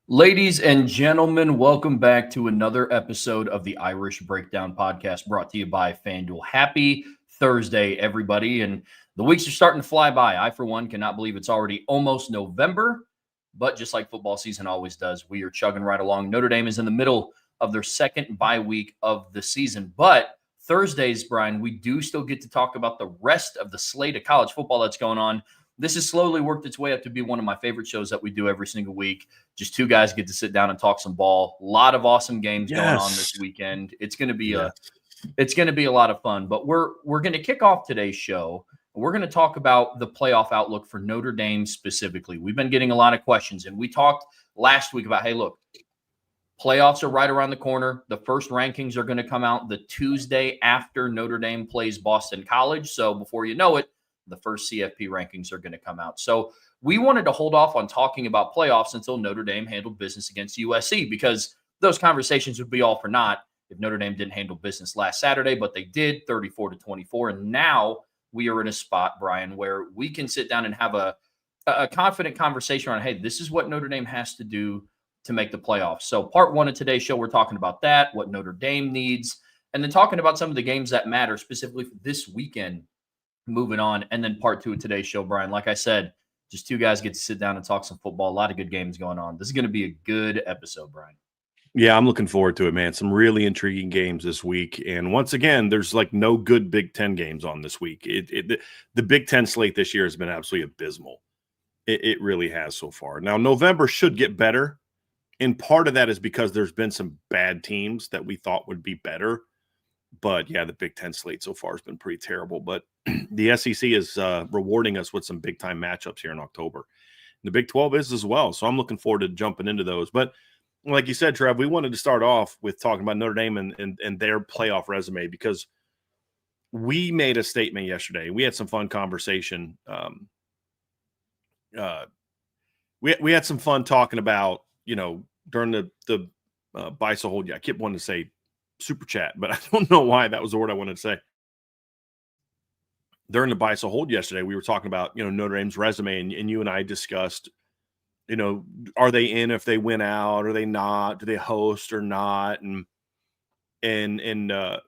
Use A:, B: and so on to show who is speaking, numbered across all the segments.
A: Ladies and gentlemen, welcome back to another episode of the Irish Breakdown Podcast brought to you by FanDuel. Happy Thursday, everybody. And the weeks are starting to fly by. I, for one, cannot believe it's already almost November. But just like football season always does, we are chugging right along. Notre Dame is in the middle of their second bye week of the season. But Thursdays, Brian, we do still get to talk about the rest of the slate of college football that's going on. This has slowly worked its way up to be one of my favorite shows that we do every single week. Just two guys get to sit down and talk some ball. A lot of awesome games going on this weekend. It's going to be a lot of fun. But we're going to kick off today's show. We're going to talk about the playoff outlook for Notre Dame specifically. We've been getting a lot of questions, and we talked last week about, hey, look, playoffs are right around the corner. The first rankings are going to come out the Tuesday after Notre Dame plays Boston College. So before you know it, the first CFP rankings are going to come out. So we wanted to hold off on talking about playoffs until Notre Dame handled business against USC, because those conversations would be all for naught if Notre Dame didn't handle business last Saturday, but they did, 34-24. And now we are in a spot, Brian, where we can sit down and have a confident conversation on, hey, this is what Notre Dame has to do to make the playoffs. So part one of today's show, we're talking about that, what Notre Dame needs, and then talking about some of the games that matter specifically for this weekend. Moving on. And then part two of today's show, Brian, like I said, just two guys get to sit down and talk some football. A lot of good games going on. This is going to be a good episode, Brian.
B: Yeah, I'm looking forward to it, man. Some really intriguing games this week. And once again, there's like no good Big Ten games on this week. The Big Ten slate this year has been absolutely abysmal. It really has so far. Now, November should get better. And part of that is because there's been some bad teams that we thought would be better. But yeah, the Big Ten slate so far has been pretty terrible. But the SEC is rewarding us with some big-time matchups here in October. The Big 12 is as well, so I'm looking forward to jumping into those. But like you said, Trev, we wanted to start off with talking about Notre Dame and their playoff resume, because we made a statement yesterday. We had some fun conversation. We had some fun talking about, during the Bisa hold. I kept wanting to say super chat, but I don't know why that was the word I wanted to say. During the Bisa hold yesterday, we were talking about, Notre Dame's resume, and you and I discussed, are they in if they win out? Are they not? Do they host or not? And I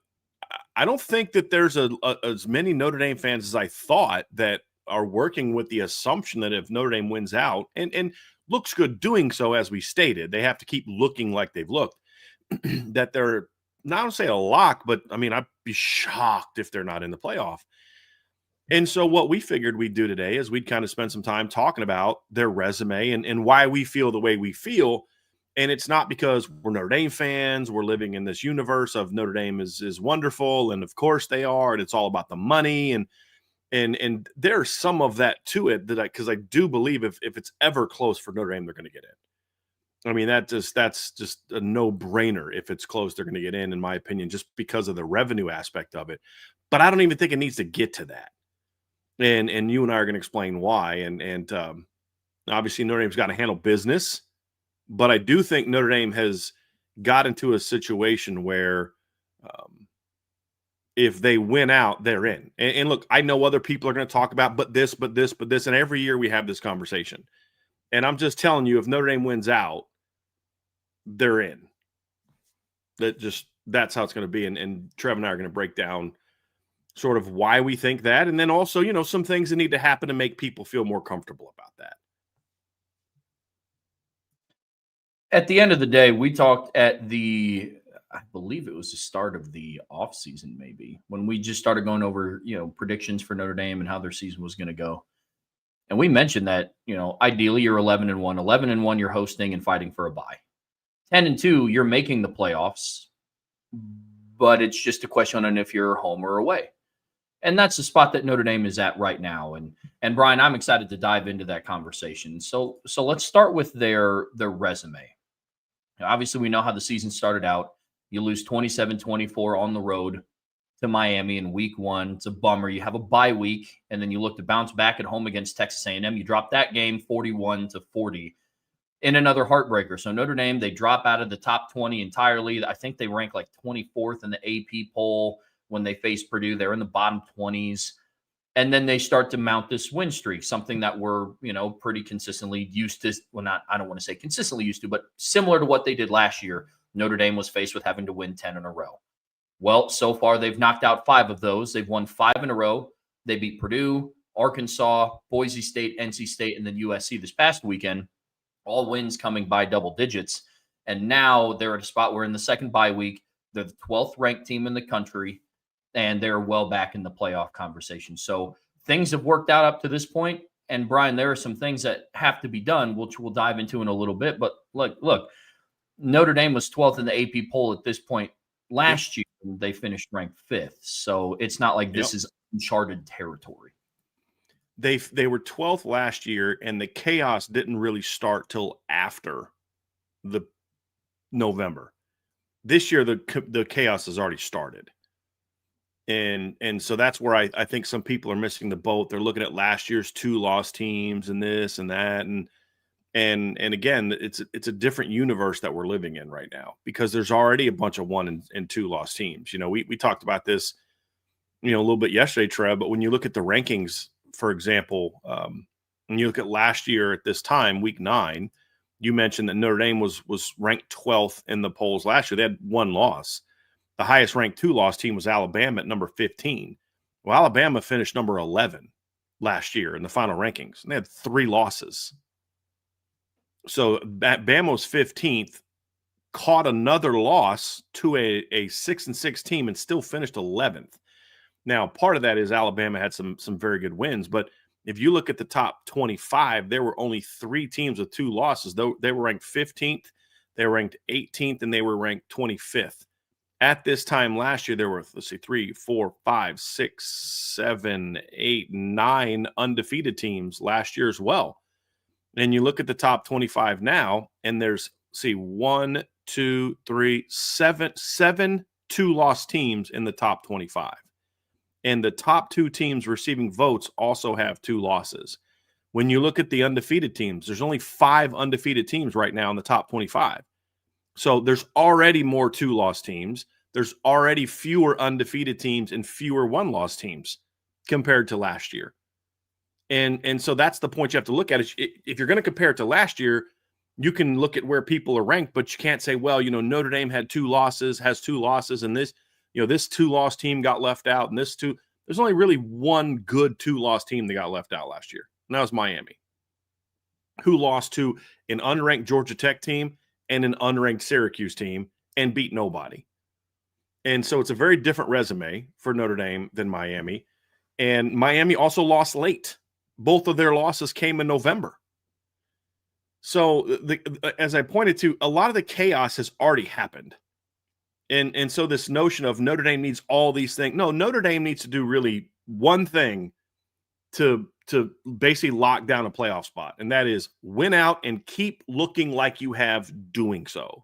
B: don't think that there's as many Notre Dame fans as I thought that are working with the assumption that if Notre Dame wins out and looks good doing so, as we stated, they have to keep looking like they've looked, that they're not to say a lock, but I mean, I'd be shocked if they're not in the playoff. And so what we figured we'd do today is we'd kind of spend some time talking about their resume and why we feel the way we feel. And it's not because we're Notre Dame fans. We're living in this universe of Notre Dame is wonderful. And of course they are. And it's all about the money. And there's some of that to it because I do believe if it's ever close for Notre Dame, they're going to get in. I mean, that's just a no-brainer. If it's close, they're going to get in my opinion, just because of the revenue aspect of it. But I don't even think it needs to get to that. And you and I are going to explain why. And obviously Notre Dame's got to handle business. But I do think Notre Dame has got into a situation where if they win out, they're in. And look, I know other people are going to talk about but this. And every year we have this conversation. And I'm just telling you, if Notre Dame wins out, they're in. That's how it's going to be. And Trev and I are going to break down sort of why we think that. And then also, some things that need to happen to make people feel more comfortable about that.
A: At the end of the day, we talked at I believe it was the start of the offseason, maybe, when we just started going over, predictions for Notre Dame and how their season was going to go. And we mentioned that, ideally you're 11-1. 11-1, you're hosting and fighting for a bye. 10-2, you're making the playoffs, but it's just a question on if you're home or away. And that's the spot that Notre Dame is at right now. And Brian, I'm excited to dive into that conversation. So let's start with their resume. Obviously, we know how the season started out. You lose 27-24 on the road to Miami in week one. It's a bummer. You have a bye week, and then you look to bounce back at home against Texas A&M. You drop that game 41-40 in another heartbreaker. So Notre Dame, they drop out of the top 20 entirely. I think they rank like 24th in the AP poll when they face Purdue. They're in the bottom 20s. And then they start to mount this win streak, something that we're, pretty consistently used to. Well, I don't want to say consistently used to, but similar to what they did last year. Notre Dame was faced with having to win 10 in a row. Well, so far they've knocked out 5 of those. They've won 5 in a row. They beat Purdue, Arkansas, Boise State, NC State, and then USC this past weekend. All wins coming by double digits. And now they're at a spot where in the second bye week, they're the 12th ranked team in the country, and they're well back in the playoff conversation. So things have worked out up to this point. And Bryan, there are some things that have to be done, which we'll dive into in a little bit. But look, Notre Dame was 12th in the AP poll at this point last year. They finished ranked 5th. So it's not like this is uncharted territory.
B: They were 12th last year, and the chaos didn't really start till after the November. This year, the chaos has already started. And so that's where I think some people are missing the boat. They're looking at last year's 2 loss teams and this and that. And again, it's a different universe that we're living in right now, because there's already a bunch of 1 and 2 loss teams. We talked about this, a little bit yesterday, Trev, but when you look at the rankings, for example, when you look at last year at this time, week 9, you mentioned that Notre Dame was ranked 12th in the polls last year. They had 1 loss. The highest ranked 2-loss team was Alabama at number 15. Well, Alabama finished number 11 last year in the final rankings, and they had 3 losses. So Bama was 15th, caught another loss to a 6-6 team, and still finished 11th. Now, part of that is Alabama had some very good wins, but if you look at the top 25, there were only 3 teams with 2 losses. Though they were ranked 15th, they were ranked 18th, and they were ranked 25th. At this time last year, there were, 3, 4, 5, 6, 7, 8, 9 undefeated teams last year as well. And you look at the top 25 now, and there's, 1, 2, 3, 7 2-loss teams in the top 25. And the top 2 teams receiving votes also have 2 losses. When you look at the undefeated teams, there's only 5 undefeated teams right now in the top 25. So there's already more 2-loss teams. There's already fewer undefeated teams and fewer 1-loss teams compared to last year. And so that's the point you have to look at. If you're going to compare it to last year, you can look at where people are ranked, but you can't say, well, Notre Dame has 2 losses, and this, this 2-loss team got left out, and there's only really 1 good 2-loss team that got left out last year. And that was Miami, who lost to an unranked Georgia Tech team and an unranked Syracuse team and beat nobody. And so it's a very different resume for Notre Dame than Miami. And Miami also lost late. Both of their losses came in November. So as I pointed to, a lot of the chaos has already happened. And so this notion of Notre Dame needs all these things. No, Notre Dame needs to do really one thing to basically lock down a playoff spot. And that is win out and keep looking like you have doing so.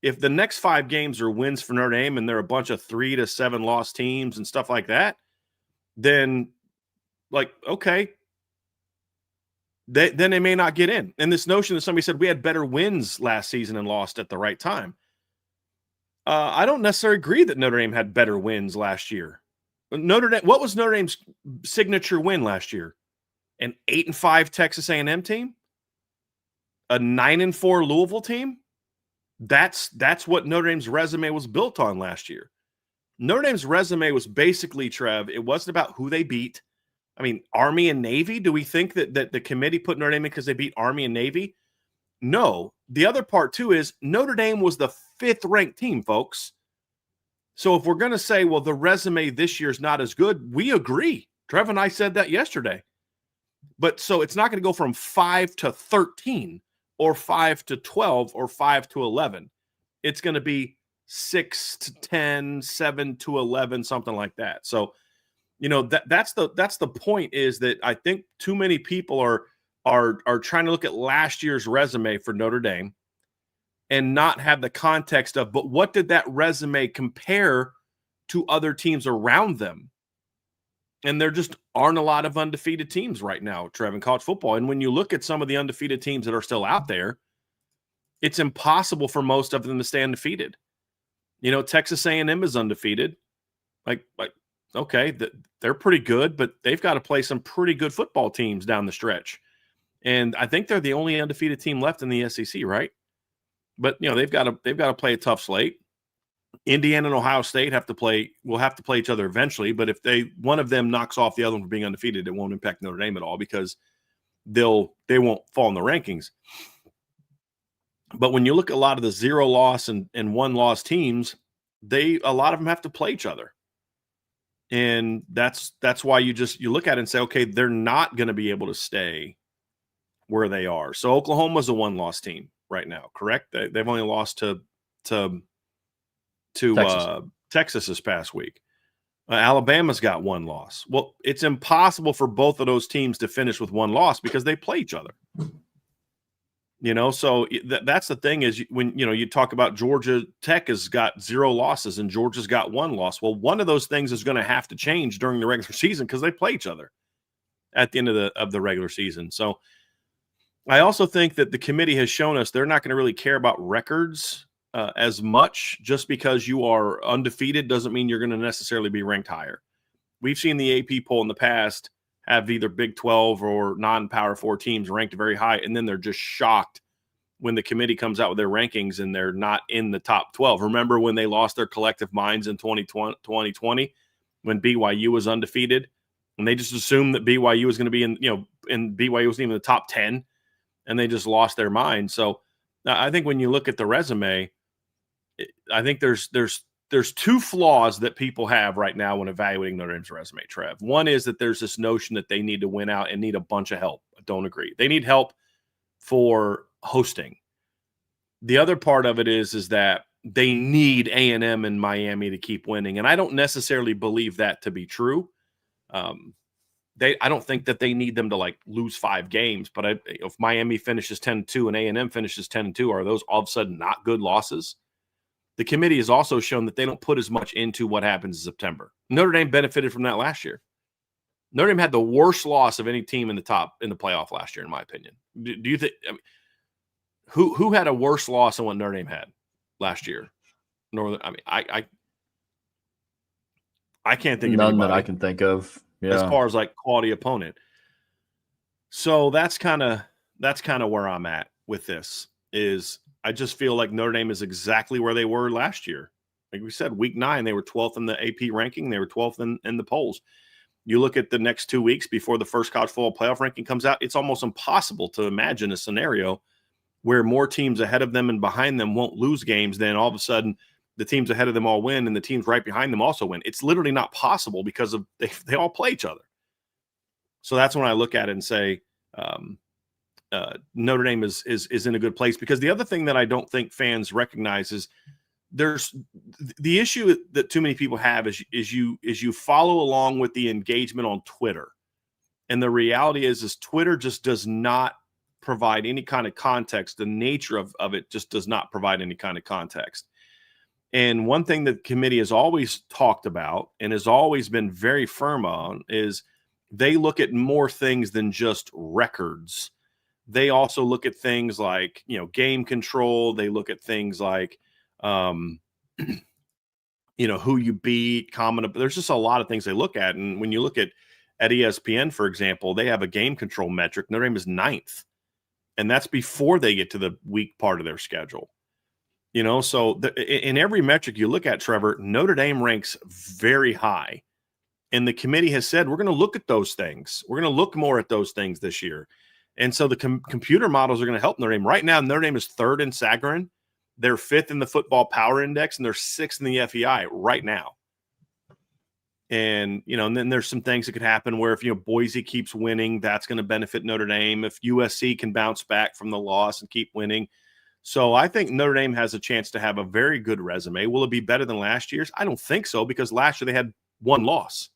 B: If the next 5 games are wins for Notre Dame and they're a bunch of 3 to 7 loss teams and stuff like that, then okay, then they may not get in. And this notion that somebody said we had better wins last season and lost at the right time. I don't necessarily agree that Notre Dame had better wins last year. What was Notre Dame's signature win last year? An 8-5 Texas A&M team? A 9-4 Louisville team? That's what Notre Dame's resume was built on last year. Notre Dame's resume was basically, Trev, it wasn't about who they beat. I mean, Army and Navy, do we think that the committee put Notre Dame in because they beat Army and Navy? No. The other part, too, is Notre Dame was the 5th-ranked team, folks. So if we're going to say, well, the resume this year is not as good, we agree. Trev and I said that yesterday. But so it's not going to go from 5 to 13 or 5 to 12 or 5 to 11. It's going to be 6 to 10, 7 to 11, something like that. So, that's the point, is that I think too many people are trying to look at last year's resume for Notre Dame and not have the context of, but what did that resume compare to other teams around them? And there just aren't a lot of undefeated teams right now, Trev, in college football. And when you look at some of the undefeated teams that are still out there, it's impossible for most of them to stay undefeated. Texas A&M is undefeated. Like Okay, they're pretty good, but they've got to play some pretty good football teams down the stretch. And I think they're the only undefeated team left in the SEC, right? But they've got to play a tough slate. Indiana and Ohio State will have to play each other eventually, but if one of them knocks off the other one for being undefeated, it won't impact Notre Dame at all because they won't fall in the rankings. But when you look at a lot of the 0-loss and 1-loss teams, a lot of them have to play each other. And that's why you look at it and say, okay, they're not going to be able to stay where they are. So Oklahoma's a 1-loss team right now, correct? They've only lost to Texas this past week. Alabama's got 1 loss. Well, it's impossible for both of those teams to finish with 1 loss because they play each other. So that's the thing is when, you talk about Georgia Tech has got 0 losses and Georgia's got 1 loss. Well, one of those things is going to have to change during the regular season because they play each other at the end of the regular season. So I also think that the committee has shown us they're not going to really care about records as much. Just because you are undefeated doesn't mean you're going to necessarily be ranked higher. We've seen the AP poll in the past have either Big 12 or non-Power 4 teams ranked very high, and then they're just shocked when the committee comes out with their rankings and they're not in the top 12. Remember when they lost their collective minds in 2020 when BYU was undefeated, and they just assumed that BYU was going to be and BYU wasn't even in the top 10, and they just lost their mind. So I think when you look at the resume, I think there's 2 flaws that people have right now when evaluating Notre Dame's resume, Trev. One is that there's this notion that they need to win out and need a bunch of help. I don't agree. They need help for hosting. The other part of it is that they need A&M and Miami to keep winning, and I don't necessarily believe that to be true. I don't think that they need them to lose 5 games, but if Miami finishes 10-2 and A&M finishes 10-2, are those all of a sudden not good losses? The committee has also shown that they don't put as much into what happens in September. Notre Dame benefited from that last year. Notre Dame had the worst loss of any team in the playoff last year, in my opinion. Do you think? Who had a worse loss than what Notre Dame had last year? I can't think of
A: none
B: anybody
A: that I can think of. Yeah.
B: As far as quality opponent. So that's kind of where I'm at with this. Is I just feel like Notre Dame is exactly where they were last year. Like we said, week 9, they were 12th in the AP ranking. They were 12th in the polls. You look at the next 2 weeks before the first college football playoff ranking comes out, it's almost impossible to imagine a scenario where more teams ahead of them and behind them won't lose games. Then all of a sudden the teams ahead of them all win and the teams right behind them also win. It's literally not possible because of they all play each other. So that's when I look at it and say, Notre Dame is in a good place. Because the other thing that I don't think fans recognize is there's the issue that too many people have is you follow along with the engagement on Twitter. And the reality is Twitter just does not provide any kind of context. The nature of it just does not provide any kind of context. And one thing that the committee has always talked about and has always been very firm on is they look at more things than just records. They also look at things like, game control. They look at things like, who you beat, common. There's just a lot of things they look at. And when you look at ESPN, for example, they have a game control metric. Notre Dame is 9th. And that's before they get to the weak part of their schedule. So in every metric you look at, Trevor, Notre Dame ranks very high. And the committee has said, we're going to look at those things. We're going to look more at those things this year. And so the computer models are going to help Notre Dame. Right now, Notre Dame is 3rd in Sagarin. They're 5th in the Football Power Index, and they're 6th in the FEI right now. And, and then there's some things that could happen where if, Boise keeps winning, that's going to benefit Notre Dame. If USC can bounce back from the loss and keep winning. So I think Notre Dame has a chance to have a very good resume. Will it be better than last year's? I don't think so, because last year they had 1 loss.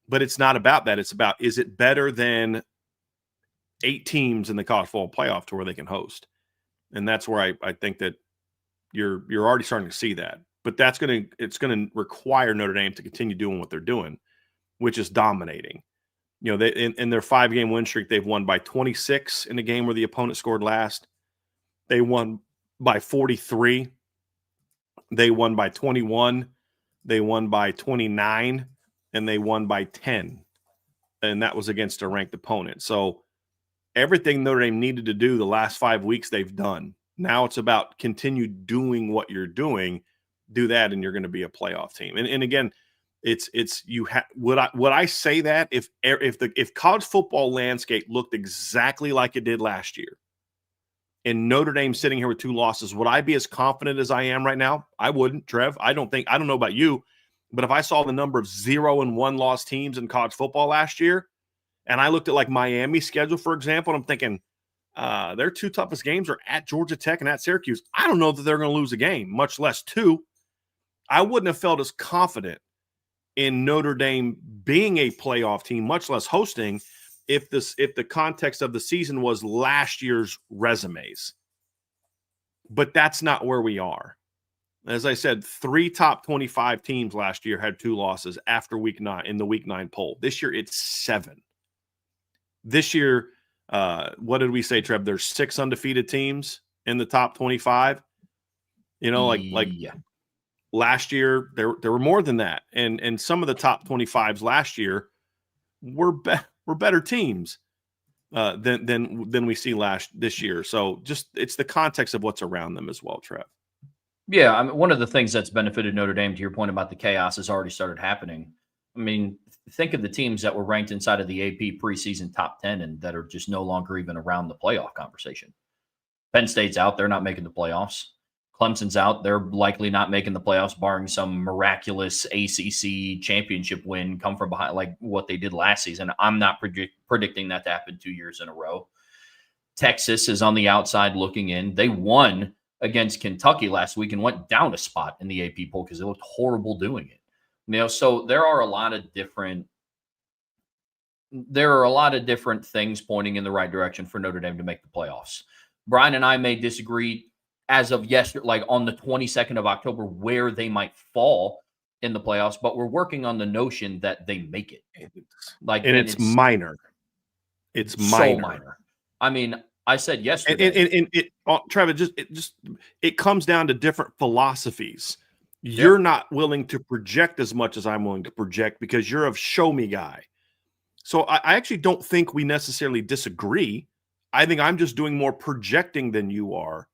B: But it's not about that. It's about, is it better than 8 teams in the college football playoff to where they can host? And that's where I think that you're already starting to see that. But it's going to require Notre Dame to continue doing what they're doing, which is dominating. They in their 5-game win streak, they've won by 26 in the game where the opponent scored last. They won by 43. They won by 21 they won by 29, and they won by 10. And that was against a ranked opponent. So everything Notre Dame needed to do the last 5 weeks, they've done. Now it's about continue doing what you're doing. Do that, and you're going to be a playoff team. And again, would I say that if college football landscape looked exactly like it did last year, and Notre Dame sitting here with 2 losses, would I be as confident as I am right now? I wouldn't, Trev. I don't know about you, but if I saw the number of 0 and 1 loss teams in college football last year, and I looked at like Miami's schedule, for example, and I'm thinking their 2 toughest games are at Georgia Tech and at Syracuse. I don't know that they're going to lose a game, much less 2. I wouldn't have felt as confident in Notre Dame being a playoff team, much less hosting, if the context of the season was last year's resumes. But that's not where we are. As I said, 3 top 25 teams last year had 2 losses after week 9 in the week 9 poll. This year it's 7. This year, what did we say, Trev? There's 6 undefeated teams in the top 25.
A: Yeah.
B: Last year there were more than that, and some of the top 25s last year were better teams than we see this year. So just it's the context of what's around them as well, Trev.
A: Yeah, I mean, one of the things that's benefited Notre Dame, to your point about the chaos, has already started happening. I mean, think of the teams that were ranked inside of the AP preseason top 10 and that are just no longer even around the playoff conversation. Penn State's out; they're not making the playoffs. Clemson's out; they're likely not making the playoffs, barring some miraculous ACC championship win come from behind, like what they did last season. I'm not predicting that to happen 2 years in a row. Texas is on the outside looking in. They won against Kentucky last week and went down a spot in the AP poll because they looked horrible doing it. So there are a lot of different things pointing in the right direction for Notre Dame to make the playoffs. Bryan and I may disagree as of yesterday, like on the 22nd of October, where they might fall in the playoffs, but we're working on the notion that they make it.
B: And it's minor. It's
A: so minor. I mean, I said yesterday,
B: Trevor, it comes down to different philosophies. You're not willing to project as much as I'm willing to project because you're a show me guy. So I actually don't think we necessarily disagree. I think I'm just doing more projecting than you are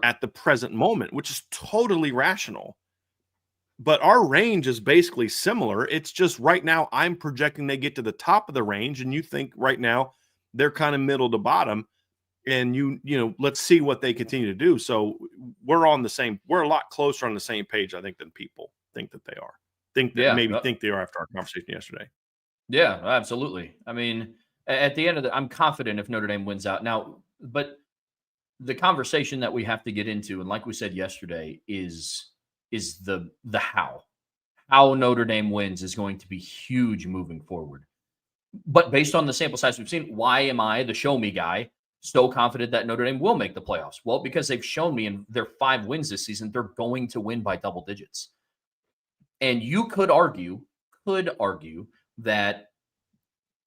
B: at the present moment, which is totally rational. But our range is basically similar. It's just right now I'm projecting they get to the top of the range, and you think right now they're kind of middle to bottom. And let's see what they continue to do. So we're a lot closer on the same page, I think, than people think that they are. Think they are after our conversation yesterday.
A: Yeah, absolutely. I mean, at the end of I'm confident if Notre Dame wins out now, but the conversation that we have to get into, and like we said yesterday, is the how Notre Dame wins is going to be huge moving forward. But based on the sample size we've seen, why am I, the show me guy, so confident that Notre Dame will make the playoffs? Well, because they've shown me in their 5 wins this season, they're going to win by double digits. And you could argue that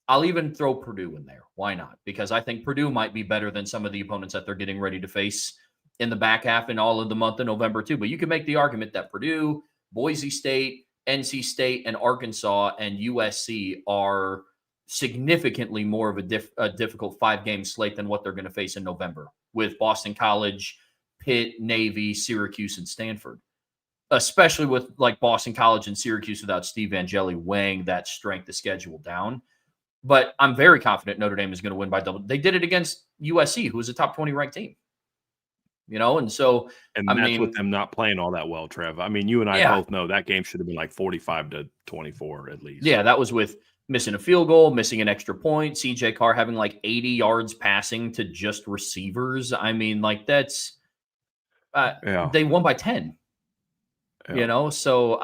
A: I'll even throw Purdue in there. Why not? Because I think Purdue might be better than some of the opponents that they're getting ready to face in the back half and all of the month of November too. But you can make the argument that Purdue, Boise State, NC State, and Arkansas and USC are significantly more of a difficult 5-game slate than what they're going to face in November with Boston College, Pitt, Navy, Syracuse, and Stanford, especially with like Boston College and Syracuse without Steve Angeli weighing that strength of schedule down. But I'm very confident Notre Dame is going to win by double. They did it against USC, who was a top 20 ranked team. And so
B: that's with them not playing all that well, Trev. I mean, you and I both know that game should have been like 45-24 at least.
A: Yeah, that was with missing a field goal, missing an extra point, CJ Carr having like 80 yards passing to just receivers. I mean, like that's they won by 10. So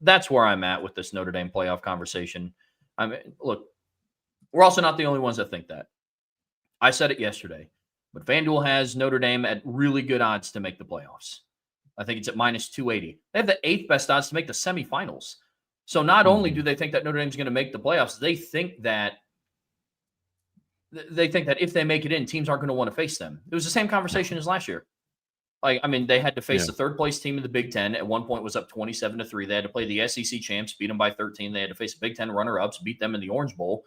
A: that's where I'm at with this Notre Dame playoff conversation. I mean, look, we're also not the only ones that think that. I said it yesterday, but FanDuel has Notre Dame at really good odds to make the playoffs. I think it's at -280. They have the 8th best odds to make the semifinals. So not only do they think that Notre Dame's going to make the playoffs, they think that if they make it in, teams aren't going to want to face them. It was the same conversation as last year. Like, I mean, they had to face
B: Yeah.
A: the third place team in the Big Ten. At one point, was up 27-3. They had to play the SEC champs, beat them by 13. They had to face the Big Ten runner-ups, beat them in the Orange Bowl.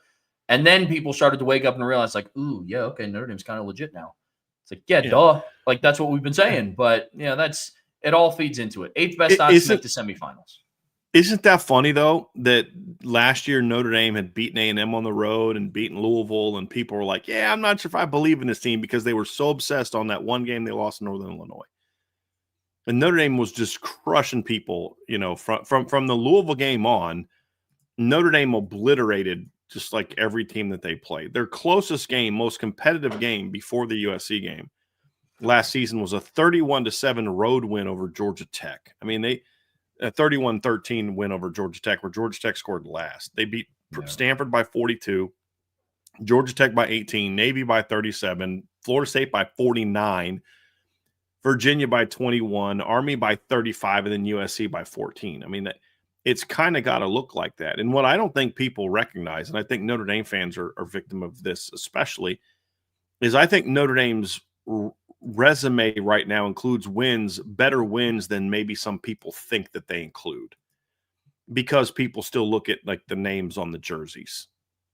A: And then people started to wake up and realize, like, ooh, yeah, okay, Notre Dame's kind of legit now. It's like, yeah, duh. Like, that's what we've been saying. But, it all feeds into it. Eighth best odds to make the semifinals.
B: Isn't that funny, though, that last year Notre Dame had beaten A&M on the road and beaten Louisville, and people were like, yeah, I'm not sure if I believe in this team because they were so obsessed on that one game they lost in Northern Illinois. And Notre Dame was just crushing people, from the Louisville game on. Notre Dame obliterated just like every team that they played. Their closest game, most competitive game before the USC game last season was a 31-7 road win over Georgia Tech. I mean, a 31-13 win over Georgia Tech, where Georgia Tech scored last. They beat Stanford by 42, Georgia Tech by 18, Navy by 37, Florida State by 49, Virginia by 21, Army by 35, and then USC by 14. I mean, it's kind of got to look like that. And what I don't think people recognize, and I think Notre Dame fans are victim of this especially, is I think Notre Dame's resume right now includes better wins than maybe some people think that they include, because people still look at like the names on the jerseys,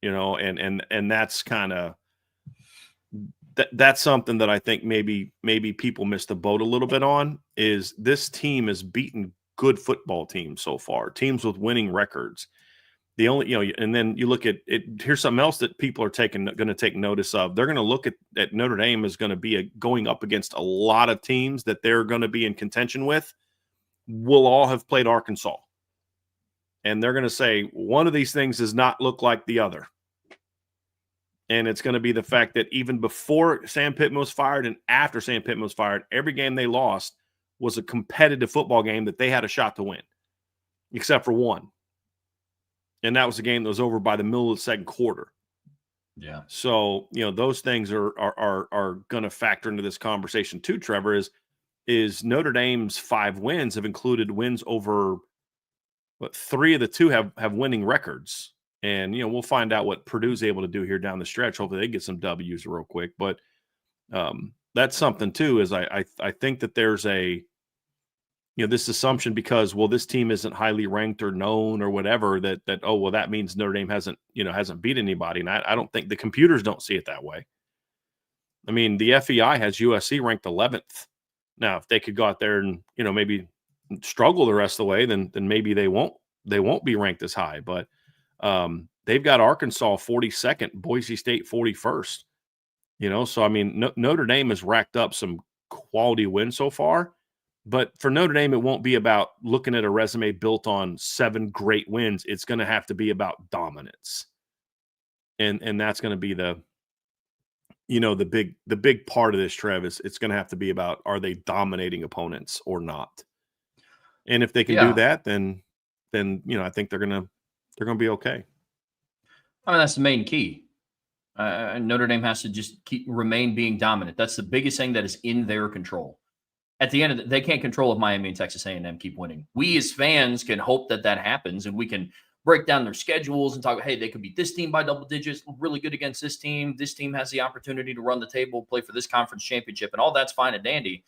B: and that's kind of that's something that I think maybe people missed the boat a little bit on. Is this team has beaten good football teams so far, teams with winning records. The only, and then you look at it. Here's something else that people are going to take notice of. They're going to look at Notre Dame is going to be going up against a lot of teams that they're going to be in contention with. Will all have played Arkansas, and they're going to say one of these things does not look like the other. And it's going to be the fact that even before Sam Pittman was fired and after Sam Pittman was fired, every game they lost was a competitive football game that they had a shot to win, except for one. And that was a game that was over by the middle of the second quarter.
A: Yeah.
B: So, those things are going to factor into this conversation too, Trevor, is Notre Dame's 5 wins have included wins over, 3 of the 2 have winning records. And, we'll find out what Purdue's able to do here down the stretch. Hopefully they get some W's real quick. But that's something too, is I think that there's this assumption because, this team isn't highly ranked or known or whatever, that means Notre Dame hasn't beat anybody. And I don't think the computers don't see it that way. I mean, the FEI has USC ranked 11th. Now, if they could go out there and, maybe struggle the rest of the way, then maybe they won't be ranked as high. But they've got Arkansas 42nd, Boise State 41st. So I mean, Notre Dame has racked up some quality wins so far. But for Notre Dame, it won't be about looking at a resume built on 7 great wins. It's going to have to be about dominance. And that's going to be the big part of this, Trev, is it's going to have to be about, are they dominating opponents or not? And if they can do that, then I think they're going to be okay.
A: I mean, that's the main key. Notre Dame has to just remain being dominant. That's the biggest thing that is in their control. At the end of they can't control if Miami and Texas A&M keep winning. We as fans can hope that happens, and we can break down their schedules and talk, hey, they could beat this team by double digits, really good against this team. This team has the opportunity to run the table, play for this conference championship, and all that's fine and dandy.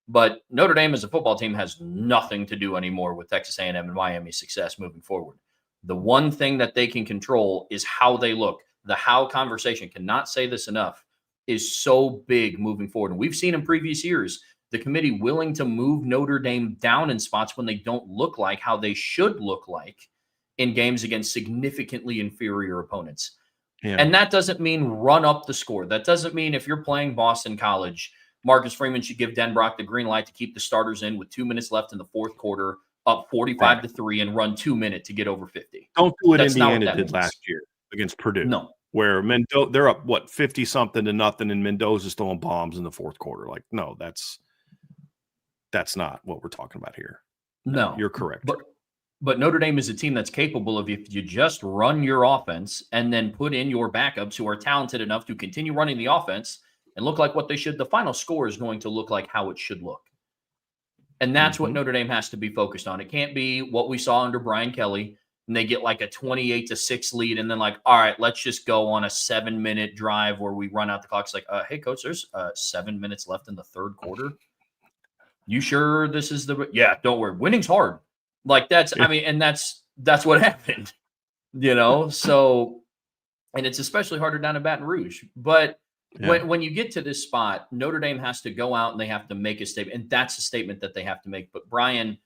A: But Notre Dame as a football team has nothing to do anymore with Texas A&M and Miami's success moving forward. The one thing that they can control is how they look. The how conversation, cannot say this enough, is so big moving forward. And we've seen in previous years the committee willing to move Notre Dame down in spots when they don't look like how they should look like in games against significantly inferior opponents. Yeah. And that doesn't mean run up the score. That doesn't mean if you're playing Boston College, Marcus Freeman should give Denbrock the green light to keep the starters in with 2 minutes left in the fourth quarter, up 45-3, and run 2 minutes to get over 50.
B: Don't do what Indiana did last year against Purdue.
A: No.
B: Where they're up, 50-something to nothing, and Mendoza's throwing bombs in the fourth quarter. Like, no, that's not what we're talking about here.
A: No.
B: You're correct.
A: But Notre Dame is a team that's capable of, if you just run your offense and then put in your backups who are talented enough to continue running the offense and look like what they should, the final score is going to look like how it should look. And that's what Notre Dame has to be focused on. It can't be what we saw under Brian Kelly, and they get like a 28-6 lead, and then like, all right, let's just go on a 7-minute drive where we run out the clock. It's like, hey, coach, there's 7 minutes left in the third quarter. You sure this is yeah, don't worry. Winning's hard. Like that's,
B: Yeah.
A: I mean, and that's what happened, So, and it's especially harder down in Baton Rouge. But when you get to this spot, Notre Dame has to go out and they have to make a statement. And that's a statement that they have to make. But Bryan,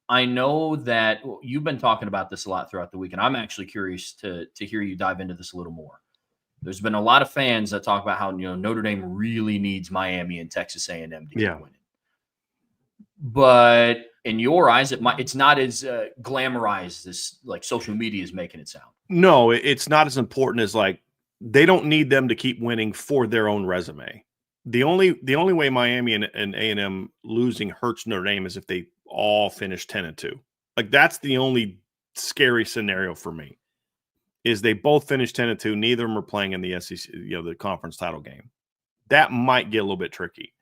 A: I know that you've been talking about this a lot throughout the week, and I'm actually curious to hear you dive into this a little more. There's been a lot of fans that talk about how Notre Dame really needs Miami and Texas A&M to keep winning. But in your eyes, it's not as glamorized as like social media is making it sound.
B: No, it's not as important as like they don't need them to keep winning for their own resume. The only way Miami and A&M losing hurts Notre Dame is if they all finish 10-2. Like that's the only scary scenario for me. Is they both finish 10-2. Neither of them are playing in the SEC, the conference title game. That might get a little bit tricky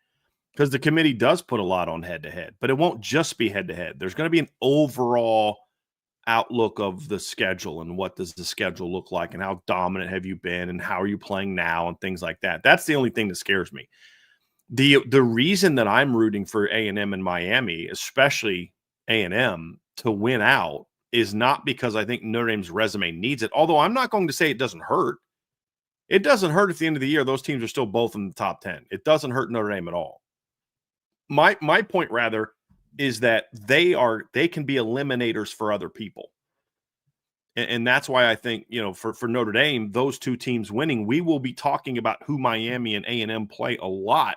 B: because the committee does put a lot on head-to-head, but it won't just be head-to-head. There's going to be an overall outlook of the schedule and what does the schedule look like and how dominant have you been and how are you playing now and things like that. That's the only thing that scares me. The reason that I'm rooting for A&M and Miami, especially A&M, to win out is not because I think Notre Dame's resume needs it, although I'm not going to say it doesn't hurt. It doesn't hurt at the end of the year. Those teams are still both in the top 10. It doesn't hurt Notre Dame at all. My point, rather, is that they can be eliminators for other people. And that's why I think, for Notre Dame, those two teams winning, we will be talking about who Miami and A&M play a lot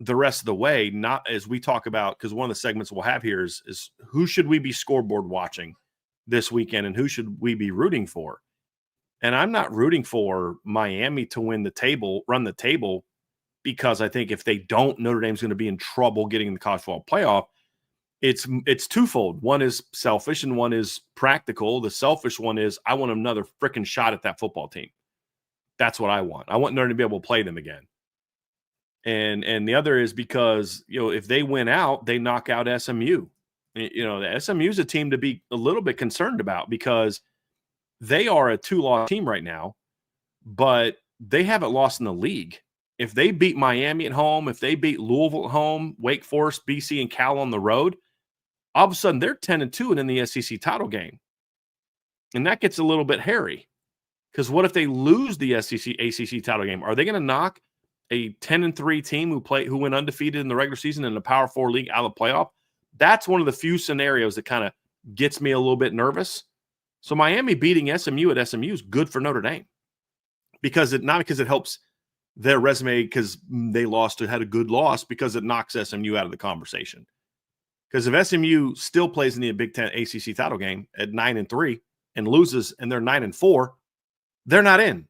B: the rest of the way, not as we talk about, because one of the segments we'll have here is who should we be scoreboard watching this weekend and who should we be rooting for? And I'm not rooting for Miami to run the table, because I think if they don't, Notre Dame's going to be in trouble getting in the college football playoff. It's twofold. One is selfish and one is practical. The selfish one is I want another freaking shot at that football team. That's what I want. I want Notre Dame to be able to play them again. And the other is because, if they win out, they knock out SMU. The SMU is a team to be a little bit concerned about because they are a 2-loss team right now, but they haven't lost in the league. If they beat Miami at home, if they beat Louisville at home, Wake Forest, BC, and Cal on the road, all of a sudden they're 10-2 and in the SEC title game. And that gets a little bit hairy because what if they lose the ACC title game? Are they going to knock a 10-3 team who went undefeated in the regular season in the Power 4 league out of the playoff? That's one of the few scenarios that kind of gets me a little bit nervous. So Miami beating SMU at SMU is good for Notre Dame not because it helps their resume because they had a good loss, because it knocks SMU out of the conversation. Because if SMU still plays in the Big Ten ACC title game at 9-3 and loses and they're 9-4, they're not in.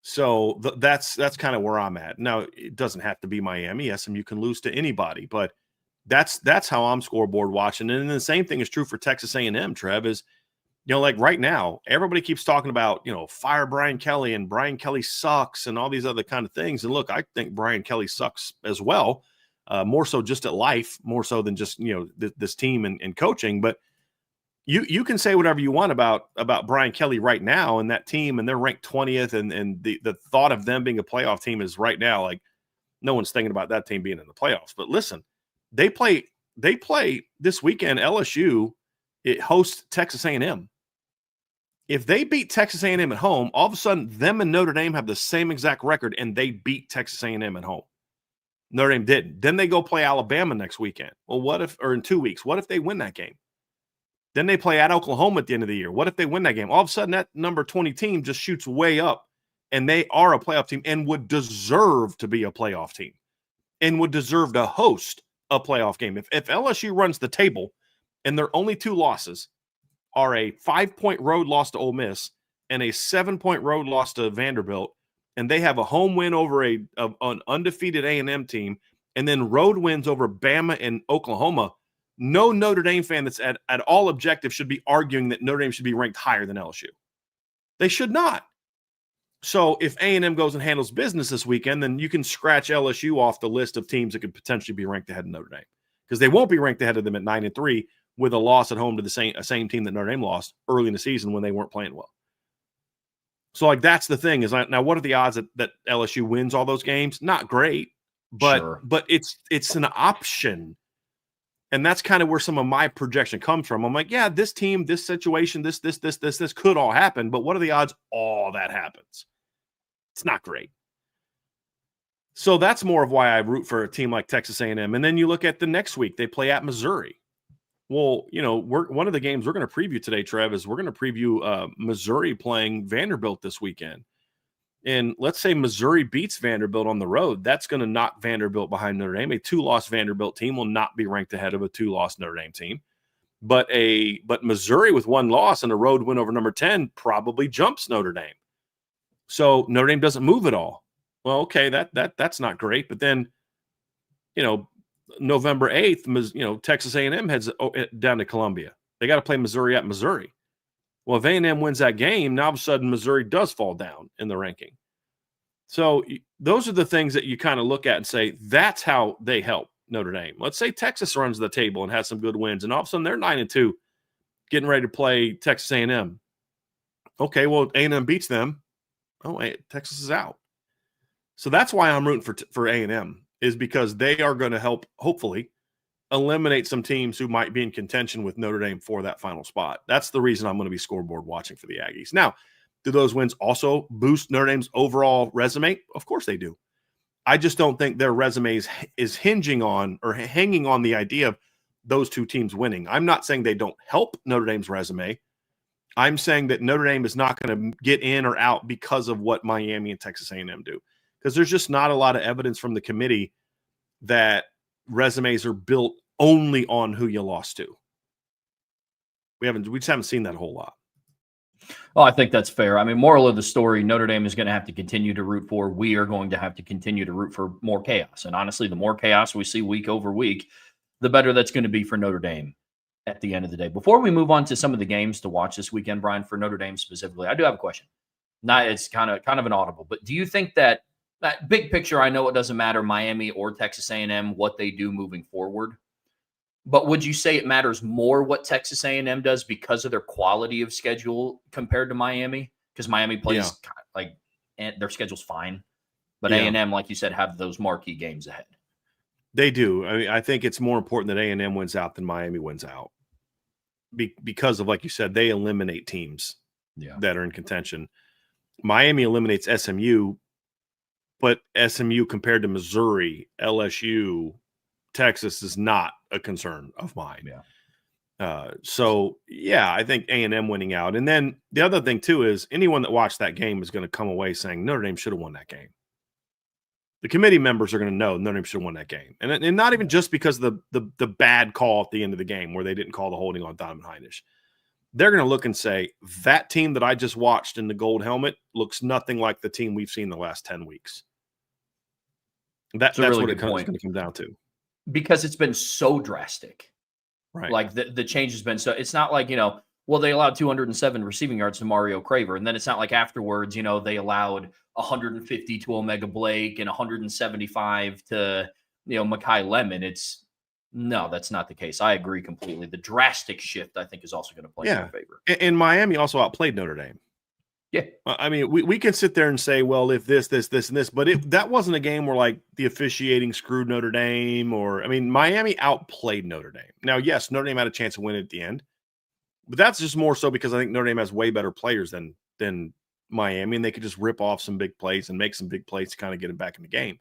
B: So that's kind of where I'm at. Now, it doesn't have to be Miami. SMU can lose to anybody, but that's how I'm scoreboard watching. And then the same thing is true for Texas A&M, Trev, is, like right now, everybody keeps talking about, fire Brian Kelly and Brian Kelly sucks and all these other kind of things. And look, I think Brian Kelly sucks as well, more so just at life, more so than just, this team and coaching. But you can say whatever you want about Brian Kelly right now and that team, and they're ranked 20th, and the thought of them being a playoff team is right now like no one's thinking about that team being in the playoffs. But listen, they play this weekend. LSU, it hosts Texas A&M. If they beat Texas A&M at home, all of a sudden them and Notre Dame have the same exact record, and they beat Texas A&M at home. Notre Dame didn't. Then they go play Alabama next weekend. Well, in 2 weeks, what if they win that game? Then they play at Oklahoma at the end of the year. What if they win that game? All of a sudden, that number 20 team just shoots way up, and they are a playoff team and would deserve to be a playoff team and would deserve to host a playoff game. If LSU runs the table and their only 2 losses are a 5-point road loss to Ole Miss and a 7-point road loss to Vanderbilt, and they have a home win over an undefeated A&M team, and then road wins over Bama and Oklahoma, no Notre Dame fan that's at all objective should be arguing that Notre Dame should be ranked higher than LSU. They should not. So if A&M goes and handles business this weekend, then you can scratch LSU off the list of teams that could potentially be ranked ahead of Notre Dame, because they won't be ranked ahead of them at 9-3 with a loss at home to the same team that Notre Dame lost early in the season when they weren't playing well. So, that's the thing is, now what are the odds that LSU wins all those games? Not great. but
A: Sure.
B: it's an option. And that's kind of where some of my projection comes from. I'm like, yeah, this team, this situation, this could all happen, but what are the odds all that happens? It's not great. So that's more of why I root for a team like Texas A&M. And then you look at the next week, they play at Missouri. Well, one of the games we're going to preview today, Trev, is we're going to preview Missouri playing Vanderbilt this weekend. And let's say Missouri beats Vanderbilt on the road. That's going to knock Vanderbilt behind Notre Dame. A 2-loss Vanderbilt team will not be ranked ahead of a 2-loss Notre Dame team. But Missouri with 1 loss and a road win over number 10 probably jumps Notre Dame. So Notre Dame doesn't move at all. Well, okay, that's not great. But then, November 8th, Texas A&M heads down to Columbia. They got to play Missouri at Missouri. Well, if A&M wins that game, now all of a sudden Missouri does fall down in the ranking. So those are the things that you kind of look at and say, that's how they help Notre Dame. Let's say Texas runs the table and has some good wins, and all of a sudden they're 9-2, getting ready to play Texas A&M. Okay, well, A&M beats them. Oh, Texas is out. So that's why I'm rooting for A&M, is because they are going to help, hopefully, eliminate some teams who might be in contention with Notre Dame for that final spot. That's the reason I'm going to be scoreboard watching for the Aggies. Now, do those wins also boost Notre Dame's overall resume? Of course they do. I just don't think their resume is hinging on or hanging on the idea of those two teams winning. I'm not saying they don't help Notre Dame's resume. I'm saying that Notre Dame is not going to get in or out because of what Miami and Texas A&M do, because there's just not a lot of evidence from the committee that resumes are built only on who you lost to. We just haven't seen that a whole lot.
A: Well, I think that's fair. I mean, moral of the story, Notre Dame is going to have to continue to root for. We are going to have to continue to root for more chaos. And honestly, the more chaos we see week over week, the better that's going to be for Notre Dame at the end of the day. Before we move on to some of the games to watch this weekend, Brian, for Notre Dame specifically, I do have a question. It's kind of an audible, but do you think that big picture, I know it doesn't matter Miami or Texas A&M, what they do moving forward, but would you say it matters more what Texas A&M does because of their quality of schedule compared to Miami? Because Miami plays and their schedule's fine, but A&M, like you said, have those marquee games ahead.
B: They do. I mean, I think it's more important that A&M wins out than Miami wins out because of, like you said, they eliminate teams that are in contention. Miami eliminates SMU, but SMU compared to Missouri, LSU, Texas is not a concern of mine. I think A&M winning out. And then the other thing too is anyone that watched that game is going to come away saying Notre Dame should have won that game. The committee members are going to know Notre Dame should have won that game. And not even just because of the bad call at the end of the game where they didn't call the holding on Donovan Hinish. They're going to look and say, that team that I just watched in the gold helmet looks nothing like the team we've seen the last 10 weeks. That's really what it's going to come down to.
A: Because it's been so drastic.
B: Right.
A: Like the change has been so, it's not like, they allowed 207 receiving yards to Mario Craver. And then it's not like afterwards, they allowed 150 to Omega Blake and 175 to, Mekhi Lemon. No, that's not the case. I agree completely. The drastic shift, I think, is also going to play in their favor.
B: And Miami also outplayed Notre Dame.
A: Yeah.
B: I mean, we can sit there and say, well, if this, and this, but that wasn't a game where like the officiating screwed Notre Dame Miami outplayed Notre Dame. Now, yes, Notre Dame had a chance to win at the end, but that's just more so because I think Notre Dame has way better players than Miami, and they could just rip off some big plays and make some big plays to kind of get them back in the game.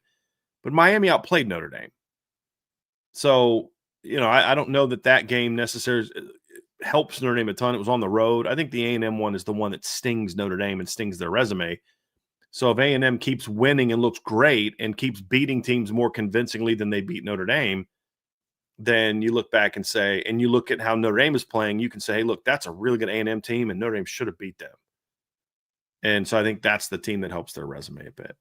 B: But Miami outplayed Notre Dame. So, I don't know that game necessarily helps Notre Dame a ton. It was on the road. I think the A&M one is the one that stings Notre Dame and stings their resume. So if A&M keeps winning and looks great and keeps beating teams more convincingly than they beat Notre Dame, then you look back and say, and you look at how Notre Dame is playing, you can say, hey, look, that's a really good A&M team, and Notre Dame should have beat them. And so I think that's the team that helps their resume a bit.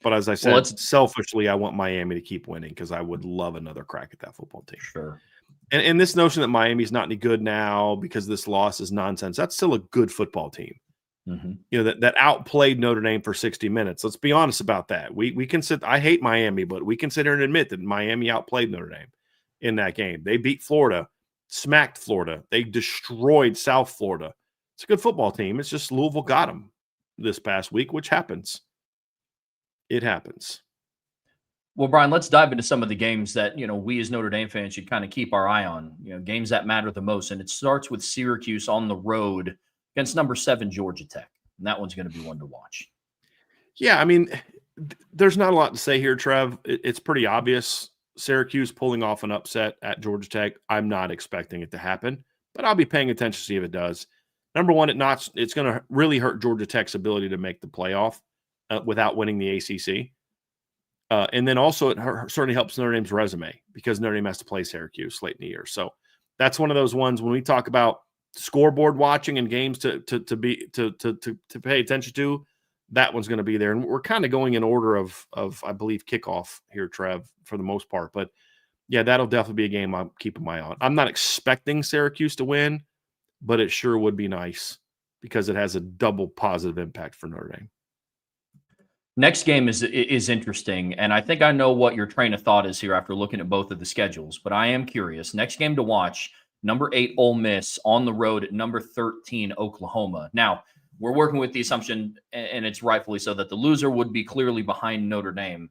B: But as I said, selfishly, I want Miami to keep winning because I would love another crack at that football team.
A: Sure.
B: And this notion that Miami's not any good now because this loss is nonsense, that's still a good football team.
A: Mm-hmm.
B: That outplayed Notre Dame for 60 minutes. Let's be honest about that. We can sit. I hate Miami, but we can sit here and admit that Miami outplayed Notre Dame in that game. They beat Florida, smacked Florida. They destroyed South Florida. It's a good football team. It's just Louisville got them this past week, which happens. It happens.
A: Well, Brian, let's dive into some of the games that, we as Notre Dame fans should kind of keep our eye on, games that matter the most. And it starts with Syracuse on the road against number 7 Georgia Tech. And that one's going to be one to watch.
B: Yeah, I mean, there's not a lot to say here, Trev. It's pretty obvious. Syracuse pulling off an upset at Georgia Tech. I'm not expecting it to happen, but I'll be paying attention to see if it does. Number one, it's going to really hurt Georgia Tech's ability to make the playoff without winning the ACC. And then also it certainly helps Notre Dame's resume because Notre Dame has to play Syracuse late in the year. So that's one of those ones when we talk about scoreboard watching and games to pay attention to. That one's going to be there, and we're kind of going in order of I believe kickoff here, Trev, for the most part. But yeah, that'll definitely be a game I'm keeping my eye on. I'm not expecting Syracuse to win, but it sure would be nice because it has a double positive impact for Notre Dame.
A: Next game is interesting, and I think I know what your train of thought is here after looking at both of the schedules, but I am curious. Next game to watch, number 8 Ole Miss on the road at number 13 Oklahoma. Now, we're working with the assumption, and it's rightfully so, that the loser would be clearly behind Notre Dame,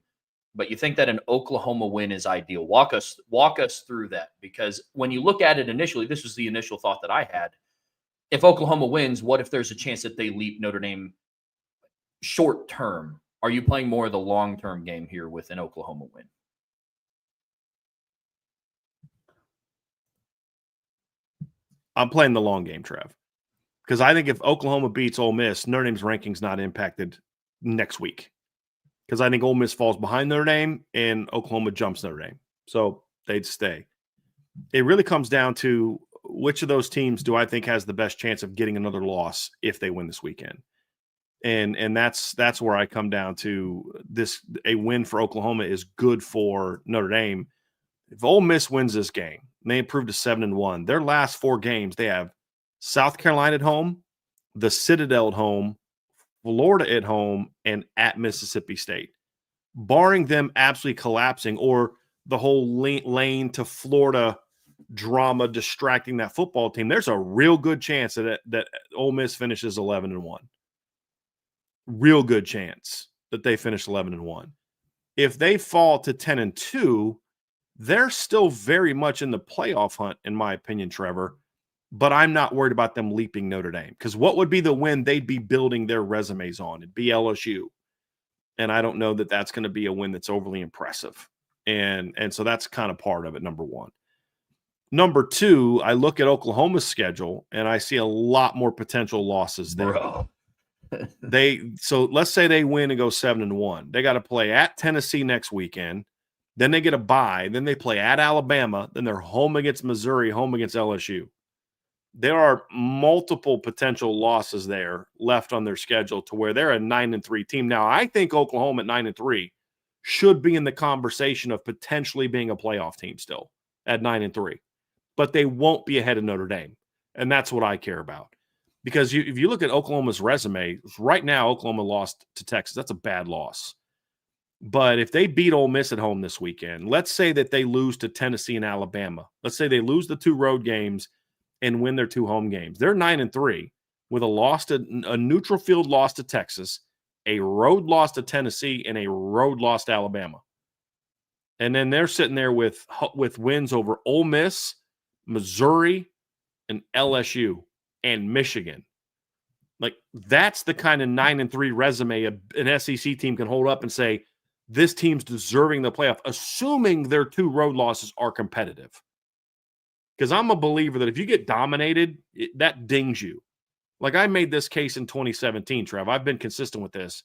A: but you think that an Oklahoma win is ideal. Walk us through that, because when you look at it initially, this was the initial thought that I had. If Oklahoma wins, what if there's a chance that they leap Notre Dame short term? Are you playing more of the long-term game here with an Oklahoma win?
B: I'm playing the long game, Trev, because I think if Oklahoma beats Ole Miss, Notre Dame's ranking's not impacted next week because I think Ole Miss falls behind Notre Dame and Oklahoma jumps Notre Dame. So they'd stay. It really comes down to which of those teams do I think has the best chance of getting another loss if they win this weekend. And that's where I come down to this. A win for Oklahoma is good for Notre Dame. If Ole Miss wins this game, they improve to 7-1. Their last 4 games, they have South Carolina at home, the Citadel at home, Florida at home, and at Mississippi State. Barring them absolutely collapsing or the whole lane to Florida drama distracting that football team, there's a real good chance that Ole Miss finishes 11-1. Real good chance that they finish 11-1. If they fall to 10-2, they're still very much in the playoff hunt, in my opinion, Trevor. But I'm not worried about them leaping Notre Dame because what would be the win they'd be building their resumes on? It'd be LSU. And I don't know that that's going to be a win that's overly impressive. And so that's kind of part of it, number one. Number two, I look at Oklahoma's schedule and I see a lot more potential losses there.
A: Bro.
B: So let's say they win and go 7-1. They got to play at Tennessee next weekend. Then they get a bye. Then they play at Alabama. Then they're home against Missouri, home against LSU. There are multiple potential losses there left on their schedule to where they're a 9-3 team. Now, I think Oklahoma at 9-3 should be in the conversation of potentially being a playoff team still at 9-3, but they won't be ahead of Notre Dame. And that's what I care about. Because if you look at Oklahoma's resume, right now Oklahoma lost to Texas. That's a bad loss. But if they beat Ole Miss at home this weekend, let's say that they lose to Tennessee and Alabama. Let's say they lose the 2 road games and win their 2 home games. They're 9-3 with a neutral field loss to Texas, a road loss to Tennessee, and a road loss to Alabama. And then they're sitting there with wins over Ole Miss, Missouri, and LSU. And Michigan. Like, that's the kind of 9-3 resume an SEC team can hold up and say, this team's deserving the playoff, assuming their 2 road losses are competitive. Because I'm a believer that if you get dominated, that dings you. Like I made this case in 2017, Trev. I've been consistent with this.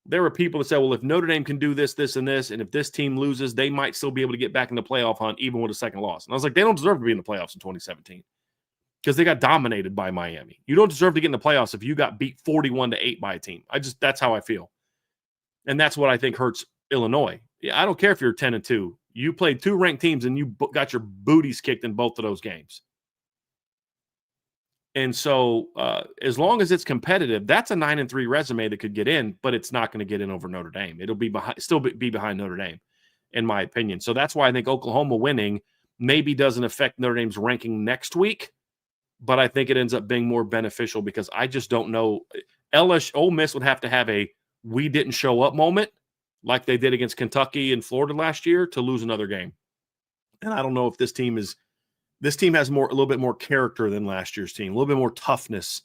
B: There were people that said, well, if Notre Dame can do this, this, and this, and if this team loses, they might still be able to get back in the playoff hunt even with a second loss. And I was like, they don't deserve to be in the playoffs in 2017. Because they got dominated by Miami. You don't deserve to get in the playoffs if you got beat 41-8 by a team. That's how I feel. And that's what I think hurts Illinois. Yeah, I don't care if you're 10-2. You played 2 ranked teams and you got your booties kicked in both of those games. And so as long as it's competitive, that's a 9-3 resume that could get in, but it's not going to get in over Notre Dame. It'll be still be behind Notre Dame, in my opinion. So that's why I think Oklahoma winning maybe doesn't affect Notre Dame's ranking next week. But I think it ends up being more beneficial because I just don't know. Ole Miss would have to have a we didn't show up moment like they did against Kentucky and Florida last year, to lose another game. And I don't know if this team has a little bit more character than last year's team, a little bit more toughness.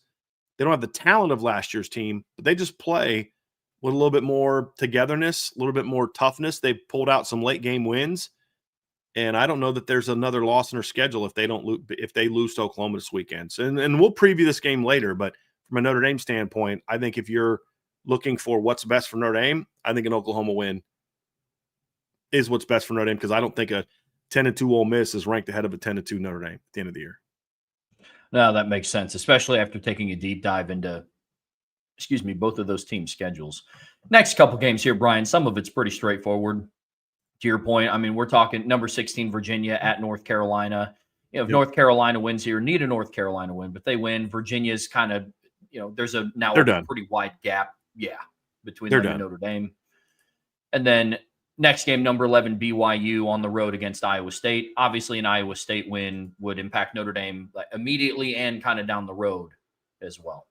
B: They don't have the talent of last year's team, but they just play with a little bit more togetherness, a little bit more toughness. They pulled out some late game wins, and I don't know that there's another loss in their schedule if they lose to Oklahoma this weekend. So, and we'll preview this game later, but from a Notre Dame standpoint, I think if you're looking for what's best for Notre Dame, I think an Oklahoma win is what's best for Notre Dame, because I don't think a 10-2 Ole Miss is ranked ahead of a 10-2 Notre Dame at the end of the year.
A: No, that makes sense, especially after taking a deep dive into, both of those teams' schedules. Next couple games here, Brian, some of it's pretty straightforward. To your point, I mean, we're talking number 16, Virginia at North Carolina. If North Carolina wins here, need a North Carolina win, but they win. Virginia's kind of, there's a pretty wide gap, between them and Notre Dame. And then next game, number 11, BYU on the road against Iowa State. Obviously, an Iowa State win would impact Notre Dame immediately and kind of down the road as well.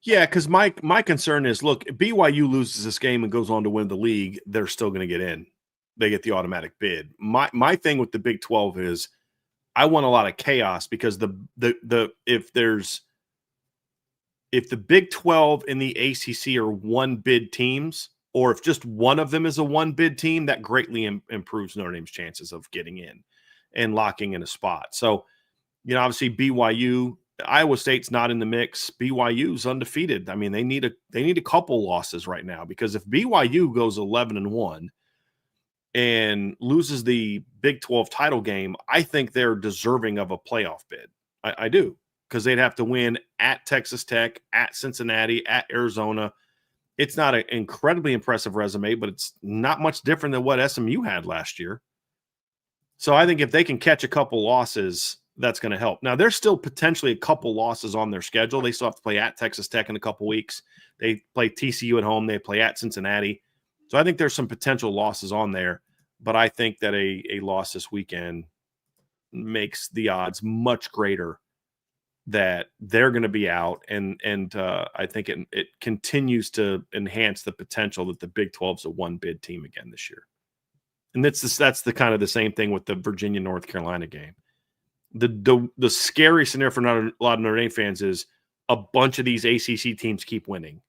B: Yeah, because my concern is, look, if BYU loses this game and goes on to win the league, they're still going to get in. They get the automatic bid. My thing with the Big 12 is I want a lot of chaos, because if the Big 12 and the ACC are one bid teams, or if just one of them is a one bid team, that greatly improves Notre Dame's chances of getting in and locking in a spot. So, obviously BYU, Iowa State's not in the mix. BYU's undefeated. I mean, they need a couple losses right now, because if BYU goes 11-1 and loses the Big 12 title game, I think they're deserving of a playoff bid. I do, because they'd have to win at Texas Tech, at Cincinnati, at Arizona. It's not an incredibly impressive resume, but it's not much different than what SMU had last year. So I think if they can catch a couple losses, that's going to help. Now, there's still potentially a couple losses on their schedule. They still have to play at Texas Tech in a couple weeks. They play TCU at home. They play at Cincinnati. So I think there's some potential losses on there, but I think that a loss this weekend makes the odds much greater that they're going to be out, and I think it continues to enhance the potential that the Big 12 is a one bid team again this year. And that's the kind of the same thing with the Virginia North Carolina game. The scary scenario for a lot of Notre Dame fans is a bunch of these ACC teams keep winning,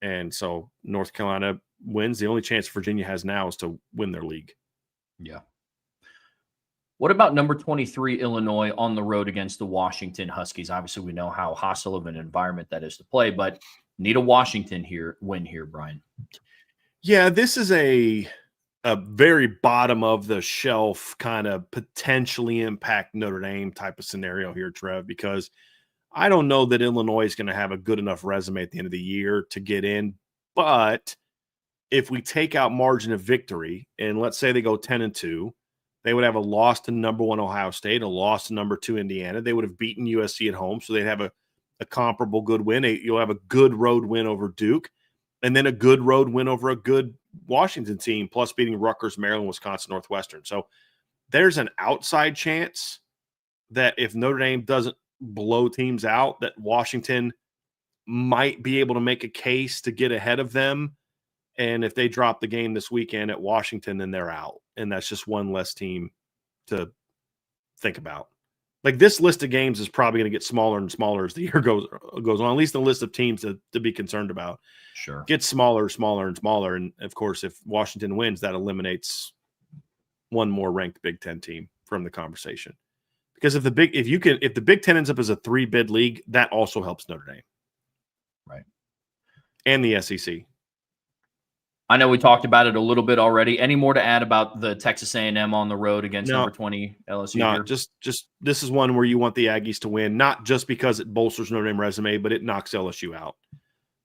B: and so North Carolina wins. The only chance Virginia has now is to win their league.
A: Yeah. What about number 23, Illinois, on the road against the Washington Huskies? Obviously, we know how hostile of an environment that is to play, but need a Washington win here, Brian.
B: Yeah, this is a very bottom of the shelf kind of potentially impact Notre Dame type of scenario here, Trev, because I don't know that Illinois is going to have a good enough resume at the end of the year to get in. But if we take out margin of victory, and let's say they go 10-2, they would have a loss to number 1 Ohio State, a loss to number 2 Indiana. They would have beaten USC at home, so they'd have a comparable good win. You'll have a good road win over Duke, and then a good road win over a good Washington team, plus beating Rutgers, Maryland, Wisconsin, Northwestern. So there's an outside chance that if Notre Dame doesn't blow teams out, that Washington might be able to make a case to get ahead of them. And if they drop the game this weekend at Washington, then they're out. And that's just one less team to think about. Like, this list of games is probably going to get smaller and smaller as the year goes on, at least the list of teams to be concerned about.
A: Sure.
B: Gets smaller, smaller, and smaller. And of course, if Washington wins, that eliminates one more ranked Big Ten team from the conversation. Because if the Big Ten ends up as a 3-bid league, that also helps Notre Dame.
A: Right.
B: And the SEC.
A: I know we talked about it a little bit already. Any more to add about the Texas A&M on the road against number 20 LSU?
B: No, just this is one where you want the Aggies to win, not just because it bolsters Notre Dame resume, but it knocks LSU out.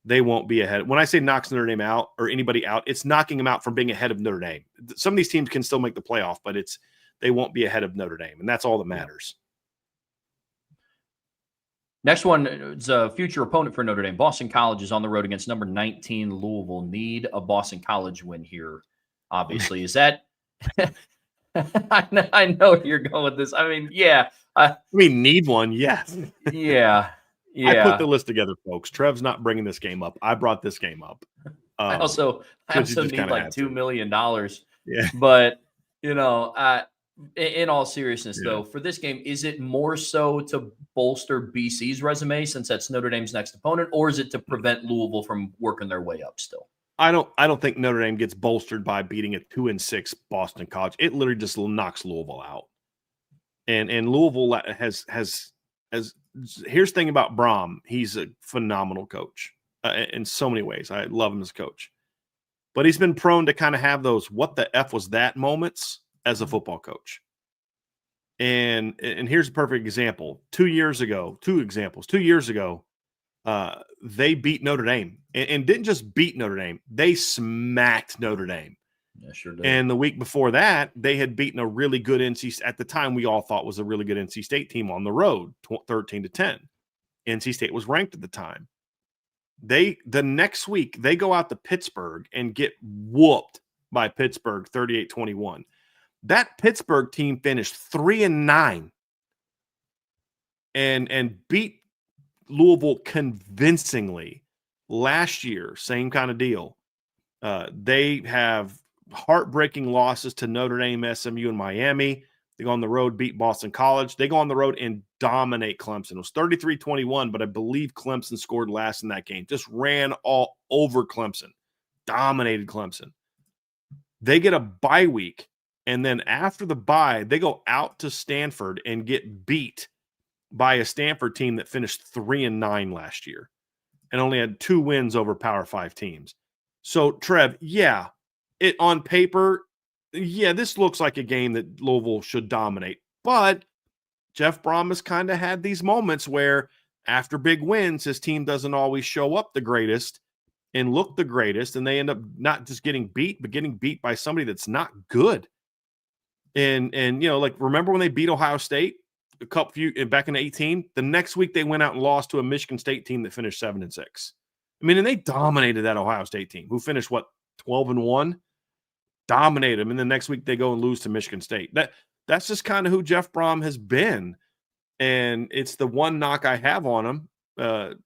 B: They won't be ahead. When I say knocks Notre Dame out or anybody out, it's knocking them out from being ahead of Notre Dame. Some of these teams can still make the playoff, but they won't be ahead of Notre Dame, and that's all that matters.
A: Next one is a future opponent for Notre Dame. Boston College is on the road against number 19 Louisville. Need a Boston College win here, obviously. Is that – I know you're going with this. I mean, yeah.
B: Need one, yes.
A: Yeah.
B: I put the list together, folks. Trev's not bringing this game up. I brought this game up.
A: I also
B: just
A: need
B: kinda
A: like
B: had to.
A: $2 million.
B: Yeah.
A: But, in all seriousness,
B: Yeah.
A: though, for this game, is it more so to bolster BC's resume since that's Notre Dame's next opponent, or is it to prevent Louisville from working their way up still?
B: I don't think Notre Dame gets bolstered by beating a 2-6 Boston College. It literally just knocks Louisville out. And Louisville has here's the thing about Brom. He's a phenomenal coach in so many ways. I love him as a coach. But he's been prone to kind of have those what the F was that moments as a football coach. And here's a perfect example. 2 years ago, they beat Notre Dame and didn't just beat Notre Dame. They smacked Notre Dame.
A: Yeah, sure did.
B: And the week before that, they had beaten a really good NC at the time we all thought was a really good NC State team on the road, 13-10. NC State was ranked at the time. The next week they go out to Pittsburgh and get whooped by Pittsburgh 38-21. That Pittsburgh team finished 3-9 and beat Louisville convincingly last year. Same kind of deal. They have heartbreaking losses to Notre Dame, SMU, and Miami. They go on the road, beat Boston College. They go on the road and dominate Clemson. It was 33-21, but I believe Clemson scored last in that game. Just ran all over Clemson. Dominated Clemson. They get a bye week, and then after the bye, they go out to Stanford and get beat by a Stanford team that finished 3-9 last year and only had 2 wins over Power 5 teams. So, Trev, yeah, it on paper, yeah, this looks like a game that Louisville should dominate. But Jeff Brom has kind of had these moments where after big wins, his team doesn't always show up the greatest and look the greatest, and they end up not just getting beat, but getting beat by somebody that's not good. And like remember when they beat Ohio State back in 18? The next week they went out and lost to a Michigan State team that finished 7-6. I mean, and they dominated that Ohio State team who finished 12-1. Dominated them, and the next week they go and lose to Michigan State. That's just kind of who Jeff Brom has been, and it's the one knock I have on him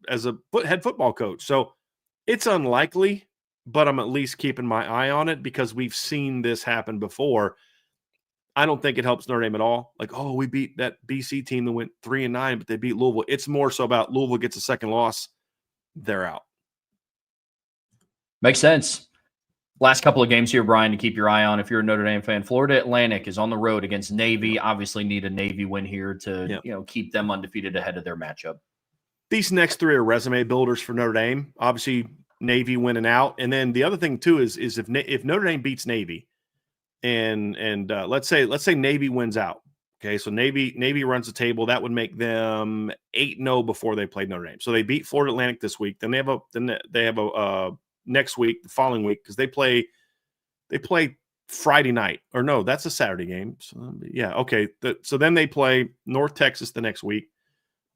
B: as a head football coach. So it's unlikely, but I'm at least keeping my eye on it because we've seen this happen before. I don't think it helps Notre Dame at all. Like, oh, we beat that BC team that went 3-9, but they beat Louisville. It's more so about Louisville gets a second loss, they're out.
A: Makes sense. Last couple of games here, Brian, to keep your eye on if you're a Notre Dame fan. Florida Atlantic is on the road against Navy. Obviously need a Navy win here to keep them undefeated ahead of their matchup. These
B: next 3 are resume builders for Notre Dame. Obviously, Navy winning out. And then the other thing, too, is if Notre Dame beats Navy and let's say Navy wins out. Okay, so Navy runs the table. That would make them 8-0 before they played Notre Dame. So they beat Florida Atlantic this week. Then they have a next week, the following week, because they play Friday night. Or no, that's a Saturday game. So, yeah, okay. So then they play North Texas the next week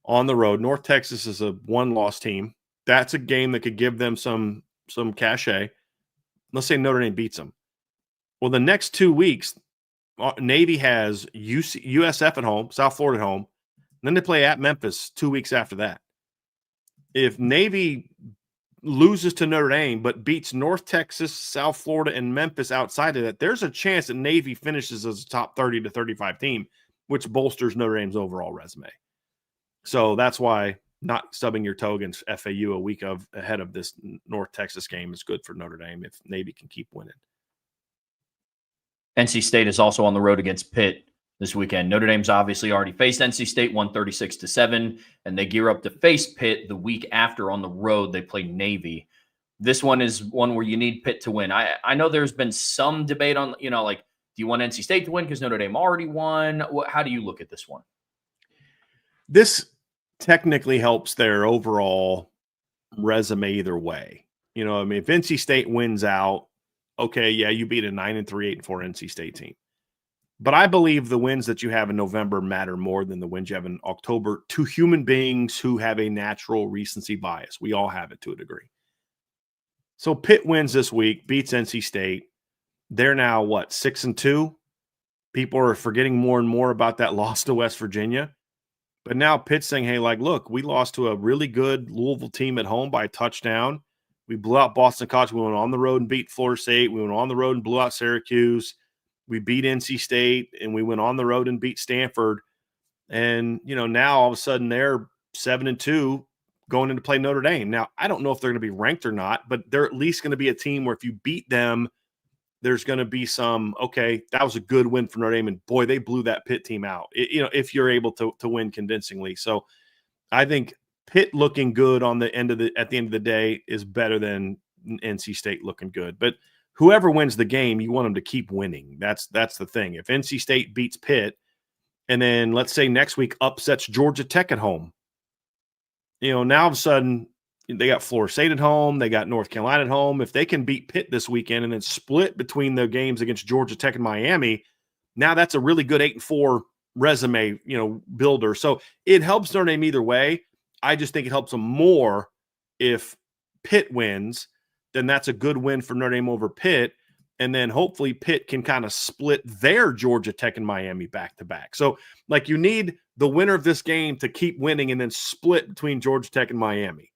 B: on the road. North Texas is a 1-loss team. That's a game that could give them some cachet. Let's say Notre Dame beats them. Well, the next 2 weeks, Navy has USF at home, South Florida at home. And then they play at Memphis 2 weeks after that. If Navy loses to Notre Dame but beats North Texas, South Florida, and Memphis outside of that, there's a chance that Navy finishes as a top 30 to 35 team, which bolsters Notre Dame's overall resume. So that's why not stubbing your toe against FAU a week ahead of this North Texas game is good for Notre Dame if Navy can keep winning.
A: NC State is also on the road against Pitt this weekend. Notre Dame's obviously already faced NC State, won 36-7, and they gear up to face Pitt the week after on the road. They play Navy. This one is one where you need Pitt to win. I know there's been some debate on, do you want NC State to win because Notre Dame already won? How do you look at this one?
B: This technically helps their overall resume either way. If NC State wins out, okay, yeah, you beat a 9-3, 8-4 NC State team. But I believe the wins that you have in November matter more than the wins you have in October to human beings who have a natural recency bias. We all have it to a degree. So Pitt wins this week, beats NC State. They're now, 6-2? People are forgetting more and more about that loss to West Virginia. But now Pitt's saying, hey, look, we lost to a really good Louisville team at home by a touchdown. We blew out Boston College. We went on the road and beat Florida State. We went on the road and blew out Syracuse. We beat NC State, and we went on the road and beat Stanford. And, now all of a sudden they're 7-2 going in to play Notre Dame. Now, I don't know if they're going to be ranked or not, but they're at least going to be a team where if you beat them, there's going to be some, okay, that was a good win for Notre Dame. And boy, they blew that Pitt team out, if you're able to win convincingly. So I think Pitt looking good at the end of the day is better than NC State looking good. But whoever wins the game, you want them to keep winning. That's the thing. If NC State beats Pitt, and then let's say next week upsets Georgia Tech at home, now all of a sudden they got Florida State at home, they got North Carolina at home. If they can beat Pitt this weekend and then split between the games against Georgia Tech and Miami, now that's a really good 8-4 resume, builder. So it helps Notre Dame either way. I just think it helps them more if Pitt wins. Then that's a good win for Notre Dame over Pitt. And then hopefully Pitt can kind of split their Georgia Tech and Miami back-to-back. So, you need the winner of this game to keep winning and then split between Georgia Tech and Miami.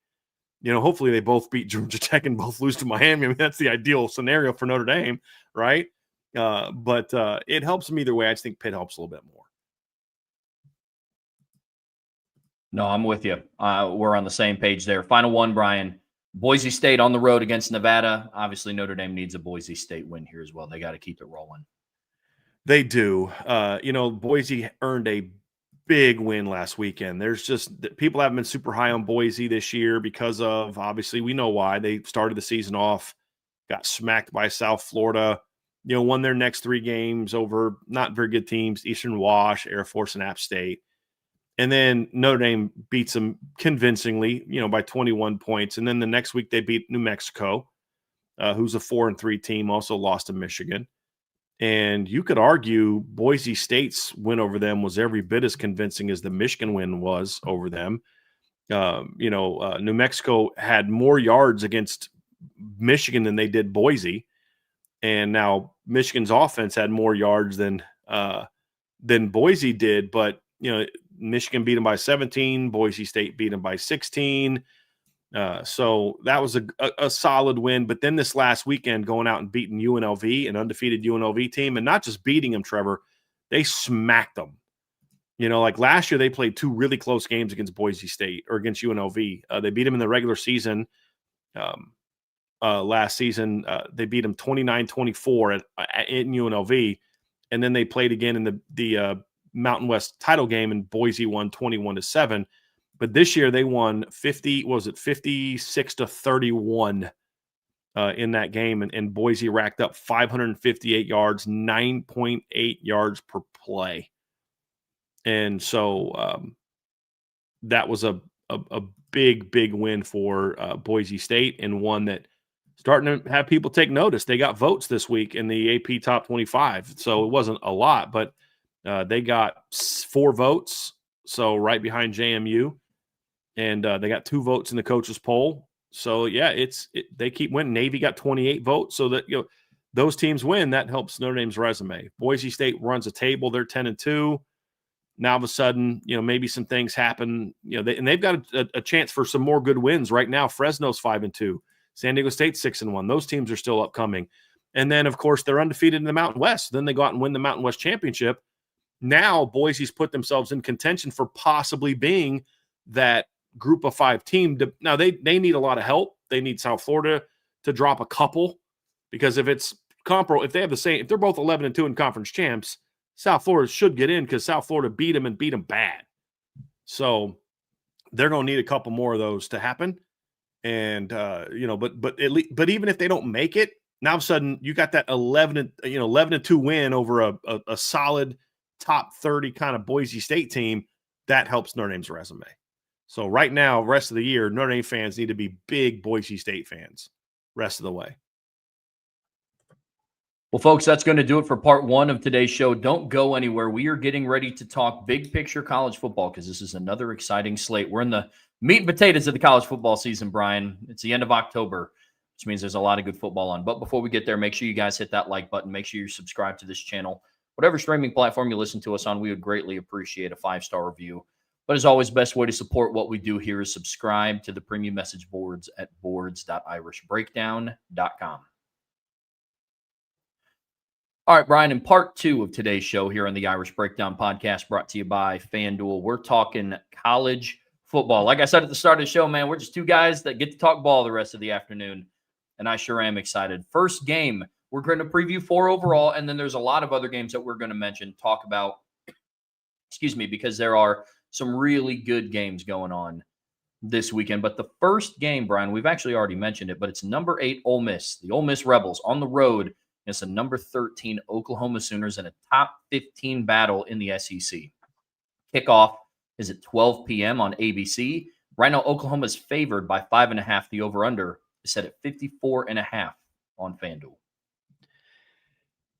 B: Hopefully they both beat Georgia Tech and both lose to Miami. I mean, that's the ideal scenario for Notre Dame, right? But it helps them either way. I just think Pitt helps a little bit more.
A: No, I'm with you. We're on the same page there. Final one, Brian. Boise State on the road against Nevada. Obviously, Notre Dame needs a Boise State win here as well. They got to keep it rolling.
B: They do. Boise earned a big win last weekend. There's just people haven't been super high on Boise this year because of, obviously, we know why. They started the season off, got smacked by South Florida, won their next 3 games over not very good teams, Eastern Wash, Air Force, and App State. And then Notre Dame beats them convincingly, by 21 points. And then the next week they beat New Mexico, who's a 4-3 team, also lost to Michigan. And you could argue Boise State's win over them was every bit as convincing as the Michigan win was over them. New Mexico had more yards against Michigan than they did Boise. And now Michigan's offense had more yards than Boise did. But, Michigan beat them by 17. Boise State beat them by 16. So that was a solid win. But then this last weekend, going out and beating UNLV, an undefeated UNLV team, and not just beating them, Trevor, they smacked them. Last year they played 2 really close games against Boise State or against UNLV. They beat them in the regular season. Last season, they beat them 29-24 in UNLV. And then they played again in the Mountain West title game, and Boise won 21-7. But this year they won 56-31 in that game, and Boise racked up 558 yards, 9.8 yards per play. And so that was a big win for Boise State, and one that starting to have people take notice. They got votes this week in the AP Top 25, so it wasn't a lot, but they got 4 votes, so right behind JMU, and they got 2 votes in the coaches poll. So yeah, they keep winning. Navy got 28 votes, so that those teams win. That helps Notre Dame's resume. Boise State runs a table; they're 10-2. Now all of a sudden, maybe some things happen. They've got a chance for some more good wins right now. Fresno's 5-2, San Diego State 6-1. Those teams are still upcoming, and then of course they're undefeated in the Mountain West. Then they go out and win the Mountain West championship. Now Boise's put themselves in contention for possibly being that group of 5 team. Now they need a lot of help. They need South Florida to drop a couple, because if it's comparable, if they're both 11-2 in conference champs, South Florida should get in because South Florida beat them bad. So they're going to need a couple more of those to happen. And but even if they don't make it, now all of a sudden you got that 11-2 win over a solid top 30 kind of Boise State team. That helps Notre Dame's resume. So right now, rest of the year, Notre Dame fans need to be big Boise State fans rest of the way.
A: Well, folks, that's going to do it for part 1 of today's show. Don't go anywhere. We are getting ready to talk big picture college football because this is another exciting slate. We're in the meat and potatoes of the college football season, Brian. It's the end of October, which means there's a lot of good football on. But before we get there, make sure you guys hit that like button. Make sure you subscribe to this channel. Whatever streaming platform you listen to us on, we would greatly appreciate a 5-star review. But as always, best way to support what we do here is subscribe to the premium message boards at boards.irishbreakdown.com. All right, Bryan, in part 2 of today's show here on the Irish Breakdown podcast brought to you by FanDuel, we're talking college football. Like I said at the start of the show, man, we're just two guys that get to talk ball the rest of the afternoon, and I sure am excited. First game, we're going to preview 4 overall, and then there's a lot of other games that we're going to mention, talk about, because there are some really good games going on this weekend. But the first game, Bryan, we've actually already mentioned it, but it's number 8 Ole Miss, the Ole Miss Rebels on the road. It's a number 13 Oklahoma Sooners in a top 15 battle in the SEC. Kickoff is at 12 p.m. on ABC. Right now, Oklahoma is favored by 5.5. The over-under is set at 54.5 on FanDuel.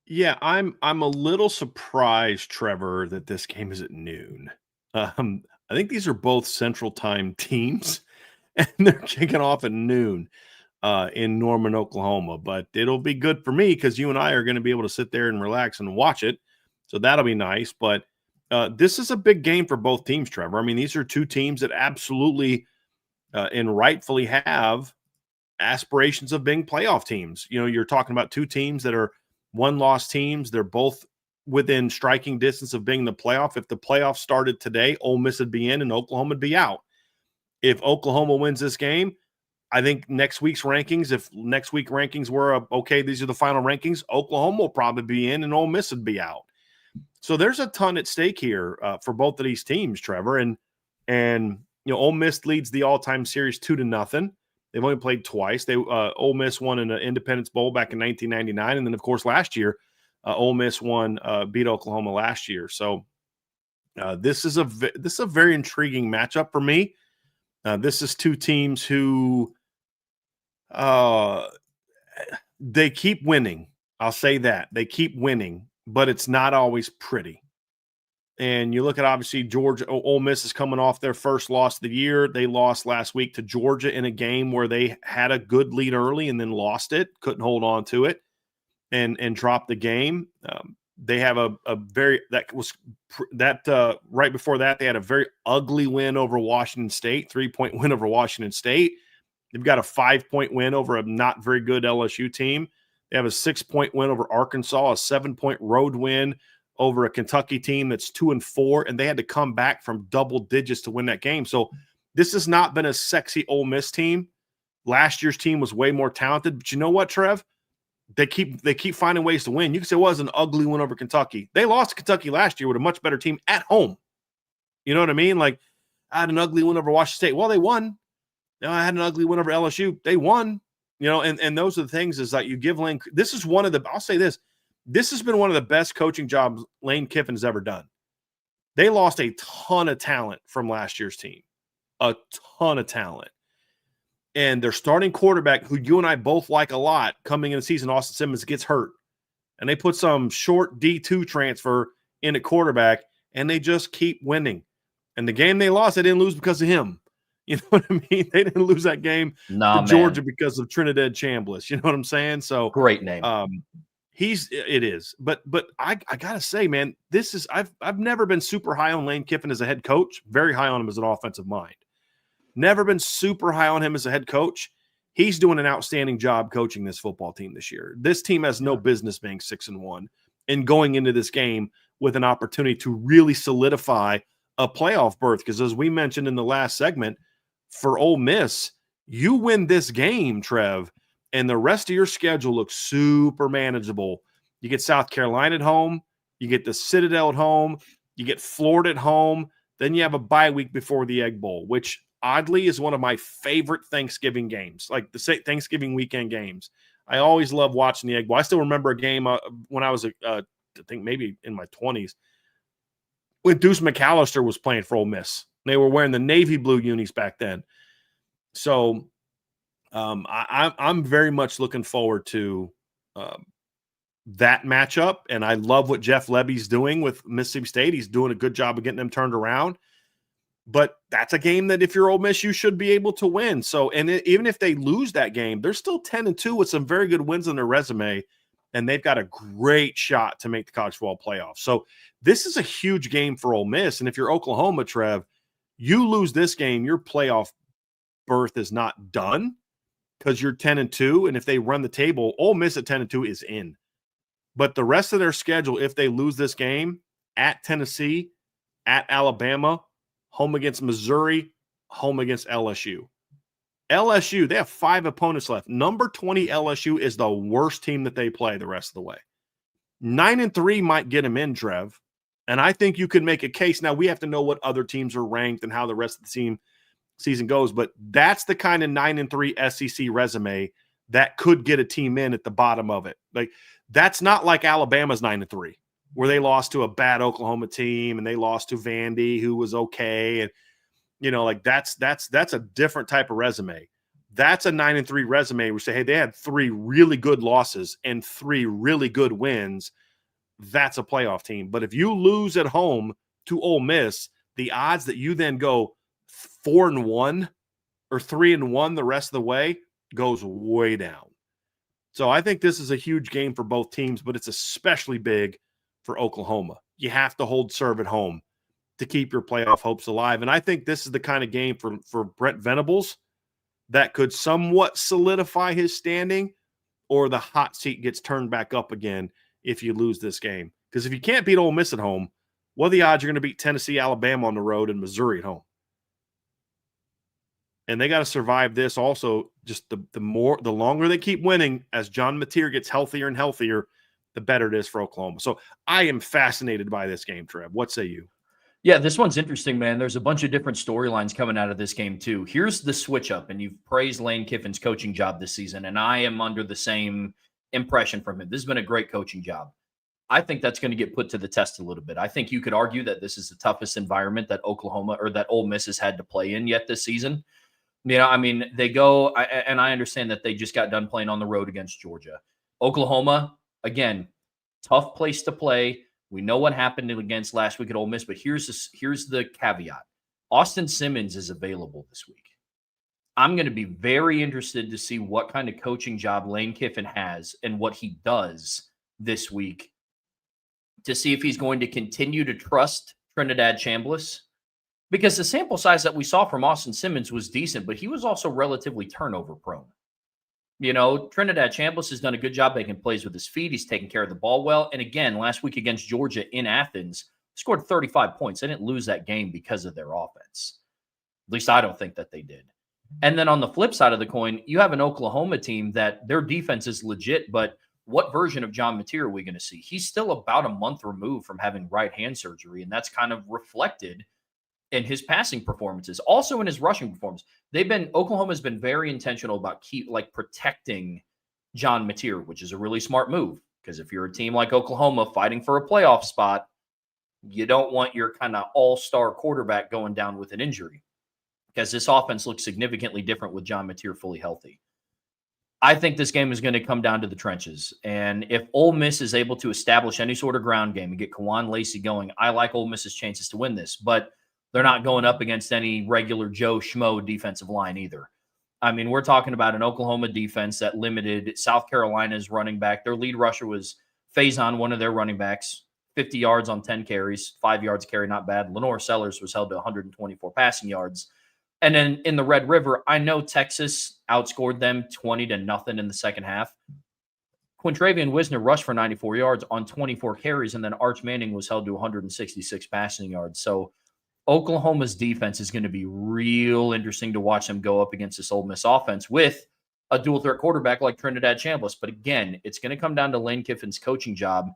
B: Yeah, I'm a little surprised, Trevor, that this game is at noon. I think these are both Central Time teams, and they're kicking off at noon in Norman, Oklahoma. But it'll be good for me because you and I are going to be able to sit there and relax and watch it. So that'll be nice. But this is a big game for both teams, Trevor. I mean, these are two teams that absolutely and rightfully have aspirations of being playoff teams. You know, you're talking about two teams that are one-loss teams. They're both within striking distance of being the playoff. If the playoff started today, Ole Miss would be in and Oklahoma would be out. If Oklahoma wins this game, I think next week's rankings, if next week rankings were, okay, these are the final rankings, Oklahoma will probably be in and Ole Miss would be out. So there's a ton at stake here for both of these teams, Trevor. And you know, Ole Miss leads the all-time series 2-0. They've only played twice. Ole Miss won in the Independence Bowl back in 1999, and then of course last year, Ole Miss beat Oklahoma last year. So this is a very intriguing matchup for me. This is two teams who they keep winning. I'll say that they keep winning, but it's not always pretty. And you look at, obviously, Georgia. Ole Miss is coming off their first loss of the year. They lost last week to Georgia in a game where they had a good lead early and then lost it, couldn't hold on to it, and dropped the game. They have right before that, they had a very ugly win over Washington State, 3-point win over Washington State. They've got a 5-point win over a not very good LSU team. They have a 6-point win over Arkansas, a 7-point road win over a Kentucky team that's 2-4, and they had to come back from double digits to win that game. So this has not been a sexy Ole Miss team. Last year's team was way more talented, but you know what, Trev? They keep finding ways to win. You can say, well, it was an ugly win over Kentucky. They lost to Kentucky last year with a much better team at home. You know what I mean? Like, I had an ugly win over Washington State. Well, they won. You know, I had an ugly win over LSU. They won. You know, and those are the things, is like, you give Lane. This is one of the, I'll say this. This has been one of the best coaching jobs Lane Kiffin has ever done. They lost a ton of talent from last year's team. A ton of talent. And their starting quarterback, who you and I both like a lot, coming in the season, Austin Simmons, gets hurt. And they put some short D2 transfer in at quarterback, and they just keep winning. And the game they lost, they didn't lose because of him. You know what I mean? They didn't lose that game to Georgia because of Trinidad Chambliss. You know what I'm saying? So
A: great name.
B: It is. But I gotta say, man, this is I've never been super high on Lane Kiffin as a head coach. Very high on him as an offensive mind. Never been super high on him as a head coach. He's doing an outstanding job coaching this football team this year. This team has no business being 6-1 and going into this game with an opportunity to really solidify a playoff berth. Because as we mentioned in the last segment, for Ole Miss, you win this game, Trev, and the rest of your schedule looks super manageable. You get South Carolina at home. You get the Citadel at home. You get Florida at home. Then you have a bye week before the Egg Bowl, which oddly is one of my favorite Thanksgiving games, like the Thanksgiving weekend games. I always love watching the Egg Bowl. I still remember a game when I was, I think maybe in my 20s, when Deuce McAllister was playing for Ole Miss. They were wearing the navy blue unis back then. So I'm very much looking forward to that matchup, and I love what Jeff Lebby's doing with Mississippi State. He's doing a good job of getting them turned around. But that's a game that if you're Ole Miss, you should be able to win. So, and even if they lose that game, they're still 10-2 with some very good wins on their resume, and they've got a great shot to make the college football playoffs. So this is a huge game for Ole Miss. And if you're Oklahoma, Trev, You lose this game, your playoff berth is not done because you're 10-2. And if they run the table, Ole Miss at 10-2 is in. But the rest of their schedule, if they lose this game, at Tennessee, at Alabama, home against Missouri, home against LSU. LSU, they have 5 opponents left. Number 20 LSU is the worst team that they play the rest of the way. 9-3 might get them in, Trev. And I think you could make a case. Now, we have to know what other teams are ranked and how the rest of the season goes, but that's the kind of 9-3 SEC resume that could get a team in at the bottom of it. Like, that's not like Alabama's 9-3, where they lost to a bad Oklahoma team and they lost to Vandy, who was okay. And, you know, like that's a different type of resume. That's a 9-3 resume. We say, hey, they had 3 really good losses and 3 really good wins. That's a playoff team. But if you lose at home to Ole Miss, the odds that you then go 4-1 or 3-1 the rest of the way goes way down. So I think this is a huge game for both teams, but it's especially big for Oklahoma. You have to hold serve at home to keep your playoff hopes alive. And I think this is the kind of game for Brent Venables that could somewhat solidify his standing, or the hot seat gets turned back up again if you lose this game. Because if you can't beat Ole Miss at home, what are the odds you're going to beat Tennessee, Alabama on the road, and Missouri at home? And they got to survive this also. Just the longer they keep winning, as John Mateer gets healthier and healthier, the better it is for Oklahoma. So I am fascinated by this game, Trev. What say you?
A: Yeah, this one's interesting, man. There's a bunch of different storylines coming out of this game, too. Here's the switch up, and you've praised Lane Kiffin's coaching job this season, and I am under the same impression from him. This has been a great coaching job. I think that's going to get put to the test a little bit. I think you could argue that this is the toughest environment that Oklahoma or that Ole Miss has had to play in yet this season. You know, I mean, they go, and I understand that they just got done playing on the road against Georgia. Oklahoma, again, tough place to play. We know what happened against last week at Ole Miss, but here's the caveat. Austin Simmons is available this week. I'm going to be very interested to see what kind of coaching job Lane Kiffin has and what he does this week to see if he's going to continue to trust Trinidad Chambliss. Because the sample size that we saw from Austin Simmons was decent, but he was also relatively turnover prone. You know, Trinidad Chambliss has done a good job making plays with his feet. He's taking care of the ball well. And again, last week against Georgia in Athens, scored 35 points. They didn't lose that game because of their offense. At least I don't think that they did. And then on the flip side of the coin, you have an Oklahoma team that their defense is legit, but what version of John Mateer are we going to see? He's still about a month removed from having right hand surgery, and that's kind of reflected in his passing performances, also in his rushing performance. Oklahoma's been very intentional about protecting John Mateer, which is a really smart move. Because if you're a team like Oklahoma fighting for a playoff spot, you don't want your kind of all-star quarterback going down with an injury. Because this offense looks significantly different with John Mateer fully healthy. I think this game is going to come down to the trenches. And if Ole Miss is able to establish any sort of ground game and get Kawan Lacey going, I like Ole Miss's chances to win this. But they're not going up against any regular Joe Schmo defensive line either. I mean, we're talking about an Oklahoma defense that limited South Carolina's running back. Their lead rusher was Faison, one of their running backs, 50 yards on 10 carries, 5 yards a carry, not bad. Lenore Sellers was held to 124 passing yards. And then in the Red River, I know Texas outscored them 20-0 in the second half. Quintravian Wisner rushed for 94 yards on 24 carries, and then Arch Manning was held to 166 passing yards. So Oklahoma's defense is going to be real interesting to watch them go up against this Ole Miss offense with a dual threat quarterback like Trinidad Chambliss. But again, it's going to come down to Lane Kiffin's coaching job.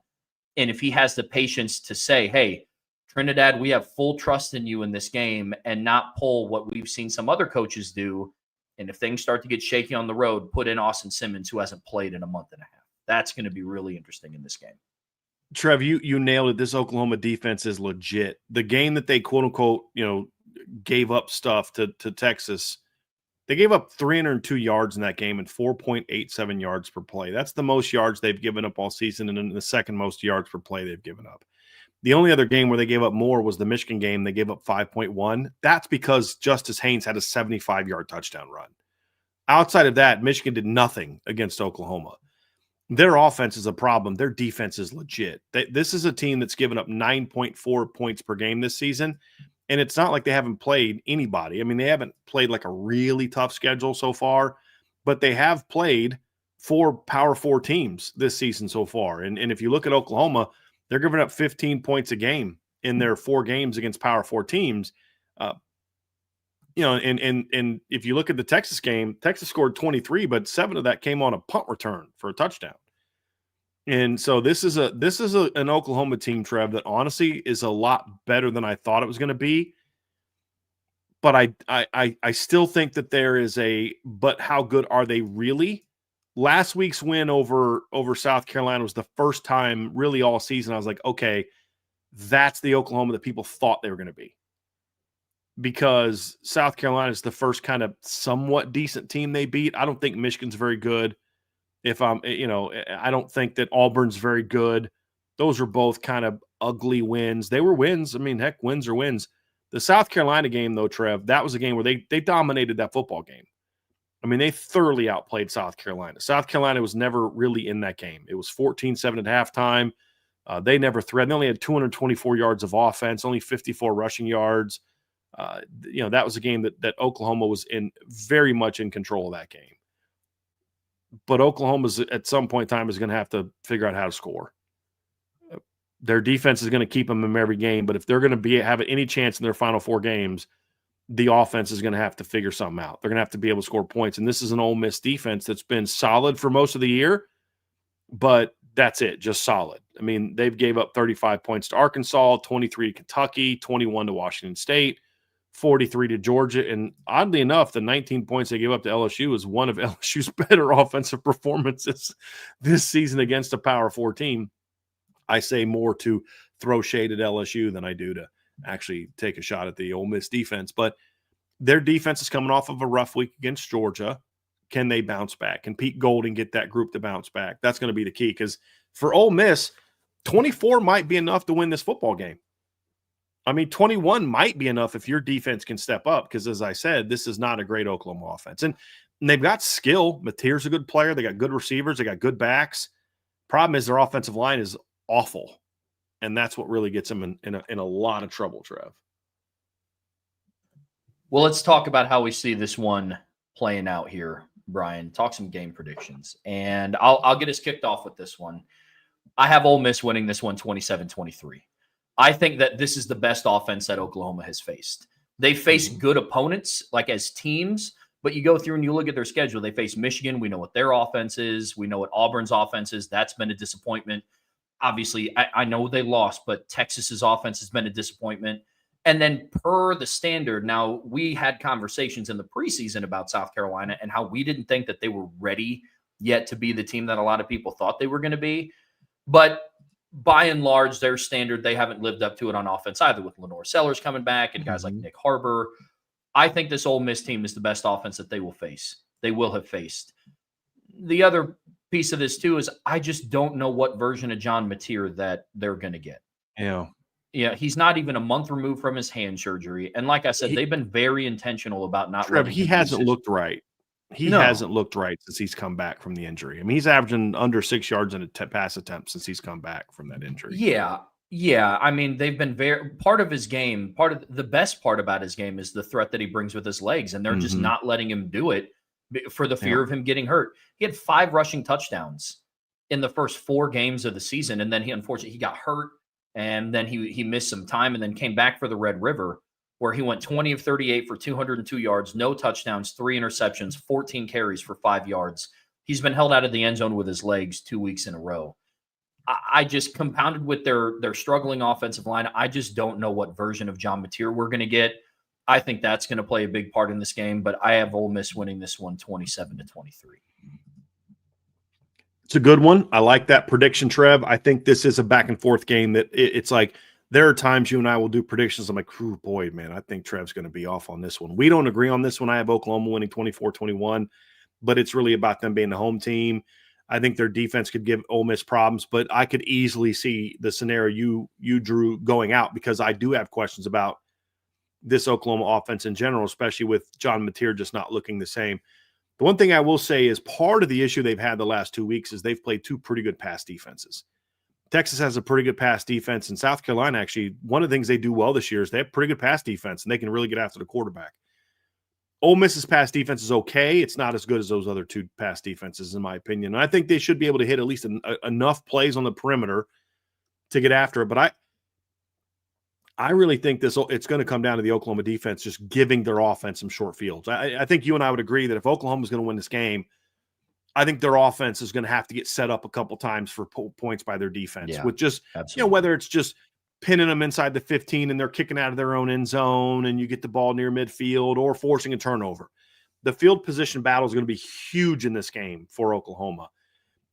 A: And if he has the patience to say, hey, Trinidad, we have full trust in you in this game, and not pull what we've seen some other coaches do. And if things start to get shaky on the road, put in Austin Simmons, who hasn't played in a month and a half. That's going to be really interesting in this game.
B: Trev, you nailed it. This Oklahoma defense is legit. The game that they quote unquote, gave up stuff to Texas, they gave up 302 yards in that game and 4.87 yards per play. That's the most yards they've given up all season, and the second most yards per play they've given up. The only other game where they gave up more was the Michigan game. They gave up 5.1. That's because Justice Haynes had a 75-yard touchdown run. Outside of that, Michigan did nothing against Oklahoma. Their offense is a problem. Their defense is legit. This is a team that's given up 9.4 points per game this season, And it's not like they haven't played anybody. I mean, they haven't played like a really tough schedule so far, but they have played 4 Power 4 teams this season so far. And if you look at Oklahoma, they're giving up 15 points a game in their 4 games against Power 4 teams. And if you look at the Texas game, Texas scored 23, but 7 of that came on a punt return for a touchdown. And so this is an Oklahoma team, Trev, that honestly is a lot better than I thought it was going to be. But I still think that there is but how good are they really? Last week's win over South Carolina was the first time really all season I was like, okay, that's the Oklahoma that people thought they were going to be. Because South Carolina is the first kind of somewhat decent team they beat. I don't think Michigan's very good. I don't think that Auburn's very good. Those are both kind of ugly wins. They were wins. I mean, heck, wins are wins. The South Carolina game, though, Trev, that was a game where they dominated that football game. I mean, they thoroughly outplayed South Carolina. South Carolina was never really in that game. It was 14-7 at halftime. They never threatened. They only had 224 yards of offense, only 54 rushing yards. That was a game that Oklahoma was very much in control of that game. But Oklahoma's at some point in time is going to have to figure out how to score. Their defense is going to keep them in every game, but if they're going to have any chance in their final 4 games, the offense is going to have to figure something out. They're going to have to be able to score points. And this is an Ole Miss defense that's been solid for most of the year, but that's it, just solid. I mean, they've gave up 35 points to Arkansas, 23 to Kentucky, 21 to Washington State, 43 to Georgia. And oddly enough, the 19 points they gave up to LSU is one of LSU's better offensive performances this season against a Power 4 team. I say more to throw shade at LSU than I do to actually take a shot at the Ole Miss defense. But their defense is coming off of a rough week against Georgia. Can they bounce back? Can Pete Golding get that group to bounce back? That's going to be the key, because for Ole Miss, 24 might be enough to win this football game. I mean, 21 might be enough if your defense can step up, because, as I said, this is not a great Oklahoma offense. And they've got skill. Mateer's a good player. They got good receivers. They got good backs. Problem is their offensive line is awful, and that's what really gets them in a lot of trouble, Trev.
A: Well, let's talk about how we see this one playing out here, Brian. Talk some game predictions, and I'll get us kicked off with this one. I have Ole Miss winning this one 27-23. I think that this is the best offense that Oklahoma has faced. They faced good opponents, like as teams, but you go through and you look at their schedule. They face Michigan. We know what their offense is. We know what Auburn's offense is. That's been a disappointment. Obviously, I know they lost, but Texas's offense has been a disappointment. And then per the standard, now we had conversations in the preseason about South Carolina and how we didn't think that they were ready yet to be the team that a lot of people thought they were going to be. But by and large, their standard, they haven't lived up to it on offense either, with Lenore Sellers coming back and guys like Nick Harbor. I think this Ole Miss team is the best offense that they will face. They will have faced. The other piece of this too is I just don't know what version of John Mateer that they're going to get. Yeah, he's not even a month removed from his hand surgery, and like I said, they've been very intentional about not.
B: Trev, he hasn't looked right. He hasn't looked right since he's come back from the injury. I mean, he's averaging under 6 yards in a pass attempt since he's come back from that injury.
A: Yeah. I mean, they've been part of his game. Part of the best part about his game is the threat that he brings with his legs, and they're just not letting him do it for the fear of him getting hurt. He had 5 rushing touchdowns in the first 4 games of the season, and then he got hurt, and then he missed some time, and then came back for the Red River, where he went 20 of 38 for 202 yards, no touchdowns, 3 interceptions, 14 carries for 5 yards. He's been held out of the end zone with his legs 2 weeks in a row. I just, compounded with their struggling offensive line, I just don't know what version of John Mateer we're going to get. I think that's going to play a big part in this game, but I have Ole Miss winning this one 27-23.
B: It's a good one. I like that prediction, Trev. I think this is a back and forth game that it's like there are times you and I will do predictions. I'm like, oh boy, man, I think Trev's going to be off on this one. We don't agree on this one. I have Oklahoma winning 24-21, but it's really about them being the home team. I think their defense could give Ole Miss problems, but I could easily see the scenario you drew going out, because I do have questions about this Oklahoma offense in general, especially with John Mateer just not looking the same. The one thing I will say is part of the issue they've had the last 2 weeks is they've played 2 pretty good pass defenses. Texas has a pretty good pass defense, and South Carolina, actually, one of the things they do well this year is they have pretty good pass defense, and they can really get after the quarterback. Ole Miss's pass defense is okay. It's not as good as those other two pass defenses, in my opinion. And I think they should be able to hit at least enough plays on the perimeter to get after it. But I really think it's going to come down to the Oklahoma defense just giving their offense some short fields. I think you and I would agree that if Oklahoma is going to win this game, I think their offense is going to have to get set up a couple times for points by their defense, with just, whether it's just pinning them inside the 15 and they're kicking out of their own end zone and you get the ball near midfield, or forcing a turnover. The field position battle is going to be huge in this game for Oklahoma.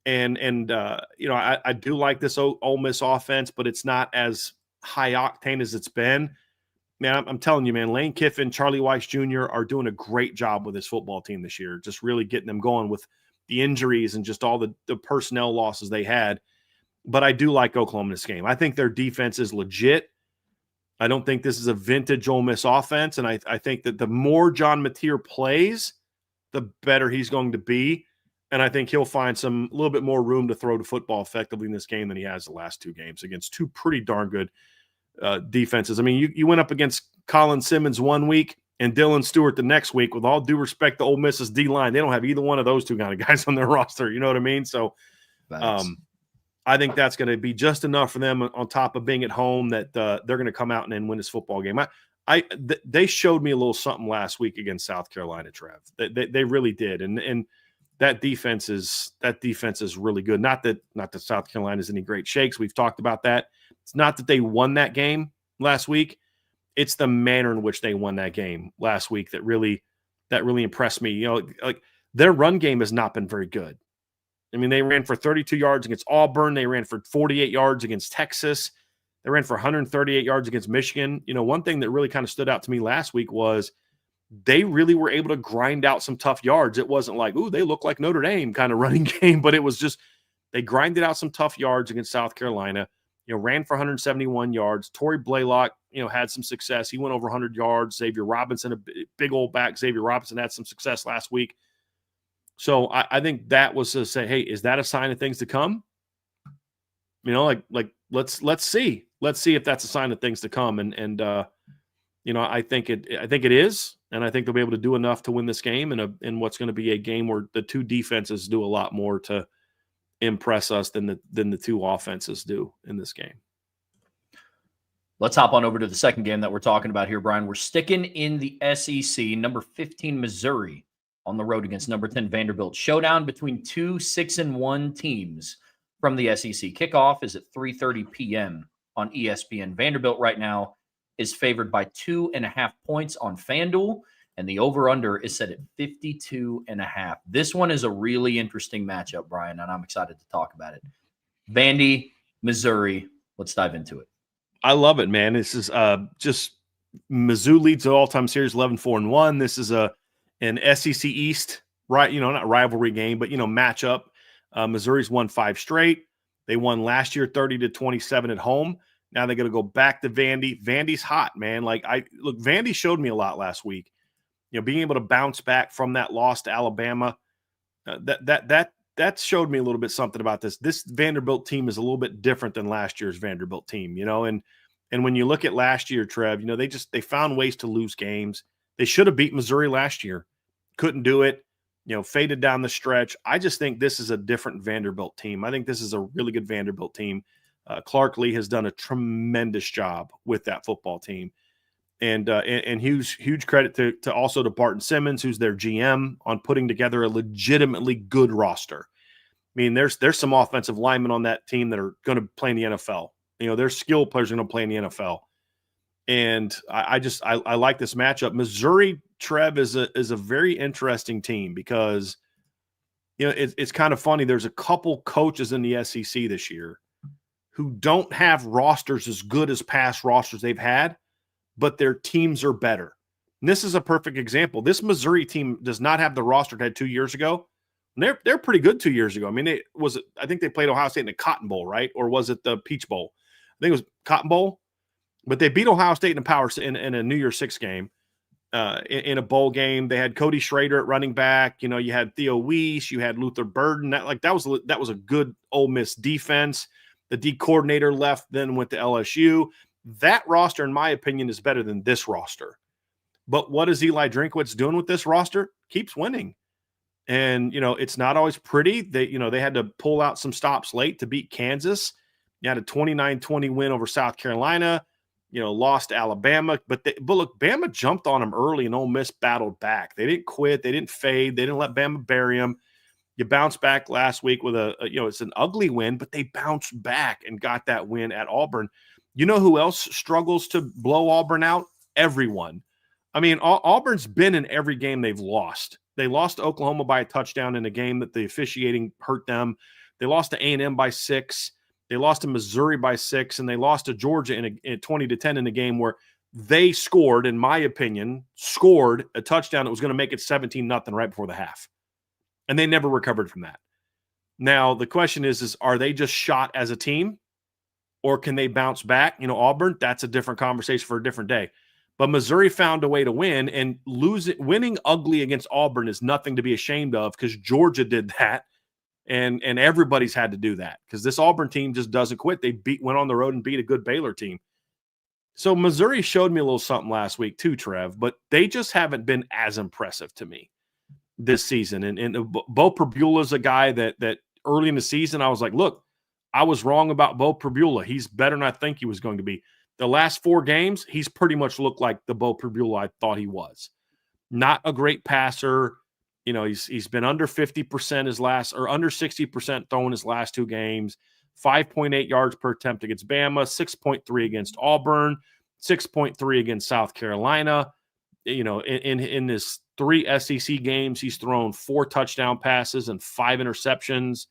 B: And I do like this Ole Miss offense, but it's not as high octane as it's been. Man, I'm telling you, man, Lane Kiffin, Charlie Weiss Jr. are doing a great job with this football team this year, just really getting them going with the injuries and just all the personnel losses they had. But I do like Oklahoma in this game. I think their defense is legit. I don't think this is a vintage Ole Miss offense. And I think that the more John Mateer plays, the better he's going to be. And I think he'll find a little bit more room to throw the football effectively in this game than he has the last two games against two pretty darn good defenses. I mean, you went up against Colin Simmons one week and Dylan Stewart the next week. With all due respect to Ole Miss's D-line, they don't have either one of those two kind of guys on their roster. You know what I mean? So I think that's going to be just enough for them, on top of being at home, that they're going to come out and then win this football game. They showed me a little something last week against South Carolina, Trev. They really did. And that defense is really good. Not that South Carolina is any great shakes. We've talked about that. It's not that they won that game last week. It's the manner in which they won that game last week that really impressed me. You know, like, their run game has not been very good. I mean, they ran for 32 yards against Auburn. They ran for 48 yards against Texas. They ran for 138 yards against Michigan. You know, one thing that really kind of stood out to me last week was they really were able to grind out some tough yards. It wasn't like, ooh, they look like Notre Dame kind of running game, but it was just they grinded out some tough yards against South Carolina. You know, ran for 171 yards. Torrey Blaylock, had some success. He went over 100 yards. Xavier Robinson, a big old back, Xavier Robinson had some success last week. So I think that was to say, hey, is that a sign of things to come? Let's see. Let's see if that's a sign of things to come. And I think it is, and I think they'll be able to do enough to win this game in what's going to be a game where the two defenses do a lot more to impress us than the two offenses do in this game.
A: Let's hop on over to the second game that we're talking about here, Brian. We're sticking in the SEC. Number 15 Missouri on the road against number 10 Vanderbilt. Showdown between two 6-1 teams from the SEC. Kickoff is at 3:30 p.m. on ESPN. Vanderbilt right now is favored by 2.5 points on FanDuel, and the over-under is set at 52.5. This one is a really interesting matchup, Brian, and I'm excited to talk about it. Vandy, Missouri. Let's dive into it.
B: I love it, man. This is just Mizzou leads the all-time series 11-4-1. This is an SEC East, right? Not rivalry game, but matchup. Missouri's won 5 straight. They won last year 30-27 at home. Now they're going to go back to Vandy. Vandy's hot, man. Vandy showed me a lot last week. Being able to bounce back from that loss to Alabama, that showed me a little bit something about this. This Vanderbilt team is a little bit different than last year's Vanderbilt team, and when you look at last year, Trev, they found ways to lose games. They should have beat Missouri last year. Couldn't do it, faded down the stretch. I just think this is a different Vanderbilt team. I think this is a really good Vanderbilt team. Clark Lee has done a tremendous job with that football team. And huge credit to also to Barton Simmons, who's their GM, on putting together a legitimately good roster. I mean, there's some offensive linemen on that team that are going to play in the NFL. There's skill players going to play in the NFL. And I like this matchup. Missouri, Trev, is a very interesting team because it's kind of funny. There's a couple coaches in the SEC this year who don't have rosters as good as past rosters they've had, but their teams are better. And this is a perfect example. This Missouri team does not have the roster it had 2 years ago. And they're pretty good 2 years ago. I mean, I think they played Ohio State in the Cotton Bowl, right? Or was it the Peach Bowl? I think it was Cotton Bowl. But they beat Ohio State in a New Year's Six game, in a bowl game. They had Cody Schrader at running back. You had Theo Weiss. You had Luther Burden. That was a good Ole Miss defense. The D coordinator left, then went to LSU. That roster, in my opinion, is better than this roster. But what is Eli Drinkwitz doing with this roster? Keeps winning. And, it's not always pretty. They had to pull out some stops late to beat Kansas. You had a 29-20 win over South Carolina, lost to Alabama. But look, Bama jumped on them early and Ole Miss battled back. They didn't quit. They didn't fade. They didn't let Bama bury them. You bounced back last week with it's an ugly win, but they bounced back and got that win at Auburn. You know who else struggles to blow Auburn out? Everyone. I mean, Auburn's been in every game they've lost. They lost to Oklahoma by a touchdown in a game that the officiating hurt them. They lost to A&M by 6. They lost to Missouri by 6, and they lost to Georgia in 20-10 in a game where they scored, in my opinion, a touchdown that was going to make it 17-0 right before the half. And they never recovered from that. Now, the question is are they just shot as a team, or can they bounce back? Auburn, that's a different conversation for a different day. But Missouri found a way to win, and winning ugly against Auburn is nothing to be ashamed of because Georgia did that, and everybody's had to do that because this Auburn team just doesn't quit. They went on the road and beat a good Baylor team. So Missouri showed me a little something last week too, Trev, but they just haven't been as impressive to me this season. And Bo Perbula's a guy that early in the season I was like, look, I was wrong about Bo Perbula. He's better than I think he was going to be. The last 4 games, he's pretty much looked like the Bo Perbula I thought he was. Not a great passer. He's been under 50% under 60% throwing his last 2 games. 5.8 yards per attempt against Bama, 6.3 against Auburn, 6.3 against South Carolina. In his 3 SEC games, he's thrown 4 touchdown passes and 5 interceptions.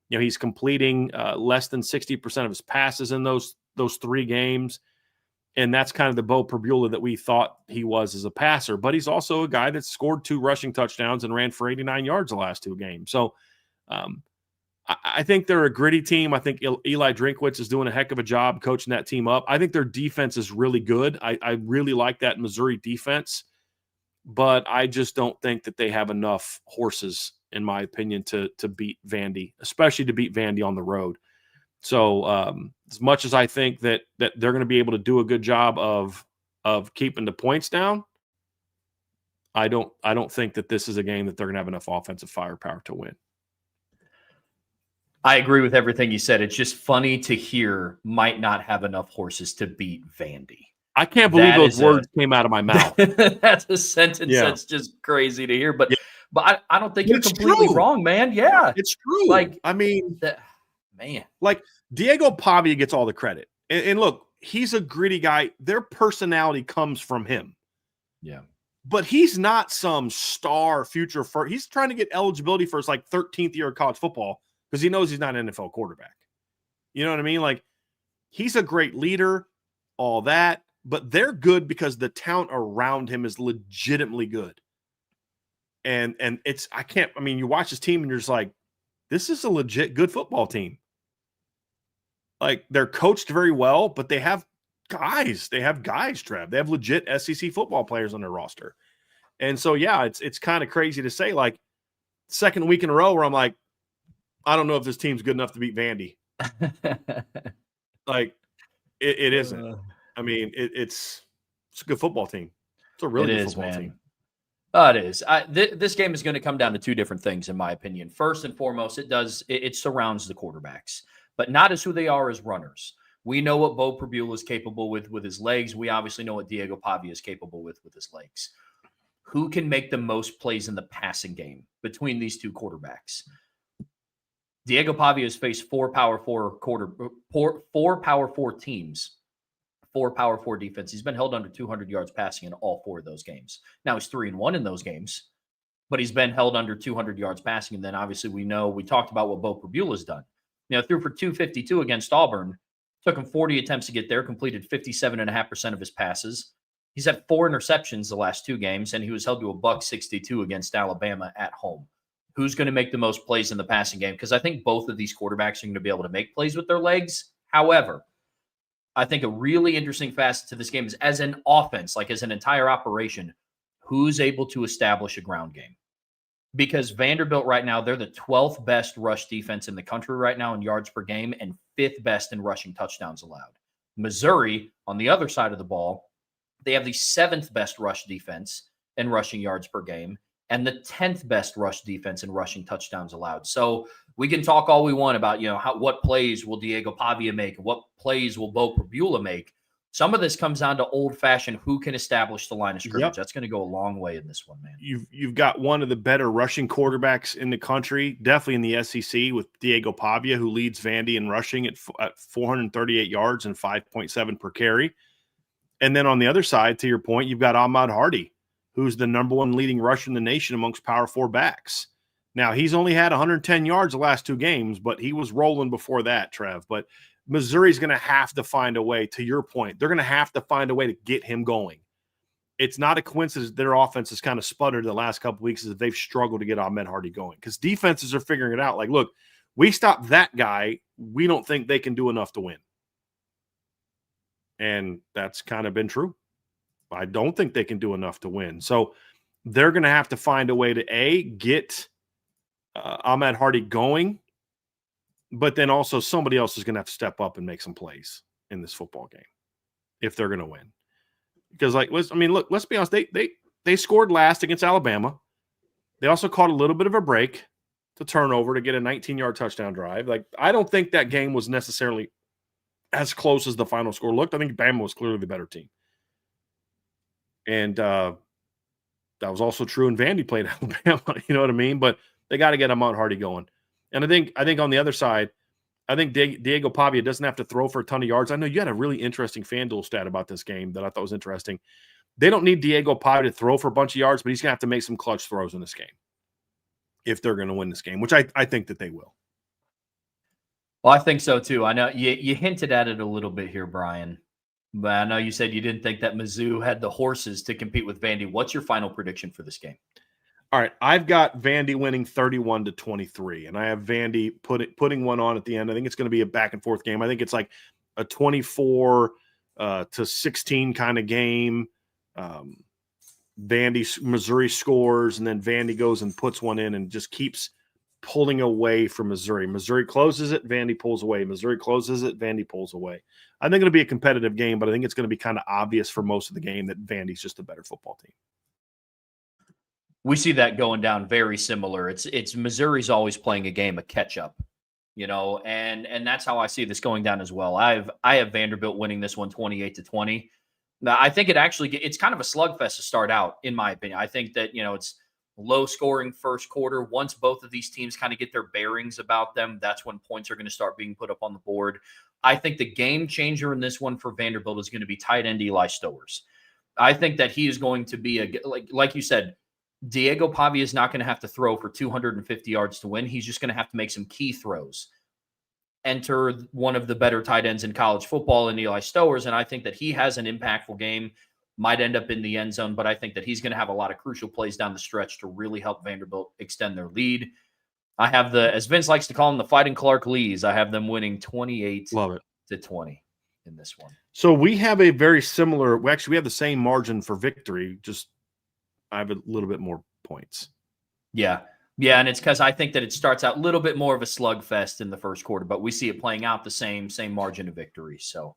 B: He's completing less than 60% of his passes in those 3 games. And that's kind of the Bo Perbula that we thought he was as a passer. But he's also a guy that scored 2 rushing touchdowns and ran for 89 yards the last 2 games. So I think they're a gritty team. I think Eli Drinkwitz is doing a heck of a job coaching that team up. I think their defense is really good. I really like that Missouri defense. But I just don't think that they have enough horses, in my opinion, to beat Vandy, especially to beat Vandy on the road. So as much as I think that they're going to be able to do a good job of keeping the points down, I don't think that this is a game that they're going to have enough offensive firepower to win.
A: I agree with everything you said. It's just funny to hear might not have enough horses to beat Vandy.
B: I can't believe those words came out of my mouth.
A: That's a sentence that's just crazy to hear. But I don't think you're completely wrong, man. Yeah.
B: It's true.
A: Man.
B: Like Diego Pavia gets all the credit. And look, he's a gritty guy. Their personality comes from him.
A: Yeah.
B: But he's not some star future first. He's trying to get eligibility for his 13th year of college football because he knows he's not an NFL quarterback. You know what I mean? Like, he's a great leader, all that, but they're good because the talent around him is legitimately good. And you watch his team and you're just like, this is a legit good football team. Like, they're coached very well, but they have guys. They have guys, Trev. They have legit SEC football players on their roster. And so, yeah, it's kind of crazy to say, like, second week in a row where I'm like, I don't know if this team's good enough to beat Vandy. Like, it isn't. I mean, it's a good football team. It's a really good football team.
A: It is. This game is going to come down to 2 different things, in my opinion. First and foremost, it surrounds the quarterbacks, but not as who they are as runners. We know what Bo Perbula is capable with his legs. We obviously know what Diego Pavia is capable with his legs. Who can make the most plays in the passing game between these 2 quarterbacks? Diego Pavia has faced 4 Power 4 teams. 4 Power 4 defense. He's been held under 200 yards passing in all 4 of those games. Now he's 3-1 in those games, but he's been held under 200 yards passing. And then obviously we talked about what Bo Perbula's done. Threw for 252 against Auburn. Took him 40 attempts to get there, completed 57.5% of his passes. He's had 4 interceptions the last 2 games, and he was held to a $162 against Alabama at home. Who's going to make the most plays in the passing game? Because I think both of these quarterbacks are going to be able to make plays with their legs. However, I think a really interesting facet to this game is as an offense, like as an entire operation, who's able to establish a ground game? Because Vanderbilt right now, they're the 12th best rush defense in the country right now in yards per game and 5th best in rushing touchdowns allowed. Missouri, on the other side of the ball, they have the 7th best rush defense in rushing yards per game and the 10th best rush defense in rushing touchdowns allowed. So we can talk all we want about, what plays will Diego Pavia make and what plays will Bo Prabula make. Some of this comes down to old-fashioned who can establish the line of scrimmage.
B: Yep.
A: That's going to go a long way in this one, man.
B: You've got one of the better rushing quarterbacks in the country, definitely in the SEC, with Diego Pavia, who leads Vandy in rushing at 438 yards and 5.7 per carry. And then on the other side, to your point, you've got Ahmad Hardy, who's the number one leading rusher in the nation amongst Power 4 backs. Now, he's only had 110 yards the last 2 games, but he was rolling before that, Trev. But Missouri's going to have to find a way, to your point, they're going to have to find a way to get him going. It's not a coincidence their offense has kind of sputtered the last couple of weeks as they've struggled to get Ahmed Hardy going, because defenses are figuring it out. Like, look, we stopped that guy. We don't think they can do enough to win. And that's kind of been true. I don't think they can do enough to win. So they're going to have to find a way to, get Ahmed Hardy going, but then also somebody else is going to have to step up and make some plays in this football game if they're going to win. Because, let's be honest. They scored last against Alabama. They also caught a little bit of a break to turnover to get a 19-yard touchdown drive. Like, I don't think that game was necessarily as close as the final score looked. I think Bama was clearly the better team. And that was also true in Vandy played Alabama. You know what I mean? But they got to get Ahmad Hardy going. And I think on the other side, I think Diego Pavia doesn't have to throw for a ton of yards. I know you had a really interesting FanDuel stat about this game that I thought was interesting. They don't need Diego Pavia to throw for a bunch of yards, but he's going to have to make some clutch throws in this game if they're going to win this game, which I think that they will.
A: Well, I think so too. I know you hinted at it a little bit here, Brian, but I know you said you didn't think that Mizzou had the horses to compete with Vandy. What's your final prediction for this game?
B: All right, I've got Vandy winning 31-23, and I have Vandy putting one on at the end. I think it's going to be a back-and-forth game. I think it's like a 24-16 kind of game. Missouri scores, and then Vandy goes and puts one in and just keeps pulling away from Missouri. Missouri closes it, Vandy pulls away. Missouri closes it, Vandy pulls away. I think it'll be a competitive game, but I think it's going to be kind of obvious for most of the game that Vandy's just a better football team.
A: We see that going down very similar. It's Missouri's always playing a game of catch up, and that's how I see this going down as well. I have Vanderbilt winning this one 28-20. Now, I think it's kind of a slugfest to start out, in my opinion. I think that, it's low scoring first quarter. Once both of these teams kind of get their bearings about them, that's when points are going to start being put up on the board. I think the game changer in this one for Vanderbilt is going to be tight end Eli Stowers. I think that he is going to be like you said, Diego Pavia is not going to have to throw for 250 yards to win. He's just going to have to make some key throws. Enter one of the better tight ends in college football in Eli Stowers, and I think that he has an impactful game, might end up in the end zone, but I think that he's going to have a lot of crucial plays down the stretch to really help Vanderbilt extend their lead. I have as Vince likes to call them, the Fighting Clark Lees. I have them winning 28-20 in this one.
B: So we have a very similar – we have the same margin for victory, just – I have a little bit more points.
A: Yeah, and it's because I think that it starts out a little bit more of a slugfest in the first quarter, but we see it playing out the same margin of victory. So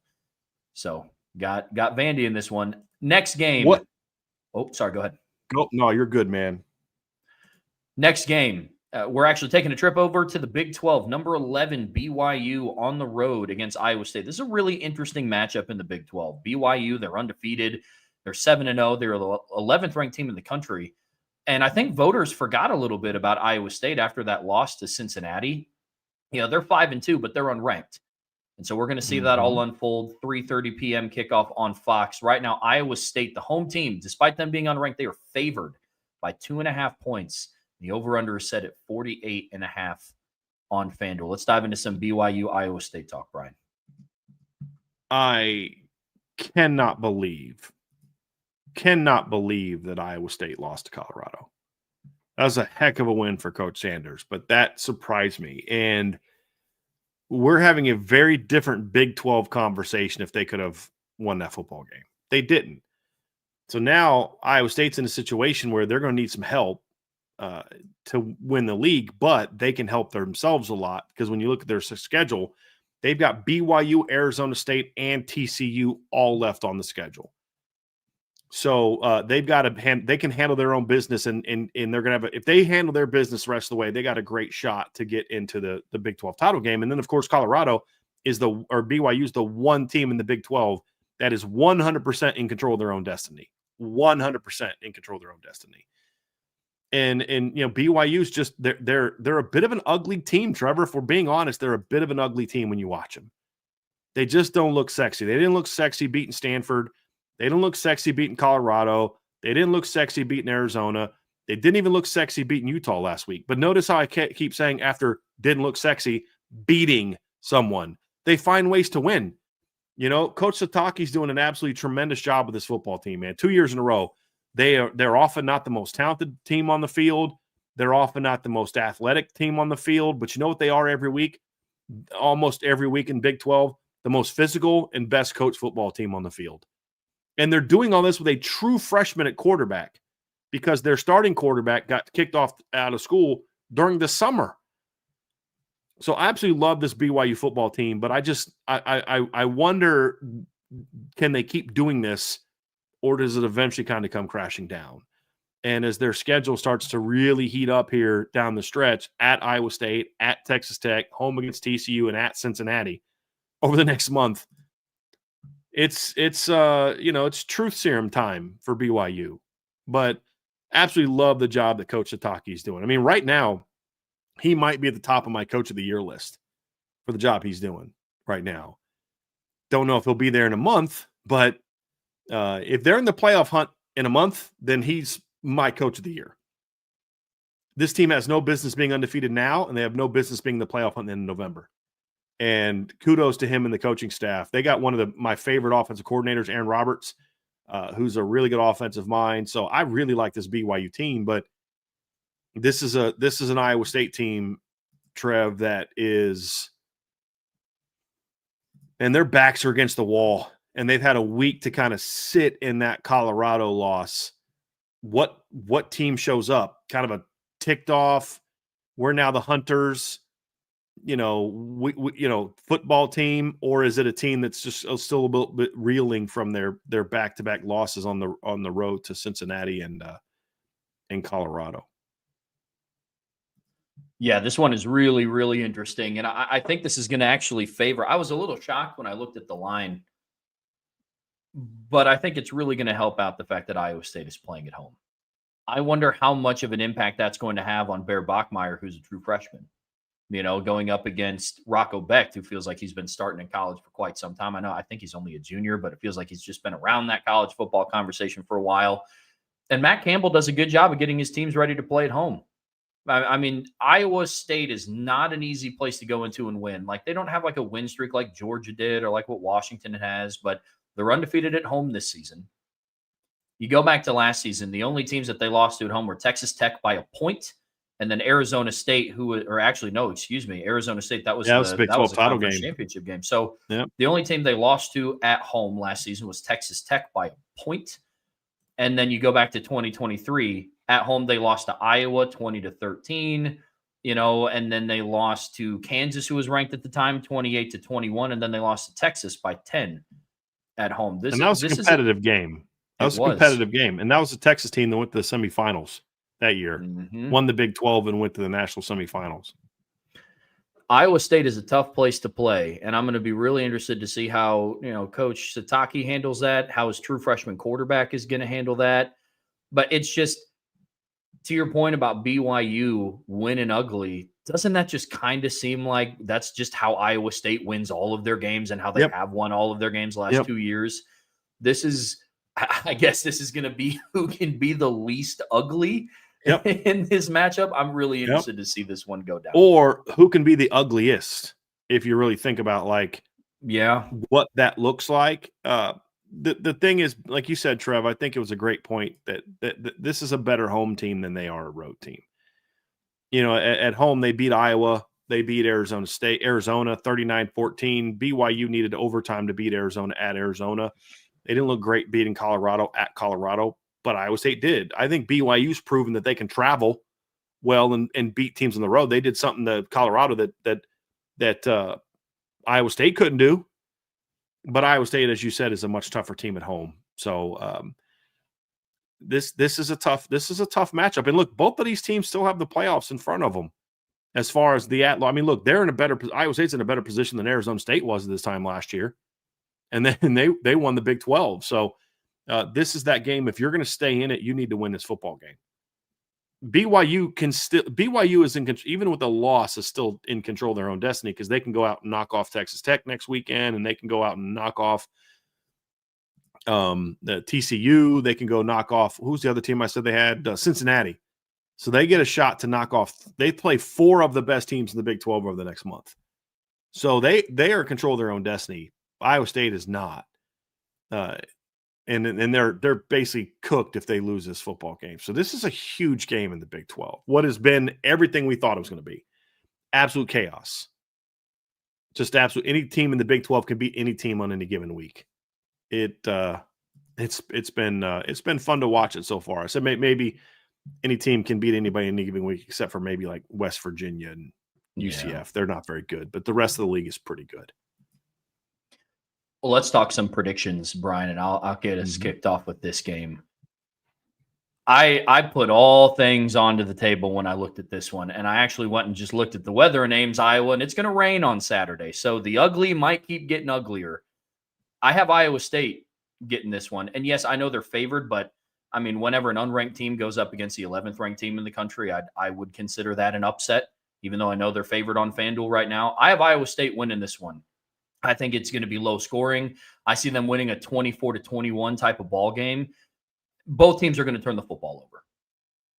A: got Vandy in this one. Next game.
B: What?
A: Oh, sorry. Go ahead.
B: No, you're good, man.
A: Next game. We're actually taking a trip over to the Big 12. Number 11, BYU on the road against Iowa State. This is a really interesting matchup in the Big 12. BYU, they're undefeated. They're 7-0. They're the 11th ranked team in the country. And I think voters forgot a little bit about Iowa State after that loss to Cincinnati. They're 5-2, but they're unranked. And so we're going to see that all unfold. 3:30 p.m. kickoff on Fox. Right now, Iowa State, the home team, despite them being unranked, they are favored by 2.5 points. The over-under is set at 48.5 on FanDuel. Let's dive into some BYU Iowa State talk, Brian.
B: I cannot believe that Iowa State lost to Colorado. That was a heck of a win for Coach Sanders, but that surprised me. And we're having a very different Big 12 conversation if they could have won that football game. They didn't. So now Iowa State's in a situation where they're going to need some help to win the league, but they can help themselves a lot because when you look at their schedule, they've got BYU, Arizona State, and TCU all left on the schedule. So they've got they can handle their own business, and they're going to have if they handle their business the rest of the way, they got a great shot to get into the Big 12 title game. And then, of course, Colorado BYU is the one team in the Big 12 that is 100% in control of their own destiny. 100% in control of their own destiny. And BYU's just they're a bit of an ugly team, Trevor. If we're being honest, they're a bit of an ugly team when you watch them. They just don't look sexy. They didn't look sexy beating Stanford. They didn't look sexy beating Colorado. They didn't look sexy beating Arizona. They didn't even look sexy beating Utah last week. But notice how I keep saying after didn't look sexy, beating someone. They find ways to win. Coach Satake's doing an absolutely tremendous job with this football team, man. 2 years in a row. They're often not the most talented team on the field. They're often not the most athletic team on the field. But you know what they are every week? Almost every week in Big 12, the most physical and best coached football team on the field. And they're doing all this with a true freshman at quarterback because their starting quarterback got kicked off out of school during the summer. So I absolutely love this BYU football team, but I wonder, can they keep doing this, or does it eventually kind of come crashing down? And as their schedule starts to really heat up here down the stretch at Iowa State, at Texas Tech, home against TCU, and at Cincinnati over the next month, it's truth serum time for BYU. But absolutely love the job that Coach Satake is doing. I mean, right now, he might be at the top of my Coach of the Year list for the job he's doing right now. Don't know if he'll be there in a month, but if they're in the playoff hunt in a month, then he's my Coach of the Year. This team has no business being undefeated now, and they have no business being in the playoff hunt in November. And kudos to him and the coaching staff. They got one of my favorite offensive coordinators, Aaron Roberts, who's a really good offensive mind. So I really like this BYU team, but this is an Iowa State team, Trev, that is, and their backs are against the wall, and they've had a week to kind of sit in that Colorado loss. What team shows up? Kind of a ticked off, we're now the Hunters, football team, or is it a team that's just still a little bit reeling from their back-to-back losses on the road to Cincinnati and Colorado?
A: Yeah, this one is really, really interesting. And I think this is going to actually favor. I was a little shocked when I looked at the line, but I think it's really going to help out the fact that Iowa State is playing at home. I wonder how much of an impact that's going to have on Bear Bachmeier, who's a true freshman, going up against Rocco Becht, who feels like he's been starting in college for quite some time. I think he's only a junior, but it feels like he's just been around that college football conversation for a while. And Matt Campbell does a good job of getting his teams ready to play at home. I mean, Iowa State is not an easy place to go into and win. Like, they don't have like a win streak like Georgia did or like what Washington has, but they're undefeated at home this season. You go back to last season, the only teams that they lost to at home were Texas Tech by a point, and then Arizona State, Arizona State. That was
B: the Big 12 title game,
A: championship game. So The only team they lost to at home last season was Texas Tech by a point. And then you go back to 2023. At home, they lost to Iowa 20-13, and then they lost to Kansas, who was ranked at the time, 28-21, and then they lost to Texas by 10 at home.
B: That was a competitive game. That was a competitive game, and that was a Texas team that went to the semifinals that year, won the Big 12, and went to the national semifinals.
A: Iowa State is a tough place to play, and I'm going to be really interested to see how Coach Satake handles that, how his true freshman quarterback is going to handle that. But it's just, to your point about BYU winning ugly, doesn't that just kind of seem like that's just how Iowa State wins all of their games and how they have won all of their games the last 2 years? I guess this is going to be who can be the least ugly in this matchup. I'm really interested to see this one go down.
B: Or who can be the ugliest, if you really think about what that looks like. The thing is, like you said, Trev, I think it was a great point that this is a better home team than they are a road team. At home, they beat Iowa. They beat Arizona 39-14. BYU needed overtime to beat Arizona at Arizona. They didn't look great beating Colorado at Colorado, but Iowa State did. I think BYU's proven that they can travel well and beat teams on the road. They did something to Colorado that Iowa State couldn't do. But Iowa State, as you said, is a much tougher team at home. So this is a tough matchup. And look, both of these teams still have the playoffs in front of them. As far as the I mean, look, Iowa State's in a better position than Arizona State was at this time last year, and then they won the Big 12. So this is that game. If you're going to stay in it, you need to win this football game. BYU is in control, even with a loss, is still in control of their own destiny because they can go out and knock off Texas Tech next weekend, and they can go out and knock off the TCU. They can go knock off who's the other team I said they had? Cincinnati. So they get a shot to knock off. They play 4 of the best teams in the Big 12 over the next month. So they are in control of their own destiny. Iowa State is not. And they're basically cooked if they lose this football game. So this is a huge game in the Big 12. What has been everything we thought it was going to be. Absolute chaos. Just absolute. Any team in the Big 12 can beat any team on any given week. It's been fun to watch it so far. I said maybe any team can beat anybody in any given week except for maybe like West Virginia and UCF. Yeah. They're not very good, but the rest of the league is pretty good.
A: Well, let's talk some predictions, Brian, and I'll get us kicked off with this game. I put all things onto the table when I looked at this one, and I actually went and just looked at the weather in Ames, Iowa, and it's going to rain on Saturday. So the ugly might keep getting uglier. I have Iowa State getting this one. And yes, I know they're favored, but I mean, whenever an unranked team goes up against the 11th ranked team in the country, I would consider that an upset, even though I know they're favored on FanDuel right now. I have Iowa State winning this one. I think it's going to be low scoring. I see them winning a 24-21 type of ball game. Both teams are going to turn the football over.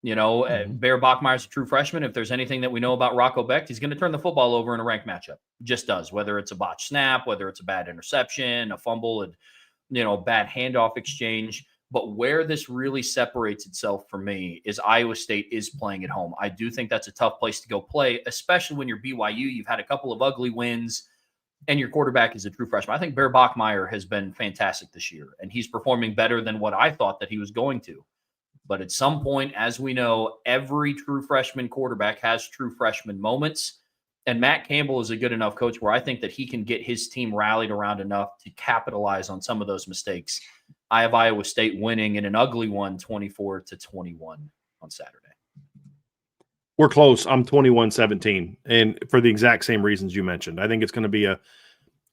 A: You know, Bear Bachmeier's a true freshman. If there's anything that we know about Rocco Becht, he's going to turn the football over in a ranked matchup. Just does, whether it's a botched snap, whether it's a bad interception, a fumble, and, bad handoff exchange. But where this really separates itself for me is Iowa State is playing at home. I do think that's a tough place to go play, especially when you're BYU. You've had a couple of ugly wins, and your quarterback is a true freshman. I think Bear Bachmeier has been fantastic this year, and he's performing better than what I thought that he was going to. But at some point, as we know, every true freshman quarterback has true freshman moments. And Matt Campbell is a good enough coach where I think that he can get his team rallied around enough to capitalize on some of those mistakes. I have Iowa State winning in an ugly one, 24-21 on Saturday.
B: We're close. I'm 21-17. And for the exact same reasons you mentioned. I think it's going to be a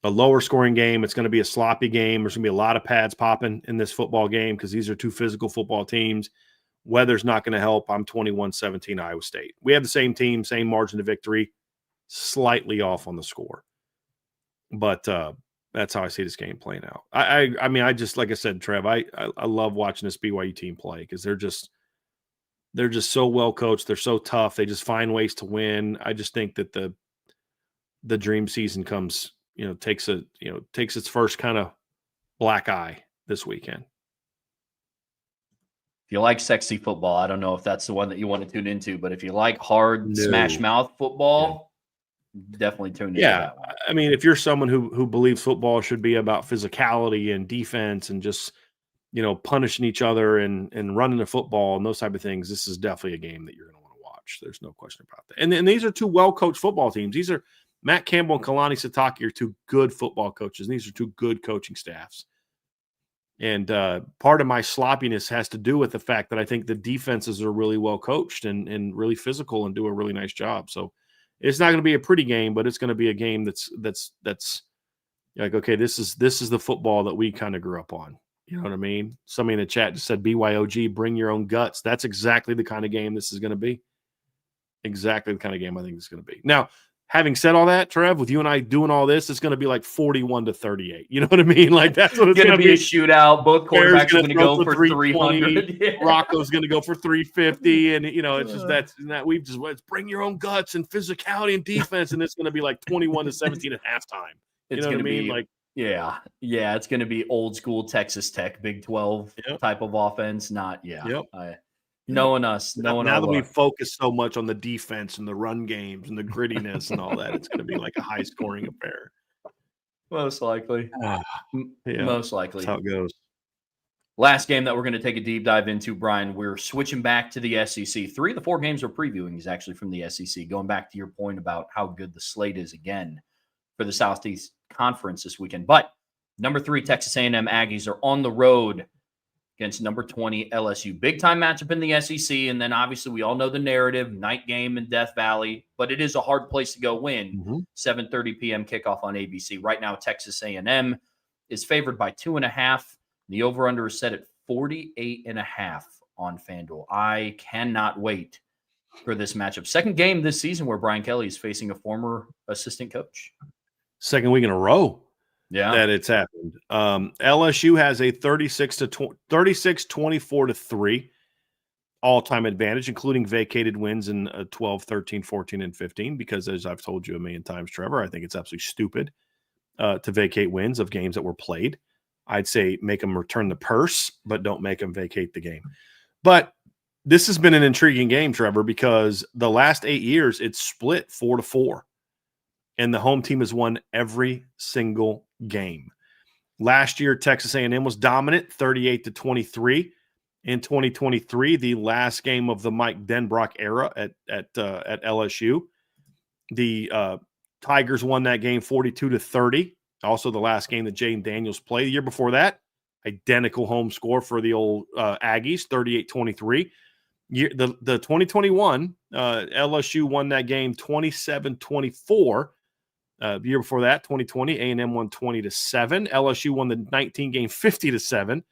B: lower scoring game. It's going to be a sloppy game. There's going to be a lot of pads popping in this football game because these are two physical football teams. Weather's not going to help. I'm 21-17 Iowa State. We have the same team, same margin of victory, slightly off on the score. But that's how I see this game playing out. I mean, I just, like I said, Trev, I love watching this BYU team play because they're just so well coached. They're so tough. They just find ways to win. I just think that the dream season comes, takes its first kind of black eye this weekend.
A: If you like sexy football, I don't know if that's the one that you want to tune into, but if you like hard smash mouth football, definitely tune into that one.
B: I mean, if you're someone who believes football should be about physicality and defense and just, punishing each other and running the football and those type of things, this is definitely a game that you're going to want to watch. There's no question about that. And these are two well-coached football teams. These are Matt Campbell and Kalani Sitake are two good football coaches. And these are two good coaching staffs. And part of my sloppiness has to do with the fact that I think the defenses are really well coached and really physical and do a really nice job. So it's not going to be a pretty game, but it's going to be a game that's like, okay, this is the football that we kind of grew up on. You know what I mean? Somebody in the chat just said, BYOG, bring your own guts. That's exactly the kind of game this is going to be. Exactly the kind of game I think it's going to be. Now, having said all that, Trev, with you and I doing all this, it's going to be like 41-38. You know what I mean? Like that's what it's going to be.
A: A shootout. Both quarterbacks are going to go for 300.
B: Yeah. Rocco's going to go for 350, and it's just it's bring your own guts and physicality and defense, and it's going to be like 21-17 at halftime. You know what I mean? Like.
A: Yeah, it's going to be old school Texas Tech, Big 12 type of offense. Knowing us,
B: now that we focus so much on the defense and the run games and the grittiness and all that, it's going to be like a high scoring affair.
A: Most likely.
B: Most likely.
A: That's
B: how it goes.
A: Last game that we're going to take a deep dive into, Brian, we're switching back to the SEC. 3 of the 4 games we're previewing is actually from the SEC. Going back to your point about how good the slate is again for the Southeast Conference this weekend. But number 3, Texas A&M Aggies are on the road against number 20 LSU. Big time matchup in the SEC. And then obviously we all know the narrative, night game in Death Valley, but it is a hard place to go win. 7:30 p.m. kickoff on ABC. Right now, Texas A&M is favored by 2.5. The over-under is set at 48.5 on FanDuel. I cannot wait for this matchup. Second game this season where Brian Kelly is facing a former assistant coach.
B: Second week in a row that it's happened. LSU has a 36-24-3 all-time advantage, including vacated wins in 12, 13, 14, and 15, because as I've told you a million times, Trevor, I think it's absolutely stupid to vacate wins of games that were played. I'd say make them return the purse, but don't make them vacate the game. But this has been an intriguing game, Trevor, because the last 8 years, it's split 4-4. And the home team has won every single game. Last year, Texas A&M was dominant, 38-23. In 2023, the last game of the Mike Denbrock era at LSU, the Tigers won that game 42-30. Also, the last game that Jaden Daniels played. The year before that, identical home score for the old Aggies, 38-23. The 2021, LSU won that game 27-24. The year before that, 2020, A&M won 20-7. LSU won the 19 game 50-7.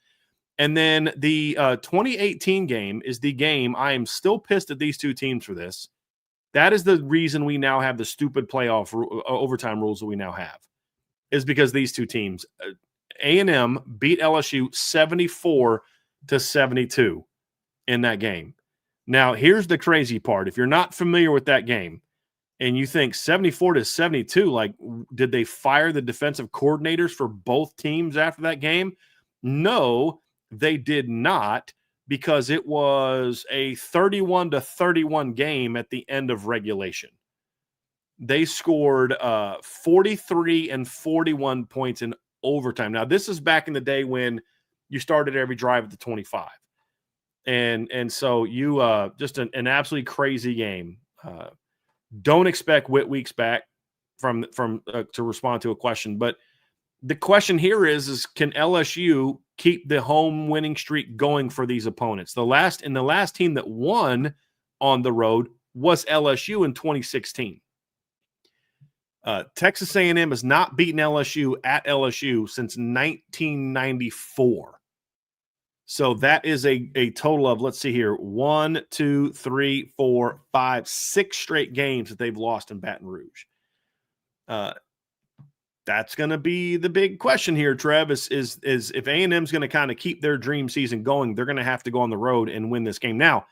B: And then the 2018 game is the game. I am still pissed at these two teams for this. That is the reason we now have the stupid playoff overtime rules that we now have, is because these two teams, A&M beat LSU 74-72 in that game. Now, here's the crazy part. If you're not familiar with that game and you think 74-72, like, did they fire the defensive coordinators for both teams after that game? No, they did not, because it was a 31-31 game at the end of regulation. They scored 43 and 41 points in overtime. Now, this is back in the day when you started every drive at the 25. And so you just an absolutely crazy game. Don't expect Whit Weeks back from to respond to a question. But the question here is can LSU keep the home winning streak going for these opponents? The last team that won on the road was LSU in 2016. Texas A&M has not beaten LSU at LSU since 1994. So that is a total of, let's see here, 1, 2, 3, 4, 5, 6 straight games that they've lost in Baton Rouge. That's going to be the big question here, Trev, is if A&M's going to kind of keep their dream season going, they're going to have to go on the road and win this game. Now,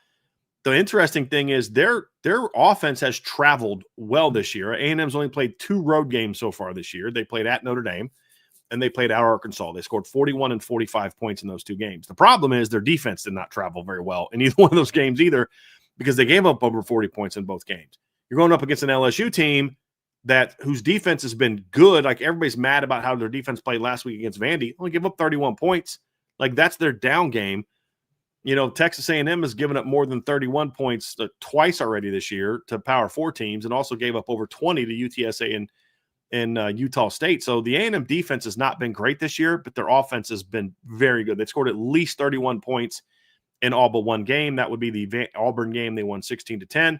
B: the interesting thing is their offense has traveled well this year. A&M's only played 2 road games so far this year. They played at Notre Dame, and they played at Arkansas. They scored 41 and 45 points in those 2 games. The problem is their defense did not travel very well in either one of those games either, because they gave up over 40 points in both games. You're going up against an LSU team whose defense has been good. Like, everybody's mad about how their defense played last week against Vandy. Only give up 31 points. Like, that's their down game. You know, Texas A&M has given up more than 31 points twice already this year to Power 4 teams, and also gave up over 20 to UTSA and Utah State. So the A&M defense has not been great this year, but their offense has been very good. They've scored at least 31 points in all but one game. That would be the Auburn game. They won 16-10.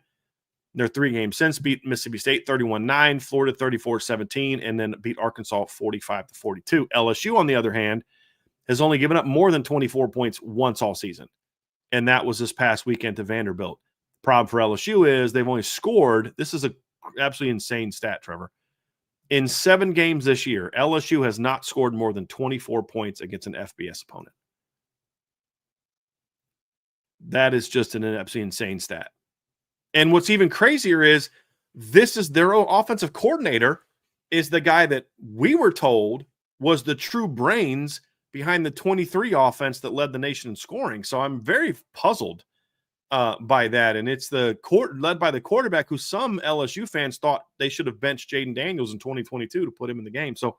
B: Their 3 games since beat Mississippi State 31-9, Florida 34-17, and then beat Arkansas 45-42. LSU, on the other hand, has only given up more than 24 points once all season, and that was this past weekend to Vanderbilt. Problem for LSU is they've only scored, this is a absolutely insane stat, Trevor. In 7 games this year, LSU has not scored more than 24 points against an FBS opponent. That is just an absolutely insane stat. And what's even crazier is this is their own offensive coordinator is the guy that we were told was the true brains behind the 23 offense that led the nation in scoring. So I'm very puzzled by that. And it's led by the quarterback who some LSU fans thought they should have benched Jaden Daniels in 2022 to put him in the game. So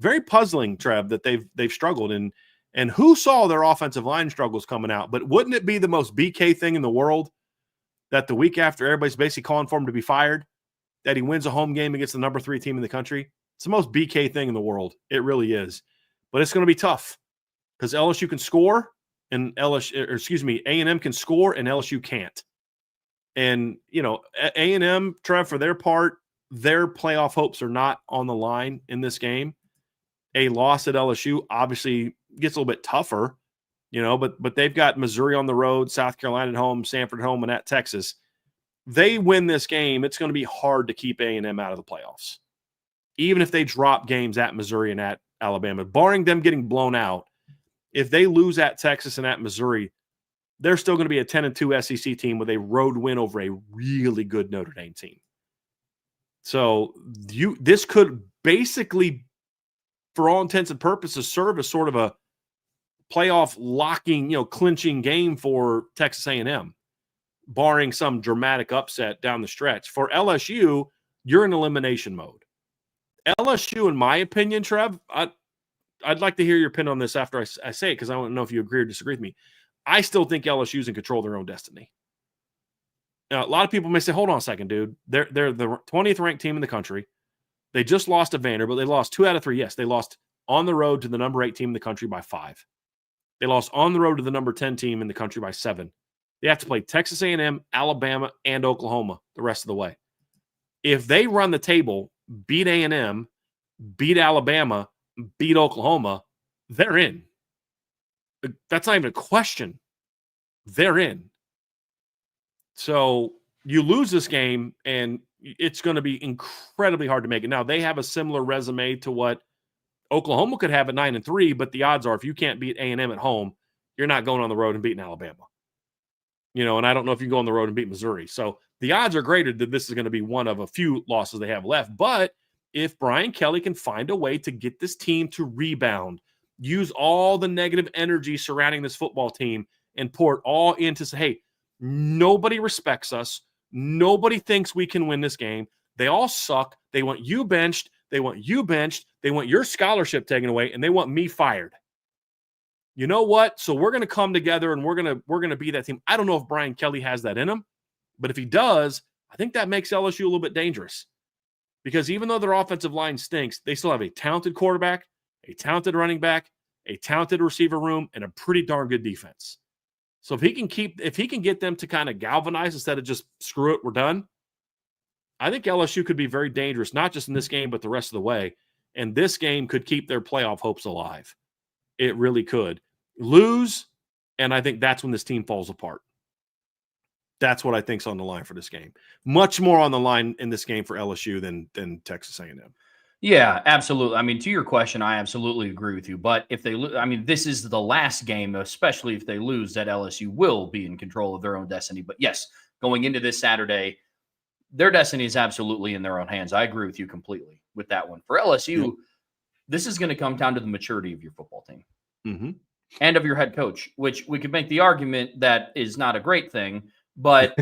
B: very puzzling, Trev, that they've struggled. And And who saw their offensive line struggles coming out? But wouldn't it be the most BK thing in the world that the week after everybody's basically calling for him to be fired, that he wins a home game against the number 3 team in the country? It's the most BK thing in the world. It really is. But it's going to be tough because LSU can score and A&M can score and LSU can't. And, A&M, Trev, for their part, their playoff hopes are not on the line in this game. A loss at LSU obviously gets a little bit tougher, but they've got Missouri on the road, South Carolina at home, Stanford at home, and at Texas. They win this game, it's going to be hard to keep A&M out of the playoffs. Even if they drop games at Missouri and at Alabama, barring them getting blown out, if they lose at Texas and at Missouri, they're still going to be a 10-2 SEC team with a road win over a really good Notre Dame team. So this could basically, for all intents and purposes, serve as sort of a playoff locking, clinching game for Texas A&M, barring some dramatic upset down the stretch. For LSU, you're in elimination mode. LSU, in my opinion, Trev, I'd like to hear your opinion on this after I say it, because I don't know if you agree or disagree with me. I still think LSU's in control of their own destiny. Now, a lot of people may say, hold on a second, dude. They're the 20th ranked team in the country. They just lost to Vanderbilt. They lost 2 out of 3. Yes, they lost on the road to the number 8 team in the country by 5. They lost on the road to the number 10 team in the country by 7. They have to play Texas A&M, Alabama, and Oklahoma the rest of the way. If they run the table, beat A&M, beat Alabama, beat Oklahoma, they're in. That's not even a question. They're in. So you lose this game, and it's going to be incredibly hard to make it. Now, they have a similar resume to what Oklahoma could have at 9-3, but the odds are if you can't beat A&M at home, you're not going on the road and beating Alabama. And I don't know if you can go on the road and beat Missouri. So the odds are greater that this is going to be one of a few losses they have left. But if Brian Kelly can find a way to get this team to rebound, use all the negative energy surrounding this football team and pour it all into say, hey, nobody respects us. Nobody thinks we can win this game. They all suck. They want you benched. They want you benched. They want your scholarship taken away, and they want me fired. You know what? So we're going to come together, and we're going to be that team. I don't know if Brian Kelly has that in him, but if he does, I think that makes LSU a little bit dangerous. Because even though their offensive line stinks, they still have a talented quarterback, a talented running back, a talented receiver room, and a pretty darn good defense. So if he can get them to kind of galvanize instead of just screw it, we're done, I think LSU could be very dangerous, not just in this game, but the rest of the way. And this game could keep their playoff hopes alive. It really could. Lose, and I think that's when this team falls apart. That's what I think's on the line for this game. Much more on the line in this game for LSU than Texas A&M.
A: Yeah, absolutely. I mean, to your question, I absolutely agree with you. But if they lose, I mean, this is the last game, especially if they lose, that LSU will be in control of their own destiny. But yes, going into this Saturday, their destiny is absolutely in their own hands. I agree with you completely with that one. For LSU, This is going to come down to the maturity of your football team and of your head coach, which we could make the argument that is not a great thing, but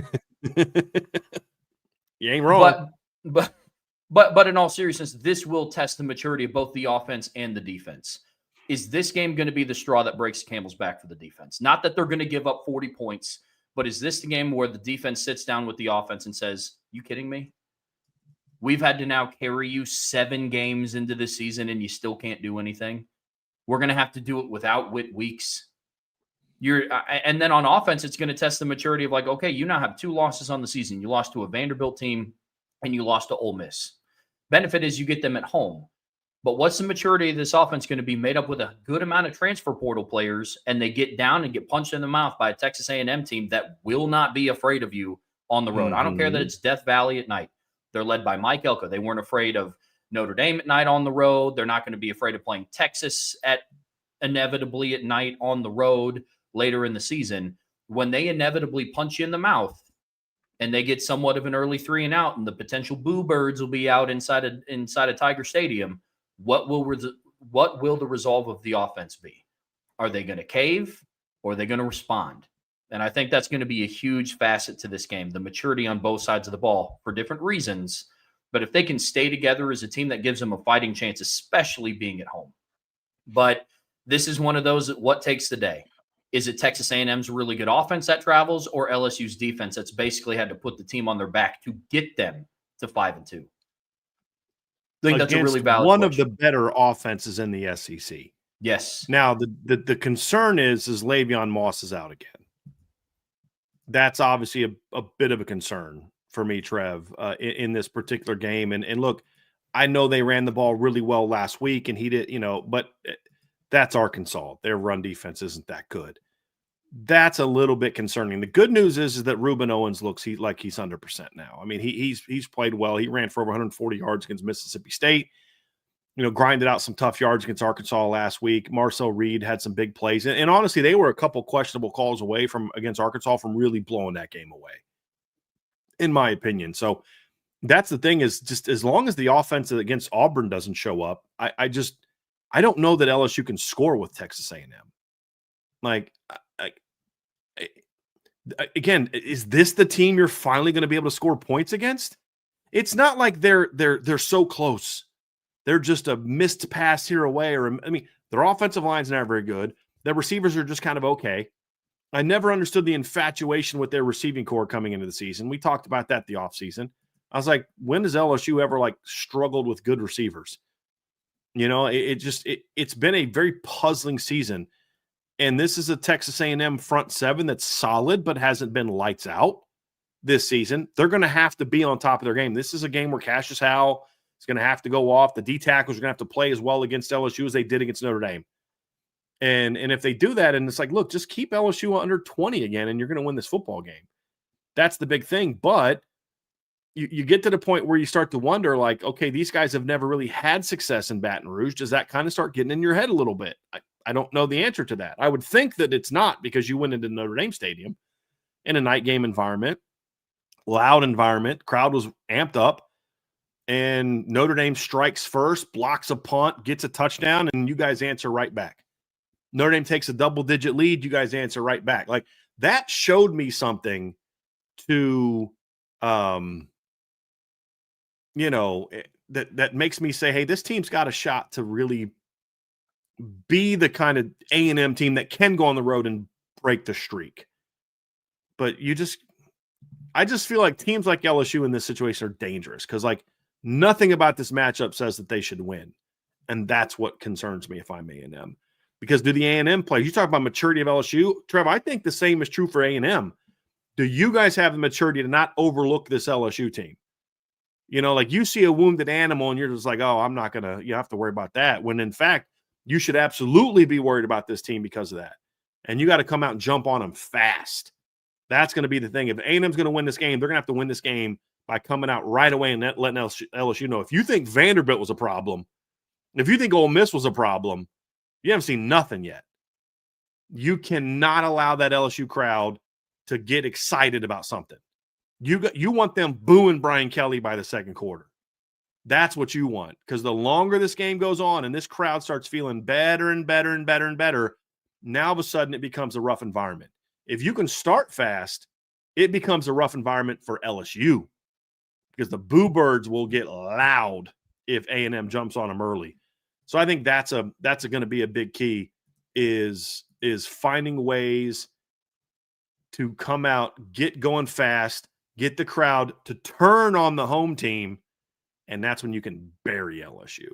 B: you ain't wrong.
A: But in all seriousness, this will test the maturity of both the offense and the defense. Is this game going to be the straw that breaks the camel's back for the defense? Not that they're going to give up 40 points, but is this the game where the defense sits down with the offense and says, you kidding me? We've had to now carry you 7 games into the season and you still can't do anything. We're going to have to do it without Whit Weeks. And then on offense, it's going to test the maturity of like, okay, you now have 2 losses on the season. You lost to a Vanderbilt team and you lost to Ole Miss. Benefit is you get them at home. But what's the maturity of this offense going to be made up with a good amount of transfer portal players, and they get down and get punched in the mouth by a Texas A&M team that will not be afraid of you on the road? I don't care that it's Death Valley at night. They're led by Mike Elko. They weren't afraid of Notre Dame at night on the road. They're not going to be afraid of playing Texas inevitably at night on the road later in the season. When they inevitably punch you in the mouth, and they get somewhat of an early 3-and-out, and the potential Boo Birds will be out inside of Tiger Stadium, what will the resolve of the offense be? Are they going to cave, or are they going to respond? And I think that's going to be a huge facet to this game, the maturity on both sides of the ball for different reasons. But if they can stay together as a team, that gives them a fighting chance, especially being at home. But this is one of those, what takes the day? Is it Texas A&M's really good offense that travels, or LSU's defense that's basically had to put the team on their back to get them to 5-2? I think that's a really valid
B: one
A: question.
B: of the better offenses in the SEC.
A: Yes.
B: Now, the concern is Le'Veon Moss is out again. That's obviously a bit of a concern for me, Trev, in this particular game. And look, I know they ran the ball really well last week, and he did, but that's Arkansas. Their run defense isn't that good. That's a little bit concerning. The good news is that Reuben Owens looks like he's 100% now. I mean, he's played well. He ran for over 140 yards against Mississippi State. Grinded out some tough yards against Arkansas last week. Marcel Reed had some big plays. And honestly, they were a couple questionable calls away against Arkansas from really blowing that game away, in my opinion. So that's the thing, is just as long as the offense against Auburn doesn't show up, I don't know that LSU can score with Texas A&M. Like, again, is this the team you're finally going to be able to score points against? It's not like they're so close. They're just a missed pass here away. Their offensive line's not very good. Their receivers are just kind of okay. I never understood the infatuation with their receiving core coming into the season. We talked about that the offseason. I was like, when does LSU ever struggled with good receivers? It's been a very puzzling season. And this is a Texas A&M front seven that's solid, but hasn't been lights out this season. They're going to have to be on top of their game. This is a game where Cassius Howell is going to have to go off. The D tackles are going to have to play as well against LSU as they did against Notre Dame. And if they do that, and it's like, look, just keep LSU under 20 again, and you're going to win this football game. That's the big thing. But you get to the point where you start to wonder, okay, these guys have never really had success in Baton Rouge. Does that kind of start getting in your head a little bit? I don't know the answer to that. I would think that it's not, because you went into Notre Dame Stadium in a night game environment, loud environment, crowd was amped up, and Notre Dame strikes first, blocks a punt, gets a touchdown, and you guys answer right back. Notre Dame takes a double-digit lead, you guys answer right back. That showed me something to, that makes me say, hey, this team's got a shot to really be the kind of A&M team that can go on the road and break the streak. But I just feel like teams like LSU in this situation are dangerous, because nothing about this matchup says that they should win. And that's what concerns me if I'm A&M. Because do the A&M players, you talk about maturity of LSU, Trev, I think the same is true for A&M. Do you guys have the maturity to not overlook this LSU team? You see a wounded animal and you're just like, oh, you have to worry about that. When in fact, you should absolutely be worried about this team because of that. And you got to come out and jump on them fast. That's going to be the thing. If A&M's going to win this game, they're going to have to win this game by coming out right away and letting LSU know. If you think Vanderbilt was a problem, if you think Ole Miss was a problem, you haven't seen nothing yet. You cannot allow that LSU crowd to get excited about something. You want them booing Brian Kelly by the second quarter. That's what you want, because the longer this game goes on and this crowd starts feeling better and better and better and better, now all of a sudden it becomes a rough environment. If you can start fast, it becomes a rough environment for LSU, because the boo birds will get loud if A&M jumps on them early. So I think that's going to be a big key, is finding ways to come out, get going fast, get the crowd to turn on the home team, and that's when you can bury LSU.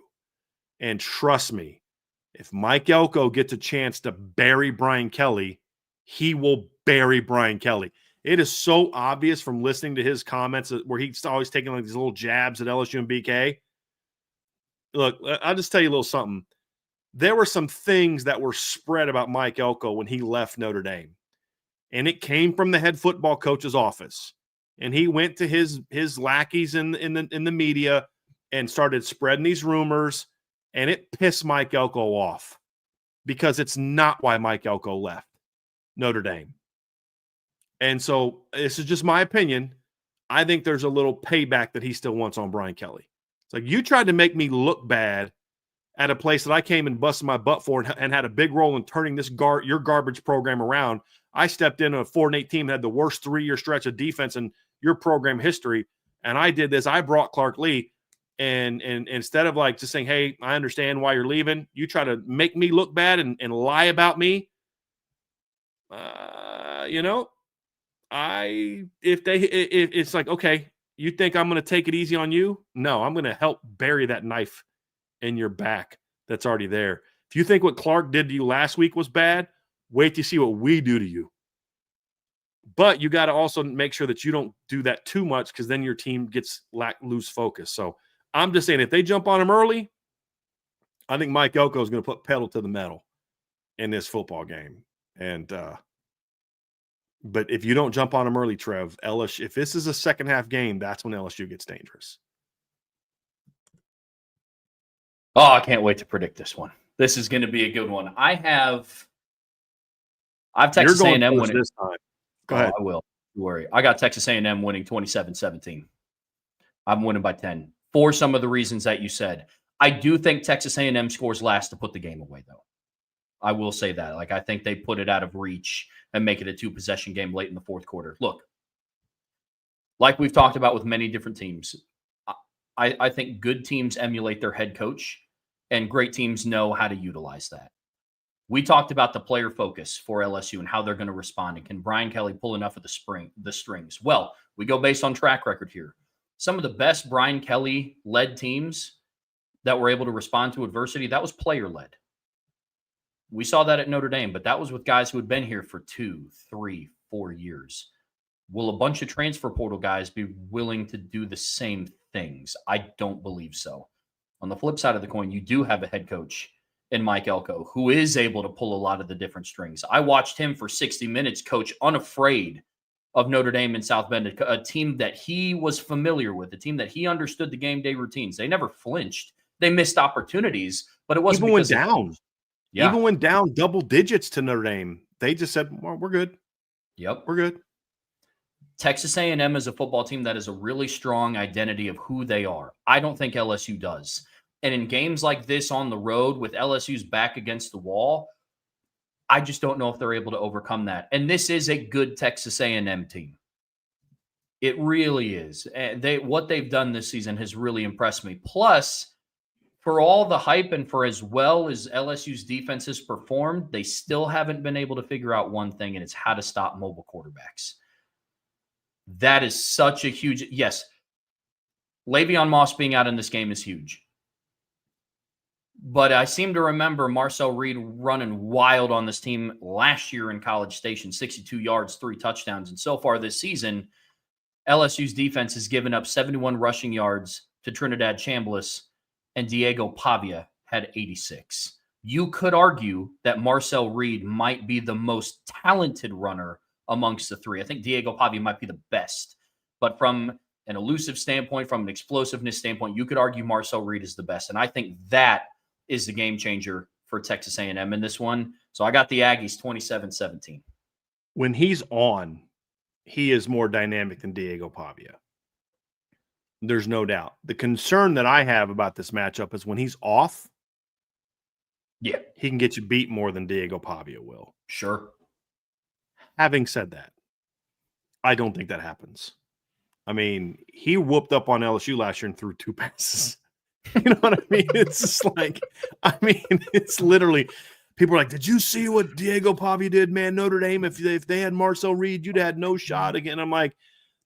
B: And trust me, if Mike Elko gets a chance to bury Brian Kelly, he will bury Brian Kelly. It is so obvious from listening to his comments where he's always taking these little jabs at LSU and BK. Look, I'll just tell you a little something. There were some things that were spread about Mike Elko when he left Notre Dame, and it came from the head football coach's office. And he went to his lackeys in the media and started spreading these rumors, and it pissed Mike Elko off, because it's not why Mike Elko left Notre Dame. And so this is just my opinion. I think there's a little payback that he still wants on Brian Kelly. It's like, you tried to make me look bad at a place that I came and busted my butt for and had a big role in turning your garbage program around. I stepped into a 4-8 team that had the worst 3-year stretch of defense in your program history, and I did this. I brought Clark Lee. And instead of like just saying, hey, I understand why you're leaving, you try to make me look bad and lie about me. If it's like, okay, you think I'm going to take it easy on you? No, I'm going to help bury that knife in your back that's already there. If you think what Clark did to you last week was bad, wait to see what we do to you. But you got to also make sure that you don't do that too much, because then your team gets loose focus. So I'm just saying, if they jump on him early, I think Mike Elko is going to put pedal to the metal in this football game. And but if you don't jump on him early, Trev, LSU, if this is a second half game, that's when LSU gets dangerous.
A: Oh, I can't wait to predict this one. This is going to be a good one. I've Texas A&M winning
B: this time. Go ahead.
A: I will. Don't worry. I got Texas A&M winning 27-17. I'm winning by 10 for some of the reasons that you said. I do think Texas A&M scores last to put the game away, though. I will say that. Like, I think they put it out of reach and make it a 2-possession game late in the fourth quarter. Look, like we've talked about with many different teams, I think good teams emulate their head coach, and great teams know how to utilize that. We talked about the player focus for LSU and how they're going to respond. And can Brian Kelly pull enough of the strings? Well, we go based on track record here. Some of the best Brian Kelly-led teams that were able to respond to adversity, that was player-led. We saw that at Notre Dame, but that was with guys who had been here for 2, 3, 4 years. Will a bunch of transfer portal guys be willing to do the same things? I don't believe so. On the flip side of the coin, you do have a head coach in Mike Elko who is able to pull a lot of the different strings. I watched him for 60 minutes coach unafraid of Notre Dame and South Bend, a team that he was familiar with, a team that he understood the game day routines. They never flinched. They missed opportunities, but it wasn't
B: even
A: because
B: when down.
A: Yeah.
B: Even when down double digits to Notre Dame, they just said, well, we're good.
A: Yep.
B: We're good.
A: Texas A&M is a football team that has a really strong identity of who they are. I don't think LSU does. And in games like this on the road with LSU's back against the wall, I just don't know if they're able to overcome that. And this is a good Texas A&M team. It really is. What they've done this season has really impressed me. Plus, for all the hype and for as well as LSU's defense has performed, they still haven't been able to figure out one thing, and it's how to stop mobile quarterbacks. That is such a huge – yes, Le'Veon Moss being out in this game is huge. But I seem to remember Marcel Reed running wild on this team last year in College Station, 62 yards, 3 touchdowns. And so far this season, LSU's defense has given up 71 rushing yards to Trinidad Chambliss, and Diego Pavia had 86. You could argue that Marcel Reed might be the most talented runner amongst the three. I think Diego Pavia might be the best. But from an elusive standpoint, from an explosiveness standpoint, you could argue Marcel Reed is the best. And I think that is the game changer for Texas A&M in this one. So I got the Aggies 27-17.
B: When he's on, he is more dynamic than Diego Pavia. There's no doubt. The concern that I have about this matchup is when he's off,
A: yeah,
B: he can get you beat more than Diego Pavia will.
A: Sure.
B: Having said that, I don't think that happens. I mean, he whooped up on LSU last year and threw 2 passes. You know what I mean? It's just like, it's literally, people are like, did you see what Diego Pavia did, man? Notre Dame, if they had Marcel Reed, you'd have had no shot again. I'm like,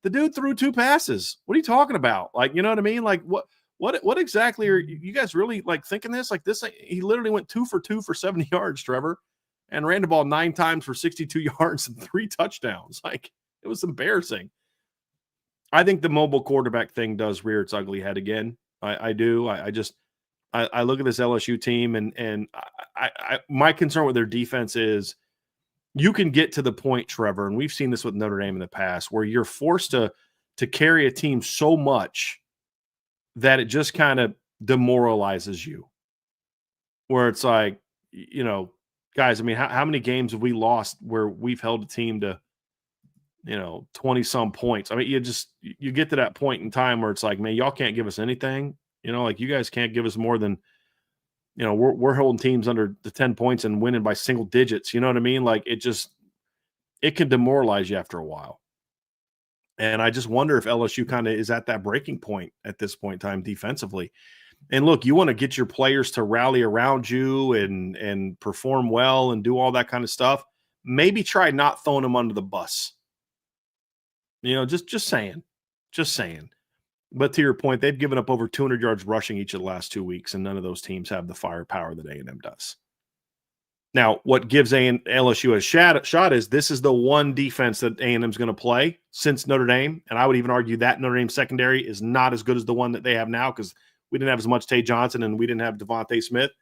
B: the dude threw 2 passes. What are you talking about? Like, you know what I mean? Like, what exactly are you guys really like thinking this? Like this, he literally went 2 for 2 for 70 yards, Trevor, and ran the ball 9 times for 62 yards and 3 touchdowns. Like, it was embarrassing. I think the mobile quarterback thing does rear its ugly head again. I do. I look at this LSU team and my concern with their defense is you can get to the point, Trevor, and we've seen this with Notre Dame in the past, where you're forced to carry a team so much that it just kind of demoralizes you. Where it's like, you know, guys, I mean, how many games have we lost where we've held a team to, 20-some points? I mean, you get to that point in time where it's like, man, y'all can't give us anything. Like you guys can't give us more than, we're holding teams under the 10 points and winning by single digits. You know what I mean? Like it can demoralize you after a while. And I just wonder if LSU kind of is at that breaking point at this point in time defensively. And look, you want to get your players to rally around you and perform well and do all that kind of stuff. Maybe try not throwing them under the bus. Just saying. But to your point, they've given up over 200 yards rushing each of the last 2 weeks, and none of those teams have the firepower that A&M does. Now, what gives LSU a shot is this is the one defense that A&M is going to play since Notre Dame, and I would even argue that Notre Dame secondary is not as good as the one that they have now because we didn't have as much Tay Johnson and we didn't have Devontae Smith.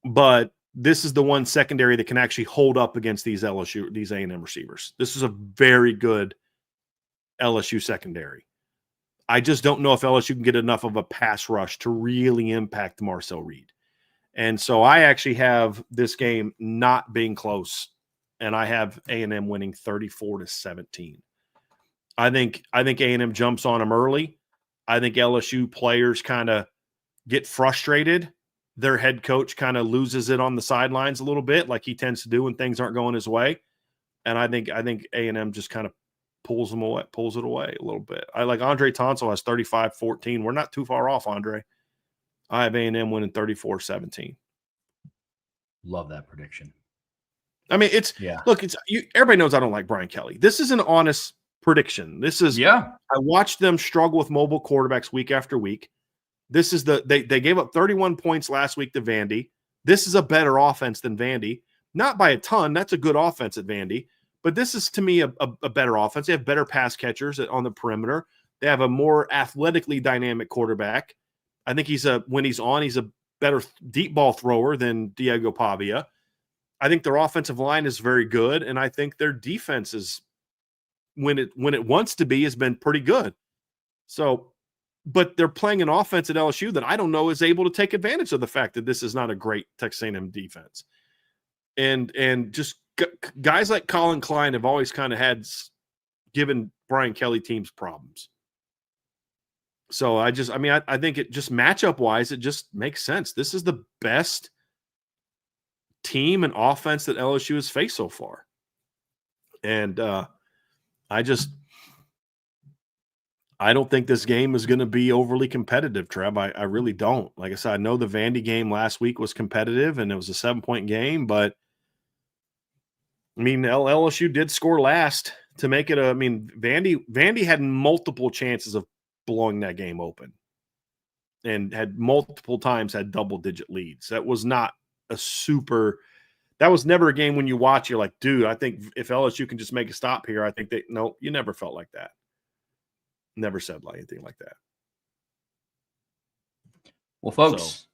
B: But this is the one secondary that can actually hold up against these A&M receivers. This is a very good LSU secondary. I just don't know if LSU can get enough of a pass rush to really impact Marcel Reed. And so I actually have this game not being close, and I have A&M winning 34-17. I think A&M jumps on them early. I think LSU players kind of get frustrated. Their head coach kind of loses it on the sidelines a little bit, like he tends to do when things aren't going his way. And I think A&M just kind of pulls it away a little bit. I like Andre Tonsil has 35-14. We're not too far off, Andre. I have A&M winning 34-17.
A: Love that prediction.
B: I mean, everybody knows I don't like Brian Kelly. This is an honest prediction. I watched them struggle with mobile quarterbacks week after week. This is they gave up 31 points last week to Vandy. This is a better offense than Vandy. Not by a ton. That's a good offense at Vandy. But this is, to me, a better offense. They have better pass catchers on the perimeter. They have a more athletically dynamic quarterback. I think when he's on, he's a better deep ball thrower than Diego Pavia. I think their offensive line is very good, and I think their defense is, when it wants to be, has been pretty good. So, but they're playing an offense at LSU that I don't know is able to take advantage of the fact that this is not a great Texas A&M defense. And just guys like Colin Klein have always kind of given Brian Kelly teams problems. So I think it just matchup wise, it just makes sense. This is the best team and offense that LSU has faced so far. And I don't think this game is going to be overly competitive, Trev. I really don't. Like I said, I know the Vandy game last week was competitive and it was a 7-point game, but I mean, LSU did score last to make it Vandy had multiple chances of blowing that game open and had multiple times had double-digit leads. That was never a game when you watch, you're like, dude, I think if LSU can just make a stop here, I think you never felt like that. Never said anything like that.
A: Well, folks,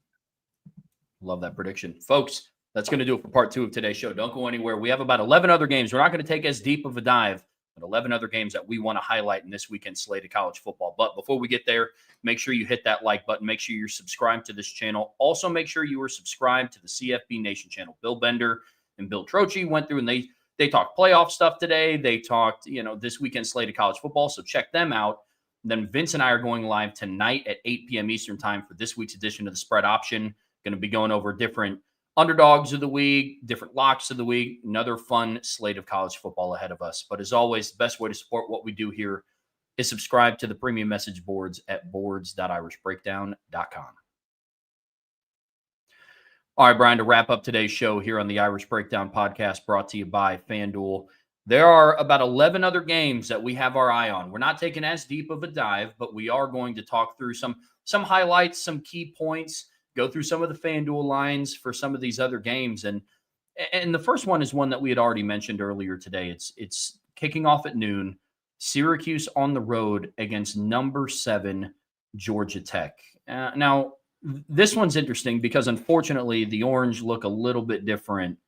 A: love that prediction. Folks, that's going to do it for part 2 of today's show. Don't go anywhere. We have about 11 other games. We're not going to take as deep of a dive, but 11 other games that we want to highlight in this weekend's slate of college football. But before we get there, make sure you hit that like button. Make sure you're subscribed to this channel. Also, make sure you are subscribed to the CFB Nation channel. Bill Bender and Bill Trocchi went through and they talked playoff stuff today. They talked, this weekend's slate of college football. So check them out. Then Vince and I are going live tonight at 8 p.m. Eastern time for this week's edition of the Spread Option. Going to be going over different underdogs of the week, different locks of the week, another fun slate of college football ahead of us. But as always, the best way to support what we do here is subscribe to the premium message boards at boards.irishbreakdown.com. All right, Brian, to wrap up today's show here on the Irish Breakdown podcast brought to you by FanDuel, there are about 11 other games that we have our eye on. We're not taking as deep of a dive, but we are going to talk through some highlights, some key points, go through some of the FanDuel lines for some of these other games. And the first one is one that we had already mentioned earlier today. It's kicking off at noon, Syracuse on the road against number 7 Georgia Tech. Now, this one's interesting because unfortunately the Orange look a little bit different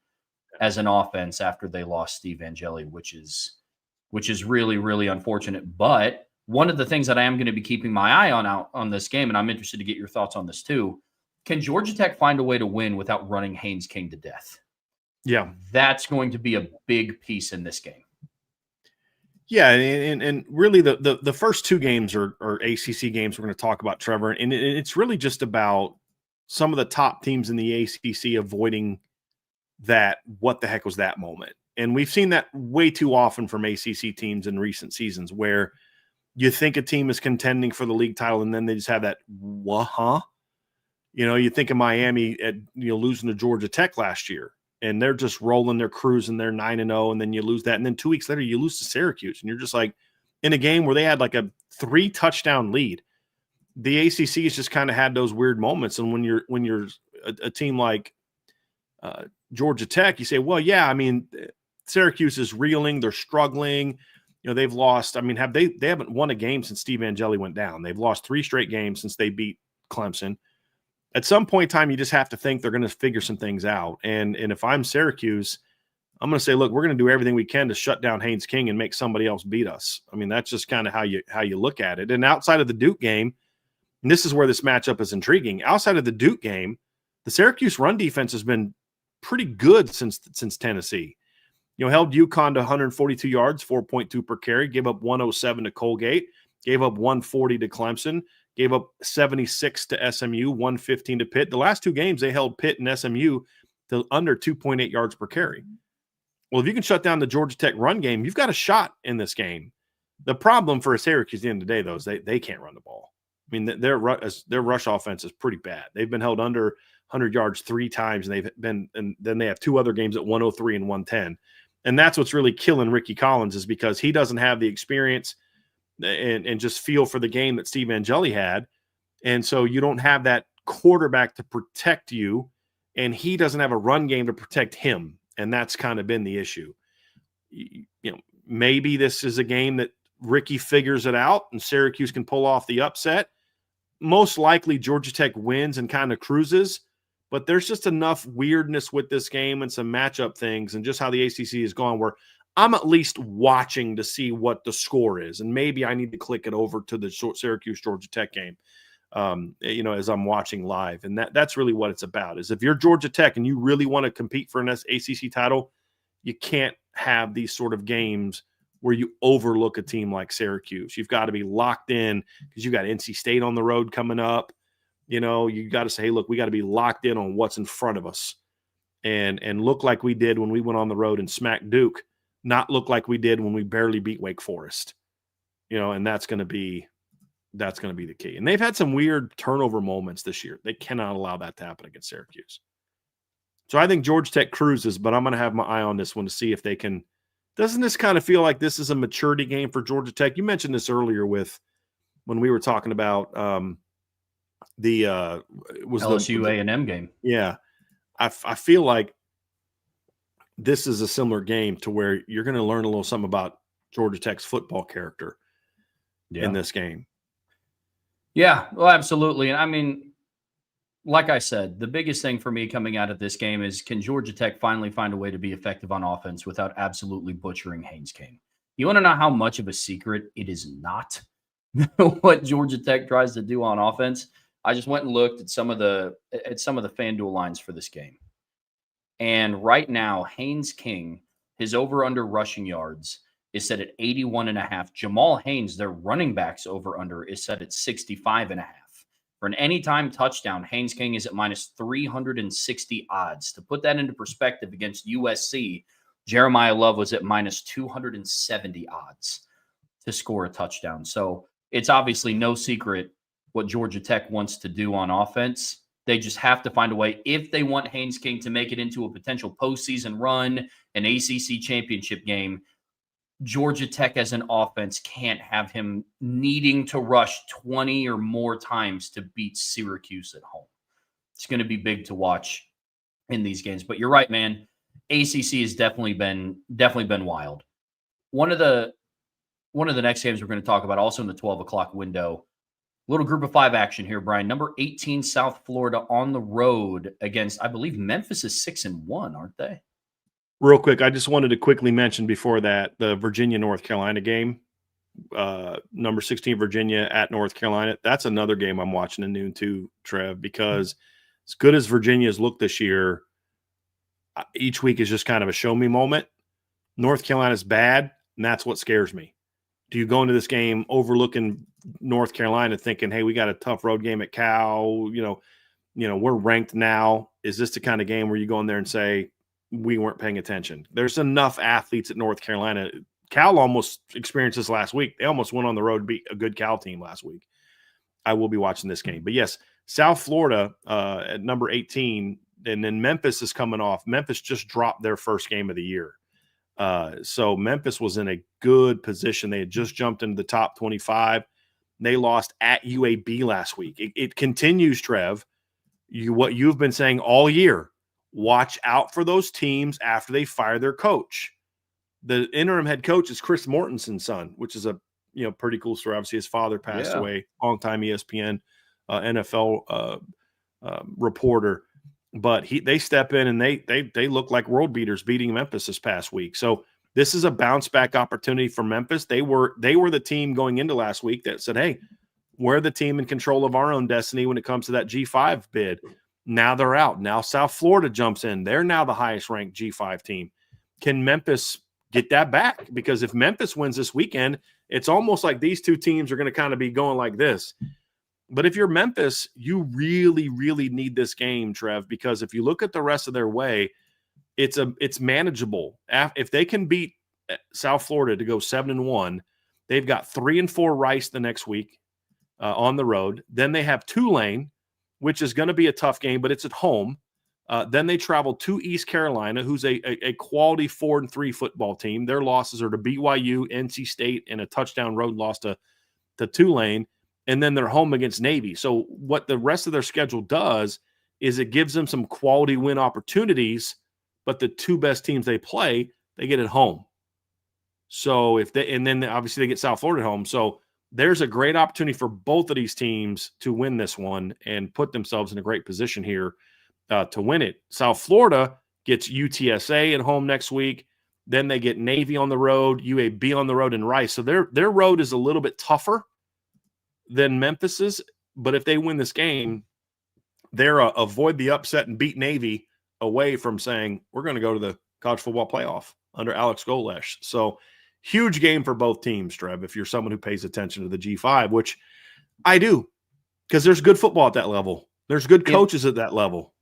A: as an offense after they lost Steve Angeli, which is really, really unfortunate. But one of the things that I am going to be keeping my eye on this game, and I'm interested to get your thoughts on this too, can Georgia Tech find a way to win without running Haynes King to death?
B: Yeah.
A: That's going to be a big piece in this game.
B: Yeah, and really the first 2 games are ACC games we're going to talk about, Trevor, and it's really just about some of the top teams in the ACC avoiding that what the heck was that moment. And we've seen that way too often from ACC teams in recent seasons where you think a team is contending for the league title and then they just have that, you think of Miami at losing to Georgia Tech last year, and they're just rolling, they're cruising, they're 9-0, and then you lose that. And then 2 weeks later, you lose to Syracuse, and you're just like, in a game where they had like a 3-touchdown lead. The ACC has just kind of had those weird moments. And when you're a team like Georgia Tech, you say, well, yeah, I mean, Syracuse is reeling, they're struggling. They've lost. I mean, they haven't won a game since Steve Angeli went down. They've lost 3 straight games since they beat Clemson. At some point in time, you just have to think they're going to figure some things out. And if I'm Syracuse, I'm going to say, look, we're going to do everything we can to shut down Haynes King and make somebody else beat us. I mean, that's just kind of how you look at it. And outside of the Duke game, and this is where this matchup is intriguing. Outside of the Duke game, the Syracuse run defense has been pretty good since Tennessee. Held UConn to 142 yards, 4.2 per carry, gave up 107 to Colgate, gave up 140 to Clemson, gave up 76 to SMU, 115 to Pitt. The last 2 games, they held Pitt and SMU to under 2.8 yards per carry. Well, if you can shut down the Georgia Tech run game, you've got a shot in this game. The problem for Syracuse at the end of the day, though, is they can't run the ball. I mean, their rush offense is pretty bad. They've been held under 100 yards 3 times, and then they have 2 other games at 103 and 110. And that's what's really killing Ricky Collins, is because he doesn't have the experience and just feel for the game that Steve Angeli had. And so you don't have that quarterback to protect you, and he doesn't have a run game to protect him. And that's kind of been the issue. Maybe this is a game that Ricky figures it out and Syracuse can pull off the upset. Most likely Georgia Tech wins and kind of cruises, but there's just enough weirdness with this game and some matchup things and just how the ACC has gone where I'm at least watching to see what the score is. And maybe I need to click it over to the Syracuse Georgia Tech game, as I'm watching live. And that's really what it's about, is if you're Georgia Tech and you really want to compete for an ACC title, you can't have these sort of games where you overlook a team like Syracuse. You've got to be locked in because you got NC State on the road coming up. You got to say, hey, look, we got to be locked in on what's in front of us and look like we did when we went on the road and smacked Duke, not look like we did when we barely beat Wake Forest. And that's going to be the key. And they've had some weird turnover moments this year. They cannot allow that to happen against Syracuse. So I think Georgia Tech cruises, but I'm going to have my eye on this one to see if they can. Doesn't this kind of feel like this is a maturity game for Georgia Tech? You mentioned this earlier when we were talking about the
A: LSU A&M game.
B: Yeah. I feel like this is a similar game to where you're going to learn a little something about Georgia Tech's football character in this game.
A: Yeah, well, absolutely. And I mean, like I said, the biggest thing for me coming out of this game is, can Georgia Tech finally find a way to be effective on offense without absolutely butchering Haynes King? You want to know how much of a secret it is not what Georgia Tech tries to do on offense? I just went and looked at some of the FanDuel lines for this game. And right now, Haynes King, his over-under rushing yards is set at 81.5. Jamal Haynes, their running backs over-under, is set at 65.5. For an anytime touchdown, Haynes King is at minus 360 odds. To put that into perspective, against USC, Jeremiah Love was at minus 270 odds to score a touchdown. So it's obviously no secret what Georgia Tech wants to do on offense. They just have to find a way, if they want Haynes King to make it into a potential postseason run, an ACC championship game. Georgia Tech as an offense can't have him needing to rush 20 or more times to beat Syracuse at home. It's going to be big to watch in these games. But you're right, man. ACC has definitely been wild. One of the next games we're going to talk about, also in the 12 o'clock window, little group of 5 action here, Brian. Number 18, South Florida on the road against, I believe Memphis is 6-1, aren't they?
B: Real quick, I just wanted to quickly mention before that the Virginia-North Carolina game, number 16 Virginia at North Carolina. That's another game I'm watching at noon too, Trev, because as good as Virginia's looked this year, each week is just kind of a show me moment. North Carolina's bad, and that's what scares me. Do you go into this game overlooking North Carolina thinking, hey, we got a tough road game at Cal, we're ranked now? Is this the kind of game where you go in there and say, we weren't paying attention. There's enough athletes at North Carolina. Cal almost experienced this last week. They almost went on the road to beat a good Cal team last week. I will be watching this game. But yes, South Florida at number 18, and then Memphis is coming off. Memphis just dropped their first game of the year. So Memphis was in a good position. They had just jumped into the top 25. They lost at UAB last week. It continues, Trev, what you've been saying all year. Watch out for those teams after they fire their coach. The interim head coach is Chris Mortensen's son, which is a pretty cool story. Obviously, his father passed away, longtime ESPN NFL reporter. But they step in and they look like world beaters, beating Memphis this past week. So this is a bounce back opportunity for Memphis. They were the team going into last week that said, "Hey, we're the team in control of our own destiny when it comes to that G5 bid." Now they're out. Now South Florida jumps in. They're now the highest ranked G5 team. Can Memphis get that back? Because if Memphis wins this weekend, it's almost like these two teams are going to kind of be going like this. But if you're Memphis, you really, really need this game, Trev, because if you look at the rest of their way, it's manageable. If they can beat South Florida to go 7-1, they've got 3-4 Rice the next week on the road. Then they have Tulane, which is going to be a tough game, but it's at home. Then they travel to East Carolina, who's a quality 4-3 football team. Their losses are to BYU, NC State, and a touchdown road loss to Tulane. And then they're home against Navy. So what the rest of their schedule does is it gives them some quality win opportunities, but the two best teams they play, they get at home. So and then obviously they get South Florida at home. So there's a great opportunity for both of these teams to win this one and put themselves in a great position here to win it. South Florida gets UTSA at home next week. Then they get Navy on the road, UAB on the road, and Rice. So their road is a little bit tougher than Memphis's, but if they win this game, they're avoid the upset and beat Navy away from saying we're going to go to the college football playoff under Alex Golesh. So huge game for both teams, Trev, if you're someone who pays attention to the G5, which I do, because there's good football at that level. There's good coaches at that level.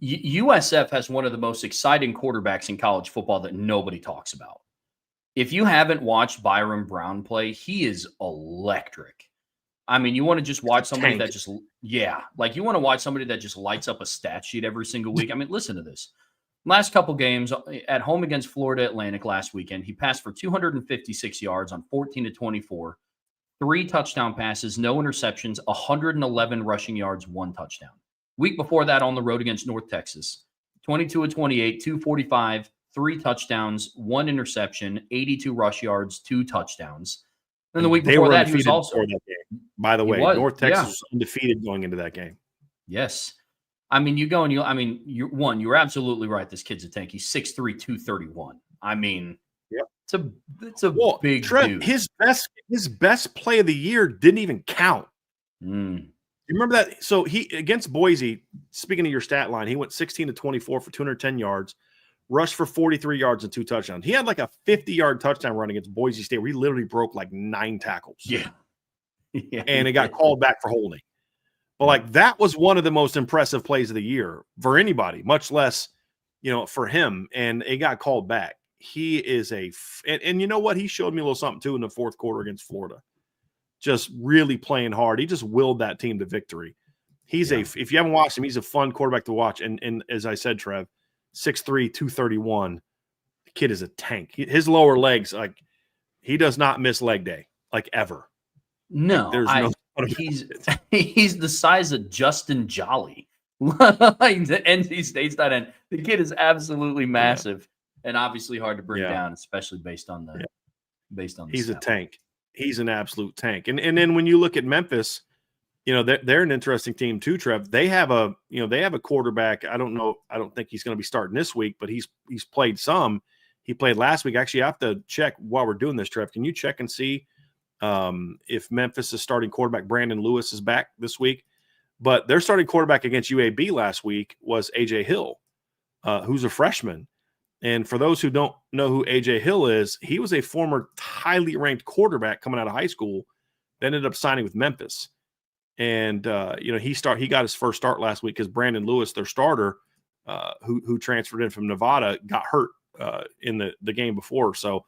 A: USF has one of the most exciting quarterbacks in college football that nobody talks about. If you haven't watched Byron Brown play, he is electric. I mean, you want to just watch somebody that just, you want to watch somebody that just lights up a stat sheet every single week. I mean, listen to this. Last couple games at home against Florida Atlantic last weekend, he passed for 256 yards on 14-24, 3 touchdown passes, no interceptions, 111 rushing yards, 1 touchdown. Week before that on the road against North Texas, 22-28, 245, 3 touchdowns, 1 interception, 82 rush yards, 2 touchdowns. Then the week before that, he was also
B: that game. By the way, North Texas was undefeated going into that game.
A: Yes. I mean, you're absolutely right. This kid's a tank. He's 6'3", 231. I mean, it's a big dude.
B: His best play of the year didn't even count. You remember that? So he against Boise, speaking of your stat line, he went 16-24 for 210 yards, rushed for 43 yards and 2 touchdowns. He had like a 50-yard touchdown run against Boise State where he literally broke like 9 tackles.
A: Yeah.
B: And it got called back for holding. But like that was one of the most impressive plays of the year for anybody, much less, for him. And it got called back. He is and you know what? He showed me a little something too in the fourth quarter against Florida. Just really playing hard. He just willed that team to victory. If you haven't watched him, he's a fun quarterback to watch. And as I said, Trev, 6'3", 231. The kid is a tank. His lower legs, like he does not miss leg day, like ever.
A: No, he's the size of Justin Jolly. Like the NC State's tight end. The kid is absolutely massive and obviously hard to bring down, especially based on the. He's a tank. He's an absolute tank. And then when you look at Memphis, they're an interesting team too, Trev. They have a quarterback. I don't think he's going to be starting this week, but he's played some. He played last week. Actually, I have to check while we're doing this, Trev. Can you check and see if Memphis' starting quarterback Brandon Lewis is back this week? But their starting quarterback against UAB last week was A.J. Hill, who's a freshman. And for those who don't know who A.J. Hill is, he was a former highly ranked quarterback coming out of high school that ended up signing with Memphis. And, he got his first start last week because Brandon Lewis, their starter,
B: who transferred in from Nevada, got hurt in the game before. So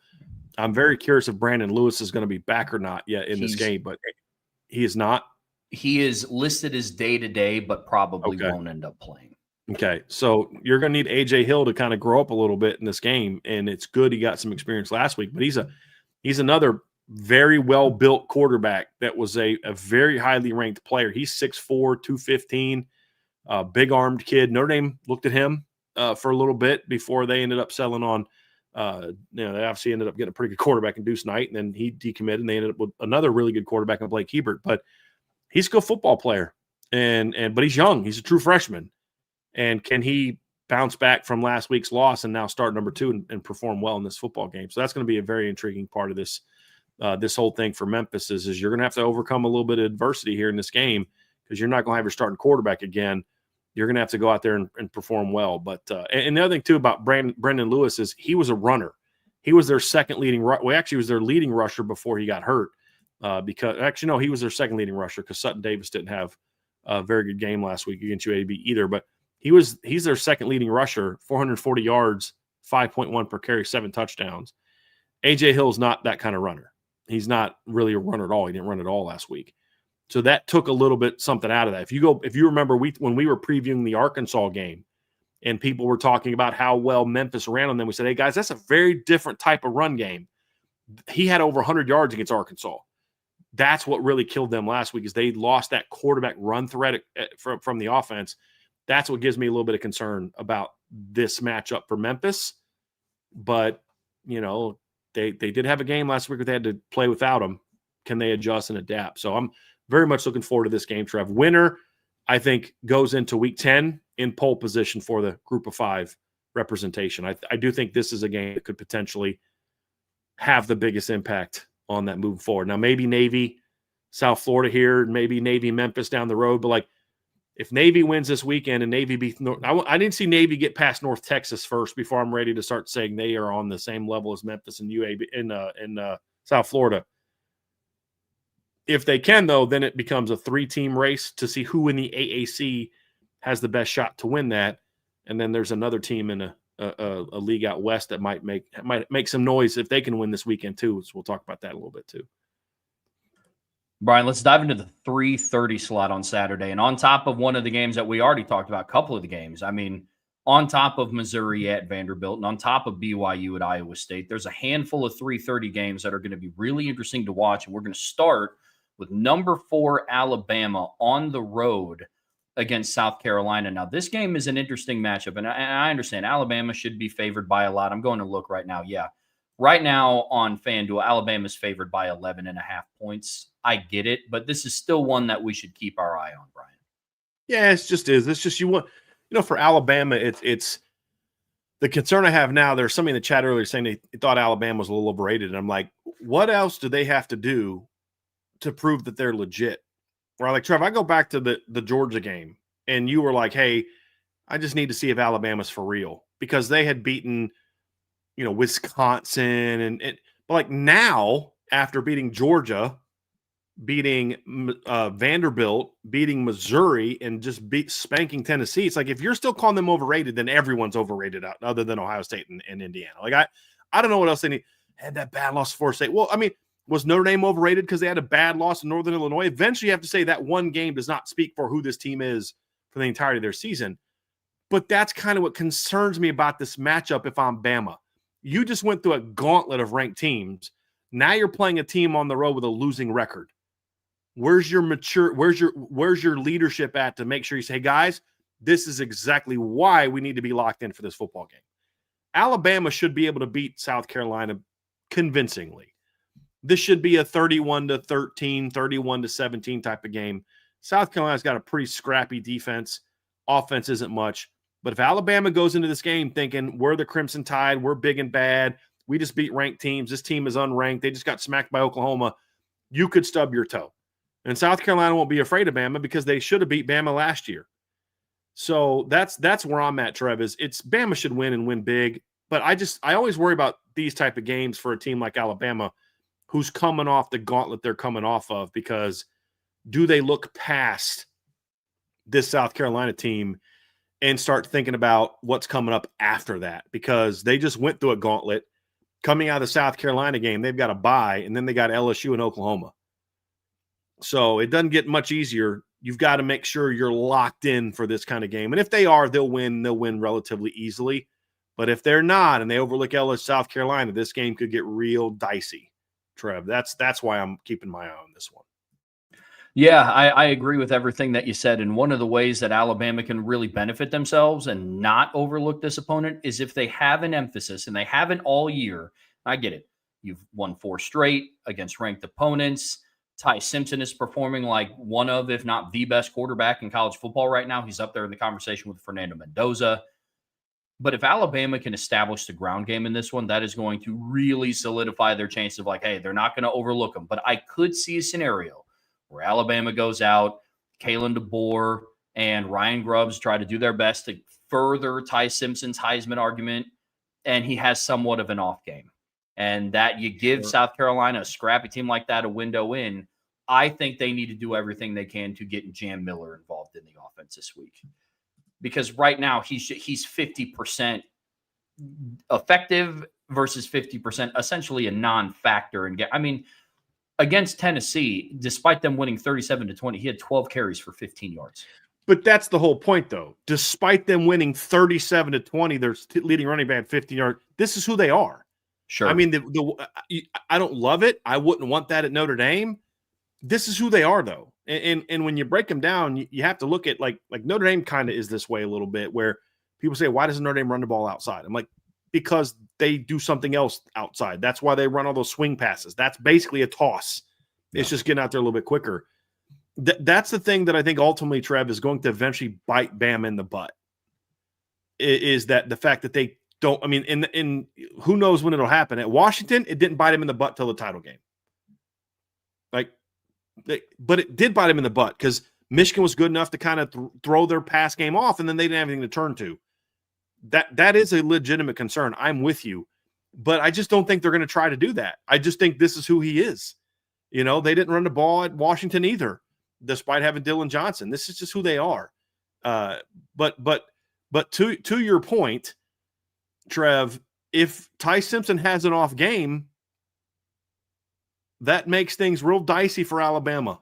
B: I'm very curious if Brandon Lewis is going to be back or not yet in this game, but he is not.
A: He is listed as day-to-day, but probably
B: Okay.
A: won't end up playing.
B: Okay, so you're going to need A.J. Hill to kind of grow up a little bit in this game, and it's good he got some experience last week. But he's another very well-built quarterback that was a very highly ranked player. He's 6'4", 215, big-armed kid. Notre Dame looked at him for a little bit before they ended up settling on they obviously ended up getting a pretty good quarterback in Deuce Knight, and then he decommitted, and they ended up with another really good quarterback in Blake Hebert. But he's a good football player, but he's young. He's a true freshman. And can he bounce back from last week's loss and now start number 2 and perform well in this football game? So that's going to be a very intriguing part of this whole thing for Memphis is you're going to have to overcome a little bit of adversity here in this game because you're not going to have your starting quarterback again. You're going to have to go out there and perform well. But and the other thing, too, about Brendan Lewis is he was a runner. He was their second leading – well, actually, he was their leading rusher before he got hurt because – actually, no, he was their second leading rusher because Sutton Davis didn't have a very good game last week against UAB either. But he's their second leading rusher, 440 yards, 5.1 per carry, 7 touchdowns. A.J. Hill's not that kind of runner. He's not really a runner at all. He didn't run at all last week. So that took a little bit something out of that. If you remember when we were previewing the Arkansas game and people were talking about how well Memphis ran on them, we said, hey, guys, that's a very different type of run game. He had over 100 yards against Arkansas. That's what really killed them last week is they lost that quarterback run threat from the offense. That's what gives me a little bit of concern about this matchup for Memphis. But, they did have a game last week where they had to play without him. Can they adjust and adapt? So I'm very much looking forward to this game, Trev. Winner, I think, goes into week 10 in pole position for the group of 5 representation. I do think this is a game that could potentially have the biggest impact on that moving forward. Now, maybe Navy, South Florida here, maybe Navy, Memphis down the road, but if Navy wins this weekend and Navy beats I didn't see Navy get past North Texas first before I'm ready to start saying they are on the same level as Memphis and UAB in South Florida. If they can, though, then it becomes a 3-team race to see who in the AAC has the best shot to win that. And then there's another team in a league out west that might make some noise if they can win this weekend too. So we'll talk about that a little bit too.
A: Brian, let's dive into the 3:30 slot on Saturday. And on top of one of the games that we already talked about, a couple of the games, on top of Missouri at Vanderbilt and on top of BYU at Iowa State, there's a handful of 3:30 games that are going to be really interesting to watch. And we're going to start with number 4 Alabama on the road against South Carolina. Now, this game is an interesting matchup, and I understand Alabama should be favored by a lot. I'm going to look right now. Yeah. Right now on FanDuel, Alabama's favored by 11.5 points. I get it, but this is still one that we should keep our eye on, Brian.
B: Yeah, it's just you want, for Alabama, it's the concern I have now. There's somebody in the chat earlier saying they thought Alabama was a little overrated. And I'm like, what else do they have to do to prove that they're legit? Right? Like, Trev, I go back to the Georgia game and you were like, hey, I just need to see if Alabama's for real because they had beaten, Wisconsin but now after beating Georgia, beating Vanderbilt, beating Missouri, and just spanking Tennessee, it's like if you're still calling them overrated, then everyone's overrated out other than Ohio State and Indiana. Like I don't know what else they need. Had that bad loss to Florida State. Well, was Notre Dame overrated because they had a bad loss in Northern Illinois? Eventually, you have to say that one game does not speak for who this team is for the entirety of their season. But that's kind of what concerns me about this matchup if I'm Bama. You just went through a gauntlet of ranked teams. Now you're playing a team on the road with a losing record. Where's your leadership at to make sure you say, hey, guys, this is exactly why we need to be locked in for this football game. Alabama should be able to beat South Carolina convincingly. This should be a 31-13, 31-17 type of game. South Carolina's got a pretty scrappy defense. Offense isn't much. But if Alabama goes into this game thinking we're the Crimson Tide, we're big and bad, we just beat ranked teams, this team is unranked, they just got smacked by Oklahoma, you could stub your toe. And South Carolina won't be afraid of Bama because they should have beat Bama last year. So that's where I'm at, Trev, it's Bama should win and win big. But I always worry about these type of games for a team like Alabama who's coming off the gauntlet they're coming off of, because do they look past this South Carolina team and start thinking about what's coming up after that, because they just went through a gauntlet. Coming out of the South Carolina game, they've got a bye, and then they got LSU and Oklahoma. So it doesn't get much easier. You've got to make sure you're locked in for this kind of game. And if they are, they'll win. They'll win relatively easily. But if they're not and they overlook LSU, South Carolina, this game could get real dicey, Trev. That's why I'm keeping my eye on this one.
A: Yeah, I agree with everything that you said. And one of the ways that Alabama can really benefit themselves and not overlook this opponent is if they have an emphasis, and they haven't all year. I get it. You've won 4 straight against ranked opponents. Ty Simpson is performing like one of, if not the best quarterback in college football right now. He's up there in the conversation with Fernando Mendoza. But if Alabama can establish the ground game in this one, that is going to really solidify their chance of like, hey, they're not going to overlook them. But I could see a scenario where Alabama goes out, Kalen DeBoer and Ryan Grubbs try to do their best to further Ty Simpson's Heisman argument, and he has somewhat of an off game. And that you give South Carolina, a scrappy team like that, a window in. I think they need to do everything they can to get Jam Miller involved in the offense this week. Because right now he's 50% effective versus 50% essentially a non-factor. And I mean, against Tennessee, despite them winning 37-20, he had 12 carries for 15 yards.
B: But that's the whole point, though. Despite them winning 37-20, their leading running back 15 yards. This is who they are.
A: Sure.
B: I mean, I don't love it. I wouldn't want that at Notre Dame. This is who they are, though. And when you break them down, you have to look at like Notre Dame kind of is this way a little bit, where people say, why doesn't Notre Dame run the ball outside? I'm like, because they do something else outside. That's why they run all those swing passes. That's basically a toss. It's just getting out there a little bit quicker. That's the thing that I think ultimately, Trev, is going to eventually bite Bama in the butt, is that the fact that they don't, I mean, in who knows when it'll happen. At Washington, it didn't bite him in the butt till the title game. But it did bite him in the butt because Michigan was good enough to kind of throw their pass game off, and then they didn't have anything to turn to. That is a legitimate concern. I'm with you. But I just don't think they're going to try to do that. I just think this is who he is. You know, they didn't run the ball at Washington either, despite having Dylan Johnson. This is just who they are. But to your point, Trev, if Ty Simpson has an off game, that makes things real dicey for Alabama.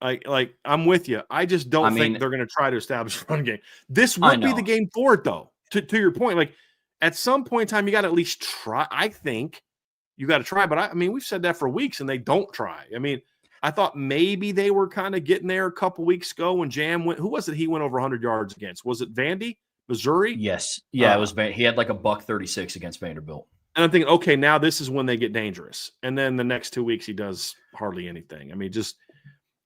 B: Like I'm with you. I just don't think they're going to try to establish a run game. This would be the game for it, though. To your point, like at some point in time, you got to at least try. I think you got to try. But I mean, we've said that for weeks, and they don't try. I mean, I thought maybe they were kind of getting there a couple weeks ago when Jam went. Who was it? He went over 100 yards against. Was it Vandy, Missouri?
A: Yes. Yeah, it was. He had like a $136 against Vanderbilt.
B: And I'm thinking, okay, now this is when they get dangerous. And then the next 2 weeks, he does hardly anything. I mean,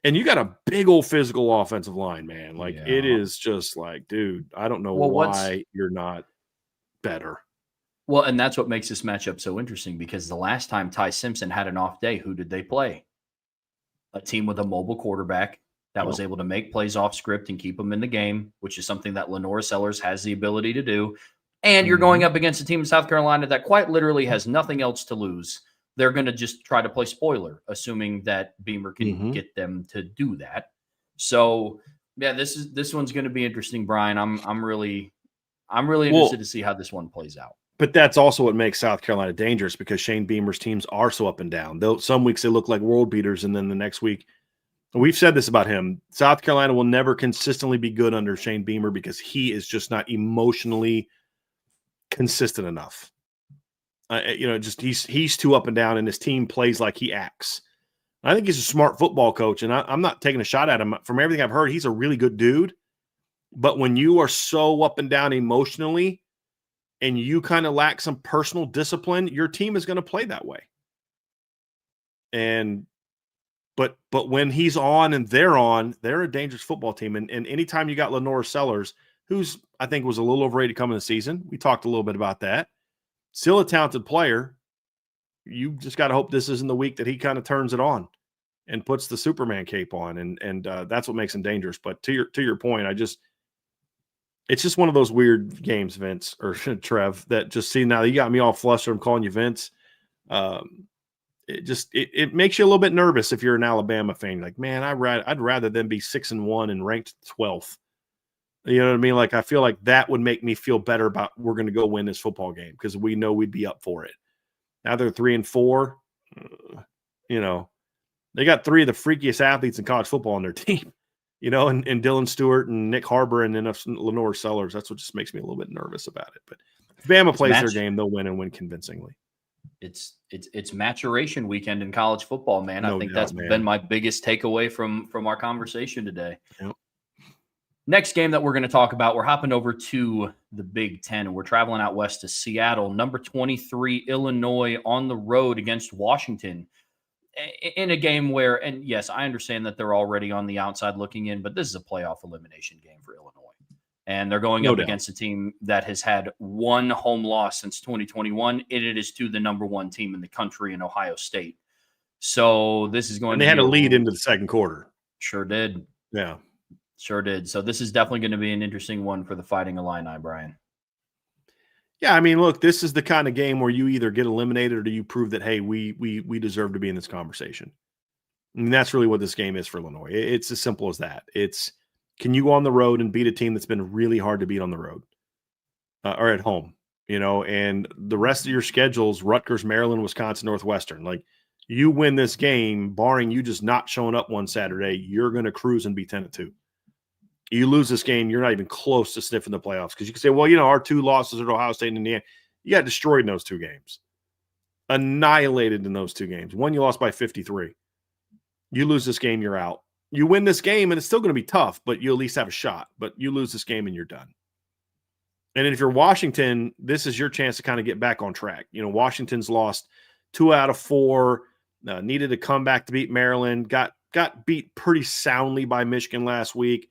B: and you got a big old physical offensive line, man. Like it is just like, dude, I don't know why you're not better.
A: Well, and that's what makes this matchup so interesting, because the last time Ty Simpson had an off day, who did they play? A team with a mobile quarterback that was able to make plays off script and keep them in the game, which is something that Lenora Sellers has the ability to do. And you're going up against a team in South Carolina that quite literally has nothing else to lose. They're going to just try to play spoiler, assuming that Beamer can get them to do that. So, yeah, this one's going to be interesting, Brian. I'm really interested to see how this one plays out.
B: But that's also what makes South Carolina dangerous, because Shane Beamer's teams are so up and down. Though some weeks they look like world beaters, and then the next week, we've said this about him, South Carolina will never consistently be good under Shane Beamer because he is just not emotionally consistent enough. Just he's too up and down, and his team plays like he acts. I think he's a smart football coach, and I'm not taking a shot at him. From everything I've heard, he's a really good dude. But when you are so up and down emotionally, and you kind of lack some personal discipline, your team is going to play that way. But when he's on and they're a dangerous football team. And anytime you got Lenora Sellers, who's I think was a little overrated coming the season, we talked a little bit about that. Still a talented player. You just got to hope this isn't the week that he kind of turns it on and puts the Superman cape on, and that's what makes him dangerous. But to your point, it's just one of those weird games, Vince or Trev, that just see now you got me all flustered. I'm calling you Vince. It makes you a little bit nervous if you're an Alabama fan. Like, man, I'd rather them be 6-1 and ranked 12th You know what I mean? Like, I feel like that would make me feel better about we're going to go win this football game because we know we'd be up for it. Now they're 3-4. You know, they got three of the freakiest athletes in college football on their team, you know, and Dylan Stewart and Nick Harbor and then Lenore Sellers. That's what just makes me a little bit nervous about it. But if Bama plays their game, they'll win and win convincingly.
A: It's maturation weekend in college football, man.
B: No
A: I think
B: doubt,
A: that's
B: man.
A: been my biggest takeaway from our conversation today.
B: Yep.
A: Next game that we're going to talk about, we're hopping over to the Big Ten, and we're traveling out west to Seattle. Number 23, Illinois on the road against Washington in a game where, and yes, I understand that they're already on the outside looking in, but this is a playoff elimination game for Illinois. And they're going up against a team that has had one home loss since 2021, and it is to the number one team in the country in Ohio State. So this is going to be.
B: And they had a lead into the second quarter.
A: Sure did.
B: Yeah.
A: Sure did. So this is definitely going to be an interesting one for the Fighting Illini, Brian.
B: Yeah, I mean, look, this is the kind of game where you either get eliminated or you prove that, hey, we deserve to be in this conversation. I mean, that's really what this game is for Illinois. It's as simple as that. It's, can you go on the road and beat a team that's been really hard to beat on the road or at home, you know, and the rest of your schedules, Rutgers, Maryland, Wisconsin, Northwestern, like you win this game, barring you just not showing up one Saturday, you're going to cruise and be 10-2. You lose this game, you're not even close to sniffing the playoffs because you can say, well, you know, our two losses at Ohio State and Indiana, you got destroyed in those two games, annihilated in those two games. One, you lost by 53. You lose this game, you're out. You win this game, and it's still going to be tough, but you at least have a shot. But you lose this game, and you're done. And if you're Washington, this is your chance to kind of get back on track. You know, Washington's lost 2 out of 4, needed a comeback to beat Maryland, got beat pretty soundly by Michigan last week.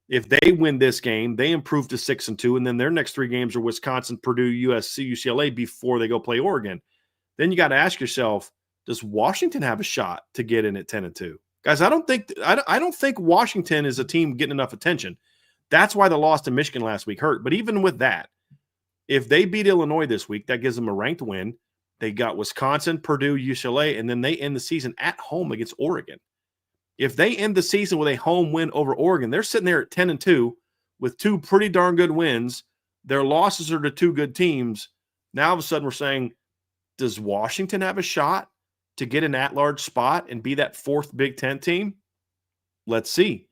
B: If they win this game, they improve to 6-2, and then their next 3 games are Wisconsin, Purdue, USC, UCLA before they go play Oregon. Then you got to ask yourself, does Washington have a shot to get in at 10-2? Guys, I don't think Washington is a team getting enough attention. That's why the loss to Michigan last week hurt. But even with that, if they beat Illinois this week, that gives them a ranked win. They got Wisconsin, Purdue, UCLA, and then they end the season at home against Oregon. If they end the season with a home win over Oregon, they're sitting there at 10-2 with 2 pretty darn good wins. Their losses are to 2 good teams. Now all of a sudden we're saying, does Washington have a shot to get an at-large spot and be that 4th Big Ten team? Let's see.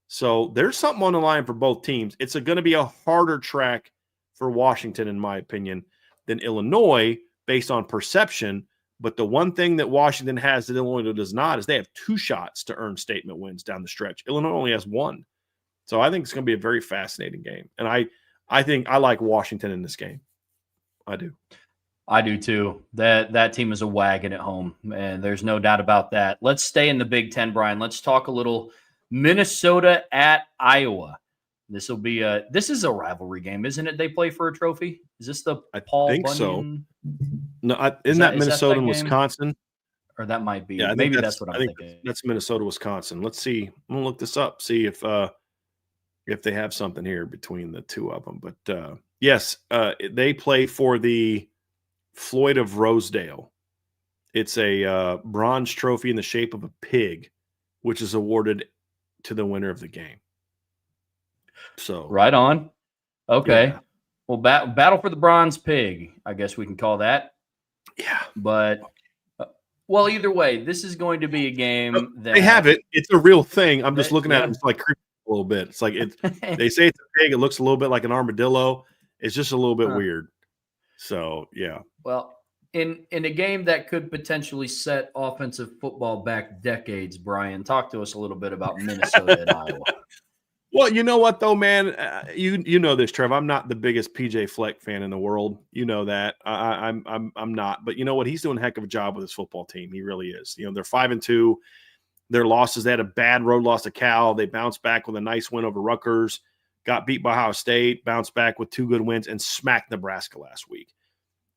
B: So there's something on the line for both teams. It's going to be a harder track for Washington, in my opinion, than Illinois based on perception. But the one thing that Washington has that Illinois does not is they have 2 shots to earn statement wins down the stretch. Illinois only has 1. So I think it's going to be a very fascinating game. And I think I like Washington in this game. I do.
A: I do too. That team is a wagon at home, and there's no doubt about that. Let's stay in the Big Ten, Brian. Let's talk a little Minnesota at Iowa. This is a rivalry game, isn't it? They play for a trophy. Is this the Paul
B: Bunyan?
A: So.
B: No, isn't that Minnesota and Wisconsin?
A: Or that might be.
B: Yeah,
A: maybe that's what I'm thinking.
B: That's Minnesota, Wisconsin. Let's see. I'm gonna look this up, see if they have something here between the two of them. But yes, they play for the Floyd of Rosedale. It's a bronze trophy in the shape of a pig, which is awarded to the winner of the game. So
A: right on. Okay.
B: Yeah.
A: Well, battle for the bronze pig, I guess we can call that.
B: Yeah.
A: But well, either way, this is going to be a game that
B: they have it. It's a real thing. I'm just looking at it. It's like creepy a little bit. It's like they say it's a pig. It looks a little bit like an armadillo. It's just a little bit weird. So yeah.
A: Well, in a game that could potentially set offensive football back decades, Brian, talk to us a little bit about Minnesota and Iowa.
B: Well, you know what though, man. You know this, Trev. I'm not the biggest PJ Fleck fan in the world. You know that. I'm not. But you know what? He's doing a heck of a job with his football team. He really is. You know, they're 5-2. Their losses, they had a bad road loss to Cal. They bounced back with a nice win over Rutgers. Got beat by Ohio State. Bounced back with 2 good wins and smacked Nebraska last week.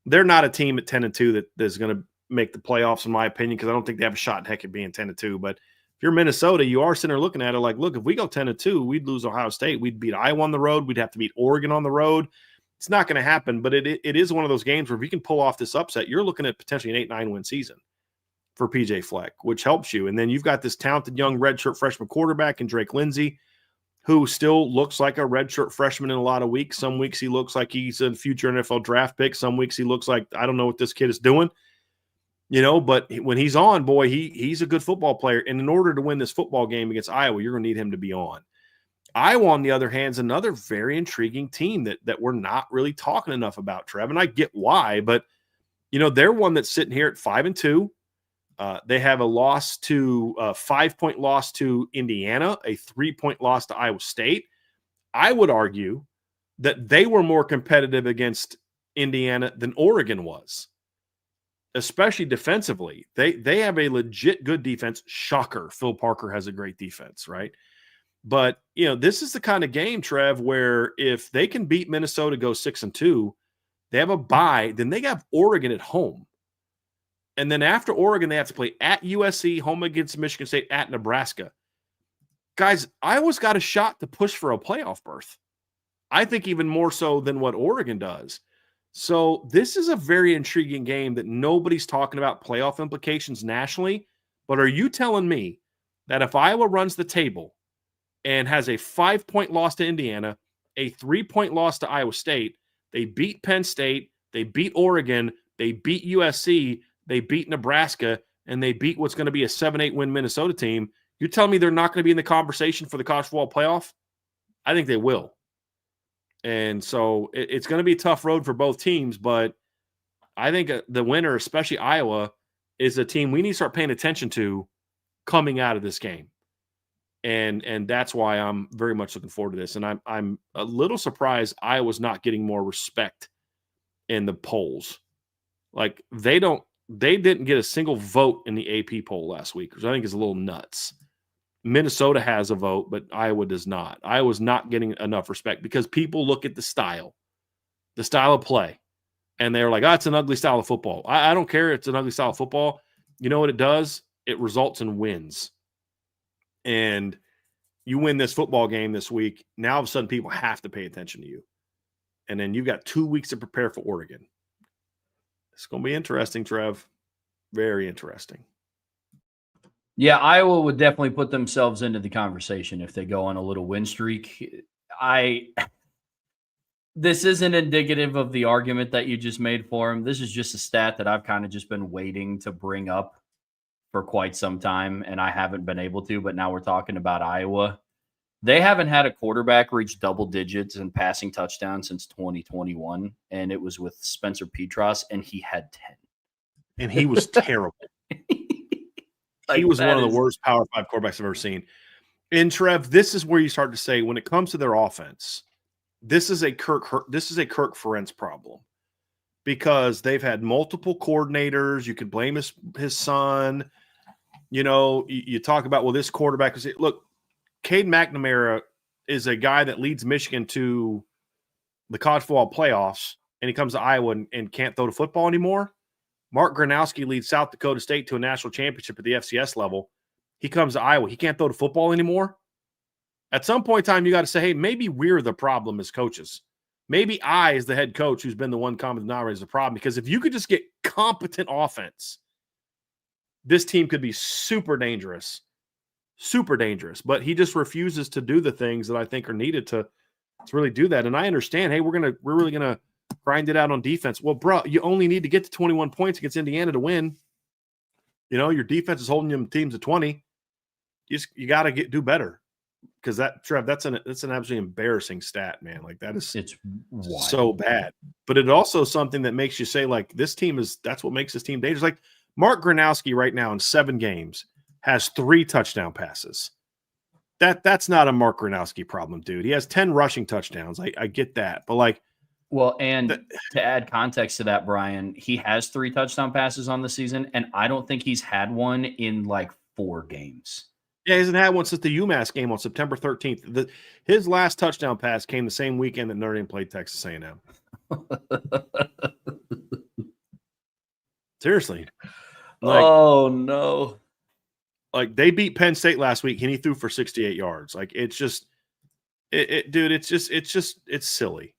B: They're not a team at 10-2 that's going to make the playoffs, in my opinion, because I don't think they have a shot in heck at being 10-2. But if you're Minnesota, you are sitting there looking at it like, look, if we go 10-2, we'd lose Ohio State. We'd beat Iowa on the road. We'd have to beat Oregon on the road. It's not going to happen, but it is one of those games where if you can pull off this upset, you're looking at potentially an 8-9 win season for PJ Fleck, which helps you. And then you've got this talented young redshirt freshman quarterback in Drake Lindsey, who still looks like a redshirt freshman in a lot of weeks. Some weeks he looks like he's a future NFL draft pick. Some weeks he looks like, I don't know what this kid is doing, but when he's on, boy, he's a good football player. And in order to win this football game against Iowa, you're going to need him to be on. Iowa, on the other hand, is another very intriguing team that we're not really talking enough about, Trev. And I get why, but, they're one that's sitting here at 5-2. They have a 5-point loss to Indiana, a 3-point loss to Iowa State. I would argue that they were more competitive against Indiana than Oregon was, especially defensively. They have a legit good defense. Shocker. Phil Parker has a great defense, right? But, this is the kind of game, Trev, where if they can beat Minnesota, go 6-2, they have a bye, then they have Oregon at home. And then after Oregon, they have to play at USC, home against Michigan State, at Nebraska. Guys, Iowa's got a shot to push for a playoff berth. I think even more so than what Oregon does. So this is a very intriguing game that nobody's talking about playoff implications nationally. But are you telling me that if Iowa runs the table and has a 5-point loss to Indiana, a 3-point loss to Iowa State, they beat Penn State, they beat Oregon, they beat USC, they beat Nebraska, and they beat what's going to be a 7-8 win Minnesota team, you're telling me they're not going to be in the conversation for the college football playoff? I think they will. And so it's going to be a tough road for both teams, but I think the winner, especially Iowa, is a team we need to start paying attention to coming out of this game. And that's why I'm very much looking forward to this. And I'm a little surprised Iowa's not getting more respect in the polls. Like they didn't get a single vote in the AP poll last week, which I think is a little nuts. Minnesota has a vote, but Iowa does not. Iowa's not getting enough respect because people look at the style of play, and they're like, it's an ugly style of football. I don't care. It's an ugly style of football. You know what it does? It results in wins. And you win this football game this week, now all of a sudden people have to pay attention to you. And then you've got 2 weeks to prepare for Oregon. It's going to be interesting, Trev. Very interesting.
A: Yeah, Iowa would definitely put themselves into the conversation if they go on a little win streak. This isn't indicative of the argument that you just made for him. This is just a stat that I've kind of just been waiting to bring up for quite some time, and I haven't been able to, but now we're talking about Iowa. They haven't had a quarterback reach double digits in passing touchdowns since 2021, and it was with Spencer Petras, and he had 10.
B: And he was terrible. He was one of the worst Power 5 quarterbacks I've ever seen. And Trev, this is where you start to say, when it comes to their offense, this is a Kirk Ferentz problem, because they've had multiple coordinators. You could blame his son. You talk about, well, this quarterback is – look, Cade McNamara is a guy that leads Michigan to the college football playoffs, and he comes to Iowa and can't throw the football anymore. Mark Gronowski leads South Dakota State to a national championship at the FCS level. He comes to Iowa. He can't throw the football anymore. At some point in time, you got to say, hey, maybe we're the problem as coaches. Maybe I, as the head coach, who's been the one common denominator, is the problem. Because if you could just get competent offense, this team could be super dangerous. Super dangerous. But he just refuses to do the things that I think are needed to really do that. And I understand, hey, we're really gonna grind it out on defense. Well, bro, you only need to get to 21 points against Indiana to win. Your defense is holding them teams to 20. You got to do better, because that's an absolutely embarrassing stat, man. Like it's wild. So bad. But it also something that makes you say, like, that's what makes this team dangerous. Like Mark Gronowski right now in 7 games has 3 touchdown passes. That's not a Mark Gronowski problem, dude. He has 10 rushing touchdowns. I get that, but like.
A: Well, and to add context to that, Brian, he has 3 touchdown passes on the season, and I don't think he's had one in like 4 games.
B: Yeah, he hasn't had one since the UMass game on September 13th. His last touchdown pass came the same weekend that Notre Dame played Texas A&M. Seriously.
A: Oh, no.
B: Like, they beat Penn State last week, and he threw for 68 yards. Like, it's just dude, it's silly.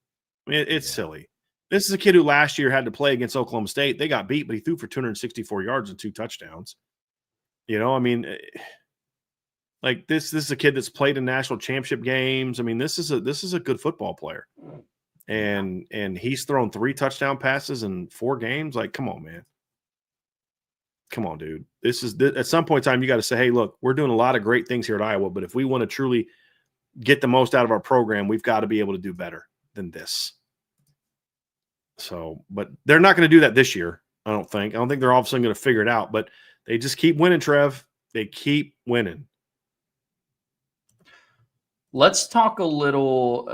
B: I mean, it's silly. This is a kid who last year had to play against Oklahoma State. They got beat, but he threw for 264 yards and 2 touchdowns. I mean, Like this is a kid that's played in national championship games. I mean, this is a good football player. And he's thrown 3 touchdown passes in 4 games. Like, come on, man. Come on, dude. At some point in time, you got to say, hey, look, we're doing a lot of great things here at Iowa, but if we want to truly get the most out of our program, we've got to be able to do better than this. So, but they're not going to do that this year, I don't think. I don't think they're all of a sudden going to figure it out, but they just keep winning, Trev. They keep winning.
A: Let's talk a little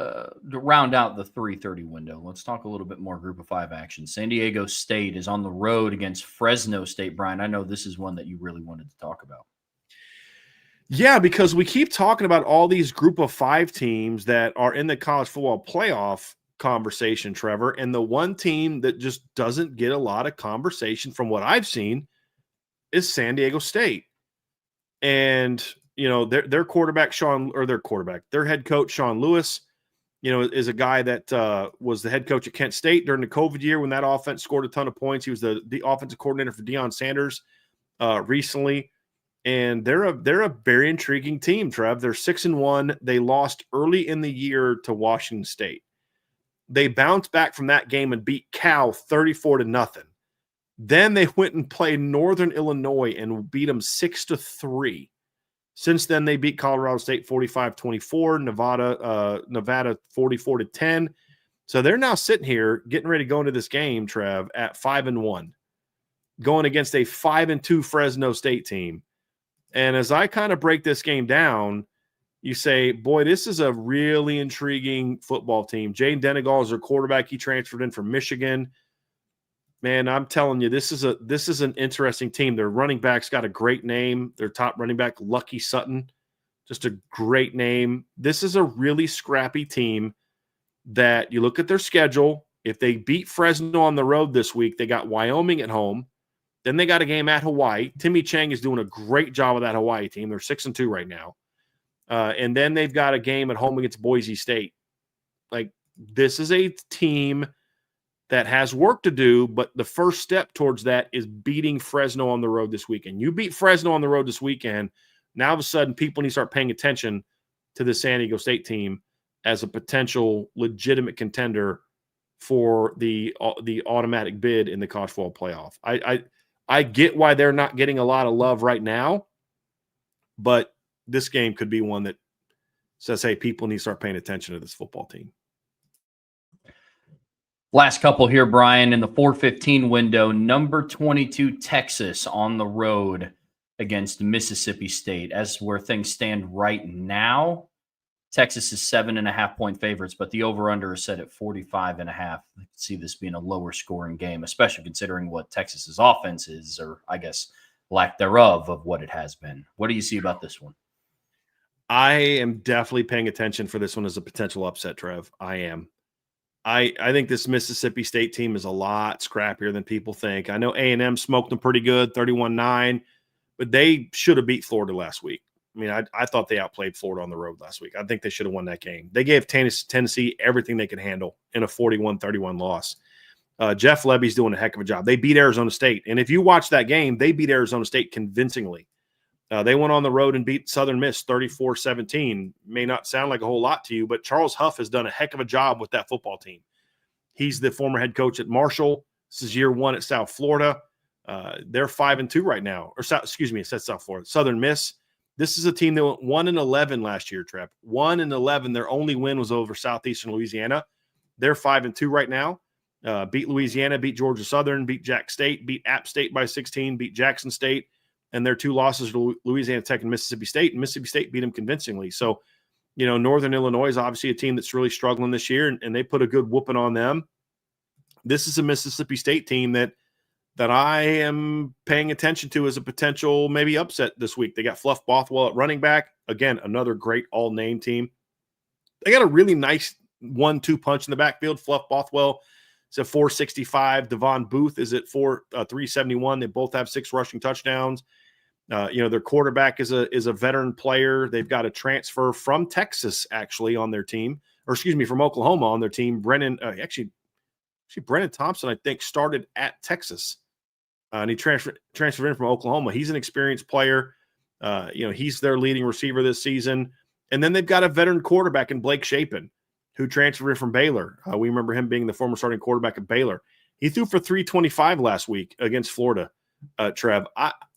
A: to round out the 3:30 window. Let's talk a little bit more Group of 5 action. San Diego State is on the road against Fresno State. Brian, I know this is one that you really wanted to talk about.
B: Yeah, because we keep talking about all these Group of 5 teams that are in the college football playoff conversation, Trevor, and the one team that just doesn't get a lot of conversation from what I've seen is San Diego State. And you know, their head coach, Sean Lewis, you know, is a guy that was the head coach at Kent State during the COVID year when that offense scored a ton of points. He was the offensive coordinator for Deion Sanders recently. And they're a very intriguing team, Trev. They're 6-1. They lost early in the year to Washington State. They bounced back from that game and beat Cal 34-0. Then they went and played Northern Illinois and beat them 6-3. Since then, they beat Colorado State 45-24, Nevada 44-10. So they're now sitting here getting ready to go into this game, Trev, at 5-1, going against a 5-2 Fresno State team. And as I kind of break this game down, you say, boy, this is a really intriguing football team. Jaden Denegal is their quarterback. He transferred in from Michigan. Man, I'm telling you, this is an interesting team. Their running back's got a great name. Their top running back, Lucky Sutton, just a great name. This is a really scrappy team that you look at their schedule. If they beat Fresno on the road this week, they got Wyoming at home. Then they got a game at Hawaii. Timmy Chang is doing a great job with that Hawaii team. They're 6-2 right now. And then they've got a game at home against Boise State. Like, this is a team that has work to do, but the first step towards that is beating Fresno on the road this weekend. You beat Fresno on the road this weekend, now all of a sudden people need to start paying attention to the San Diego State team as a potential legitimate contender for the automatic bid in the college football playoff. I get why they're not getting a lot of love right now, but this game could be one that says, hey, people need to start paying attention to this football team.
A: Last couple here, Brian, in the 4:15 window, number 22 Texas on the road against Mississippi State. As where things stand right now, Texas is 7.5-point favorites, but the over-under is set at 45.5. I can see this being a lower scoring game, especially considering what Texas's offense is, or I guess lack thereof of what it has been. What do you see about this one?
B: I am definitely paying attention for this one as a potential upset, Trev. I am. I think this Mississippi State team is a lot scrappier than people think. I know A&M smoked them pretty good, 31-9, but they should have beat Florida last week. I mean, I thought they outplayed Florida on the road last week. I think they should have won that game. They gave Tennessee everything they could handle in a 41-31 loss. Jeff Lebby's doing a heck of a job. They beat Arizona State. And if you watch that game, they beat Arizona State convincingly. They went on the road and beat Southern Miss 34-17. May not sound like a whole lot to you, but Charles Huff has done a heck of a job with that football team. He's the former head coach at Marshall. This is year 1 at South Florida. They're 5-2 right now. It said South Florida. Southern Miss. This is a team that went 1-11 last year, Trev. 1-11. Their only win was over Southeastern Louisiana. They're 5-2 right now. Beat Louisiana, beat Georgia Southern, beat Jack State, beat App State by 16, beat Jackson State. And their 2 losses to Louisiana Tech and Mississippi State. And Mississippi State beat them convincingly. So, you know, Northern Illinois is obviously a team that's really struggling this year, and they put a good whooping on them. This is a Mississippi State team that I am paying attention to as a potential maybe upset this week. They got Fluff Bothwell at running back. Again, another great all-name team. They got a really nice 1-2 punch in the backfield. Fluff Bothwell is at 465. Devon Booth is at 371. They both have 6 rushing touchdowns. You know, their quarterback is a veteran player. They've got a transfer from Texas actually on their team, from Oklahoma on their team. Brennan Thompson, I think, started at Texas, and he transferred in from Oklahoma. He's an experienced player. He's their leading receiver this season. And then they've got a veteran quarterback in Blake Shapen, who transferred from Baylor. We remember him being the former starting quarterback at Baylor. He threw for 325 last week against Florida, Trev.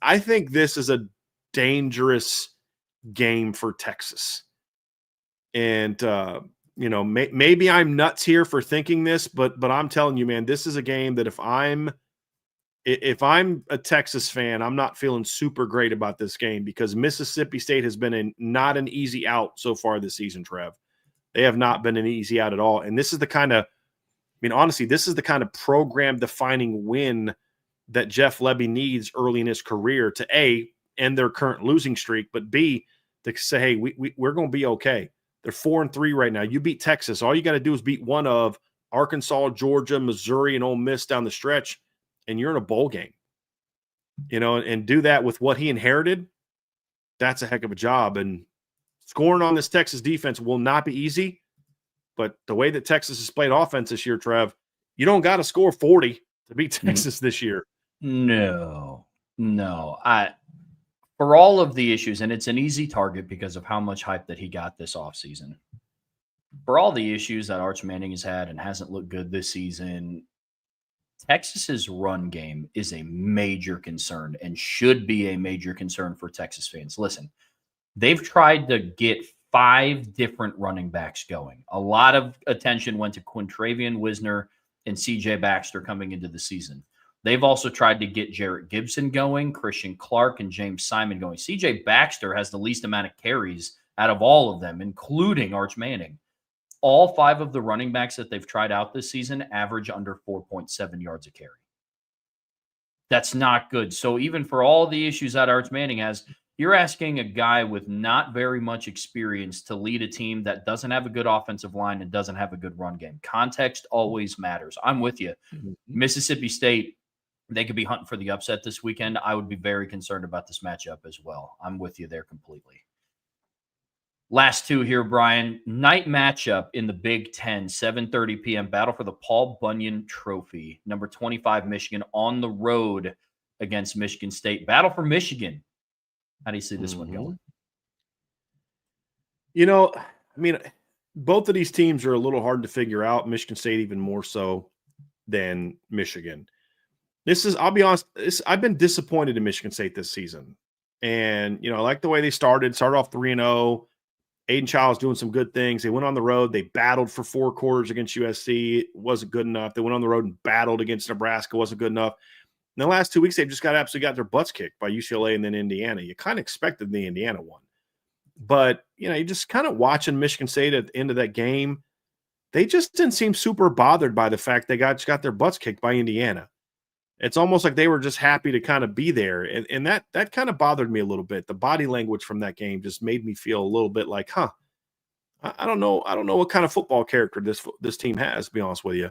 B: I think this is a dangerous game for Texas. And, maybe I'm nuts here for thinking this, but I'm telling you, man, this is a game that if I'm a Texas fan, I'm not feeling super great about this game because Mississippi State has been not an easy out so far this season, Trev. They have not been an easy out at all. And this is the kind of, honestly, this is the kind of program-defining win that Jeff Lebby needs early in his career to, A, end their current losing streak, but B, to say, hey, we're going to be okay. They're 4-3 right now. You beat Texas. All you got to do is beat one of Arkansas, Georgia, Missouri, and Ole Miss down the stretch, and you're in a bowl game. And do that with what he inherited. That's a heck of a job. And scoring on this Texas defense will not be easy, but the way that Texas has played offense this year, Trev, you don't got to score 40 to beat Texas this year.
A: No. For all of the issues, and it's an easy target because of how much hype that he got this offseason. For all the issues that Arch Manning has had and hasn't looked good this season, Texas's run game is a major concern and should be a major concern for Texas fans. Listen, they've tried to get 5 different running backs going. A lot of attention went to Quintravian Wisner and CJ Baxter coming into the season. They've also tried to get Jarrett Gibson going, Christian Clark, and James Simon going. CJ Baxter has the least amount of carries out of all of them, including Arch Manning. All 5 of the running backs that they've tried out this season average under 4.7 yards a carry. That's not good. So even for all the issues that Arch Manning has, you're asking a guy with not very much experience to lead a team that doesn't have a good offensive line and doesn't have a good run game. Context always matters. I'm with you. Mm-hmm. Mississippi State, they could be hunting for the upset this weekend. I would be very concerned about this matchup as well. I'm with you there completely. Last 2 here, Brian. Night matchup in the Big Ten, 7:30 p.m. Battle for the Paul Bunyan Trophy. Number 25, Michigan on the road against Michigan State. Battle for Michigan. How do you see this one going?
B: Both of these teams are a little hard to figure out. Michigan State even more so than Michigan. I'll be honest, I've been disappointed in Michigan State this season. And, I like the way they started off 3-0. Aiden Childs doing some good things. They went on the road. They battled for 4 quarters against USC. It wasn't good enough. They went on the road and battled against Nebraska. Wasn't good enough. In the last 2 weeks, they've just absolutely got their butts kicked by UCLA and then Indiana. You kind of expected the Indiana one. But, you just kind of watching Michigan State at the end of that game, they just didn't seem super bothered by the fact they got their butts kicked by Indiana. It's almost like they were just happy to kind of be there. And that kind of bothered me a little bit. The body language from that game just made me feel a little bit like, I don't know what kind of football character this team has, to be honest with you.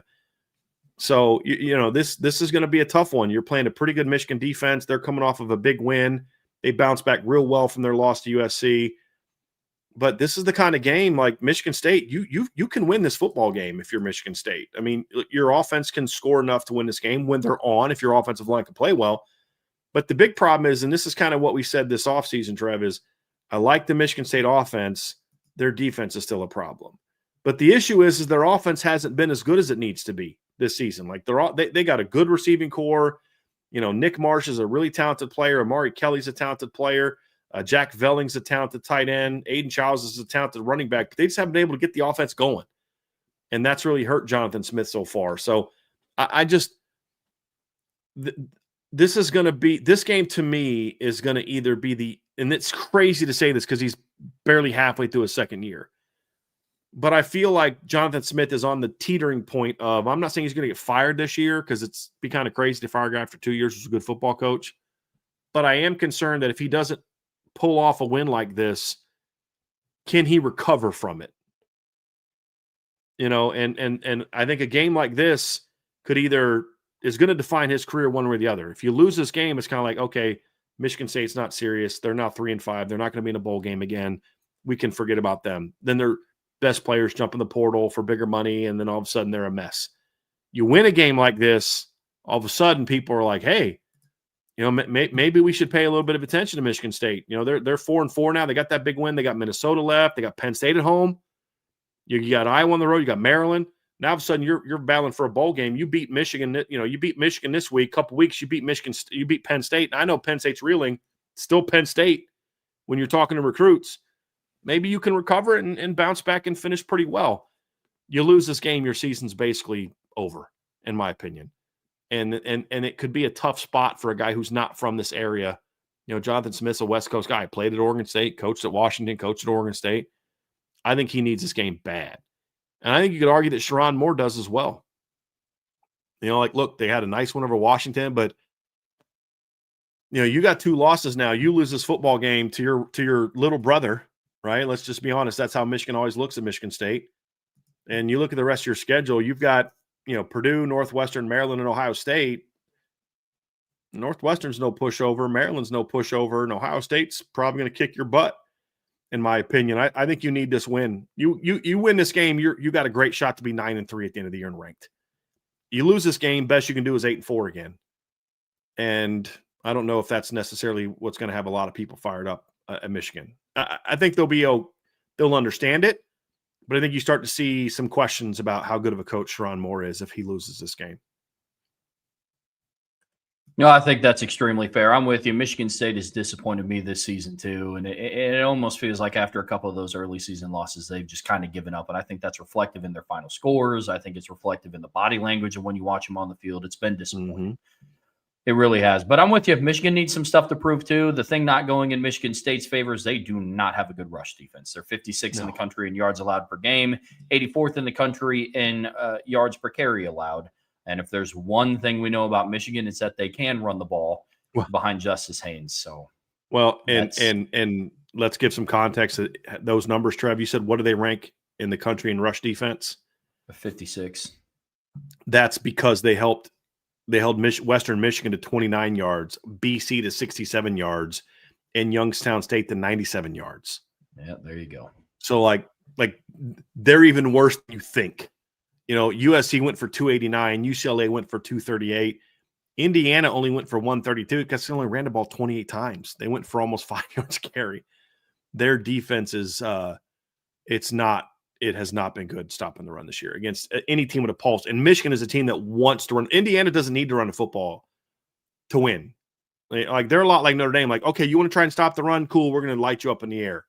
B: So, this is going to be a tough one. You're playing a pretty good Michigan defense. They're coming off of a big win. They bounced back real well from their loss to USC. But this is the kind of game like Michigan State, you can win this football game if you're Michigan State. Your offense can score enough to win this game when they're on, if your offensive line can play well. But the big problem is, and this is kind of what we said this offseason, Trev, is I like the Michigan State offense. Their defense is still a problem. But the issue is their offense hasn't been as good as it needs to be this season. Like they got a good receiving core. Nick Marsh is a really talented player. Amari Kelly's a talented player. Jack Velling's a talented tight end. Aiden Childs is a talented running back. But they just haven't been able to get the offense going. And that's really hurt Jonathan Smith so far. So this is going to be – this game to me is going to either be and it's crazy to say this because he's barely halfway through his second year. But I feel like Jonathan Smith is on the teetering point of – I'm not saying he's going to get fired this year because it's be kind of crazy to fire a guy after 2 years who's a good football coach. But I am concerned that if he doesn't pull off a win like this, can he recover from it? And I think a game like this could is going to define his career one way or the other. If you lose this game, it's kind of like, okay, Michigan State's not serious. They're now 3-5. They're not going to be in a bowl game again. We can forget about them. Then their best players jump in the portal for bigger money, and then all of a sudden they're a mess. You win a game like this, all of a sudden people are like, hey, Maybe we should pay a little bit of attention to Michigan State. They're 4-4 now. They got that big win. They got Minnesota left. They got Penn State at home. You got Iowa on the road. You got Maryland. Now all of a sudden you're battling for a bowl game. You beat Michigan. You beat Michigan this week. Couple weeks you beat Michigan. You beat Penn State. And I know Penn State's reeling. Still Penn State. When you're talking to recruits, maybe you can recover and bounce back and finish pretty well. You lose this game, your season's basically over, in my opinion. And it could be a tough spot for a guy who's not from this area. Jonathan Smith's a West Coast guy, played at Oregon State, coached at Washington, coached at Oregon State. I think he needs this game bad. And I think you could argue that Sherrone Moore does as well. Look, they had a nice one over Washington, but you got 2 losses now. You lose this football game to your little brother, right? Let's just be honest. That's how Michigan always looks at Michigan State. And you look at the rest of your schedule, you've got Purdue, Northwestern, Maryland, and Ohio State. Northwestern's no pushover. Maryland's no pushover. And Ohio State's probably going to kick your butt, in my opinion. I think you need this win. You win this game, you got a great shot to be 9-3 at the end of the year and ranked. You lose this game, best you can do is 8-4 again. And I don't know if that's necessarily what's going to have a lot of people fired up at Michigan. I think they'll understand it. But I think you start to see some questions about how good of a coach Sherrone Moore is if he loses this game.
A: I think that's extremely fair. I'm with you. Michigan State has disappointed me this season too, and it almost feels like after a couple of those early season losses, they've just kind of given up. And I think that's reflective in their final scores. I think it's reflective in the body language of when you watch them on the field. It's been disappointing. Mm-hmm. It really has. But I'm with you. If Michigan needs some stuff to prove too, the thing not going in Michigan State's favor is they do not have a good rush defense. They're 56th in the country in yards allowed per game, 84th in the country in yards per carry allowed. And if there's one thing we know about Michigan, it's that they can run the ball behind Justice Haynes. So,
B: and let's give some context to those numbers, Trev. You said, what do they rank in the country in rush defense?
A: 56.
B: That's because they held Western Michigan to 29 yards, BC to 67 yards, and Youngstown State to 97 yards.
A: Yeah, there you go.
B: So like they're even worse than you think. USC went for 289, UCLA went for 238. Indiana only went for 132 because they only ran the ball 28 times. They went for almost 5 yards carry. Their defense is it has not been good stopping the run this year against any team with a pulse. And Michigan is a team that wants to run. Indiana doesn't need to run the football to win. They're a lot like Notre Dame. Okay, you want to try and stop the run? Cool, we're going to light you up in the air.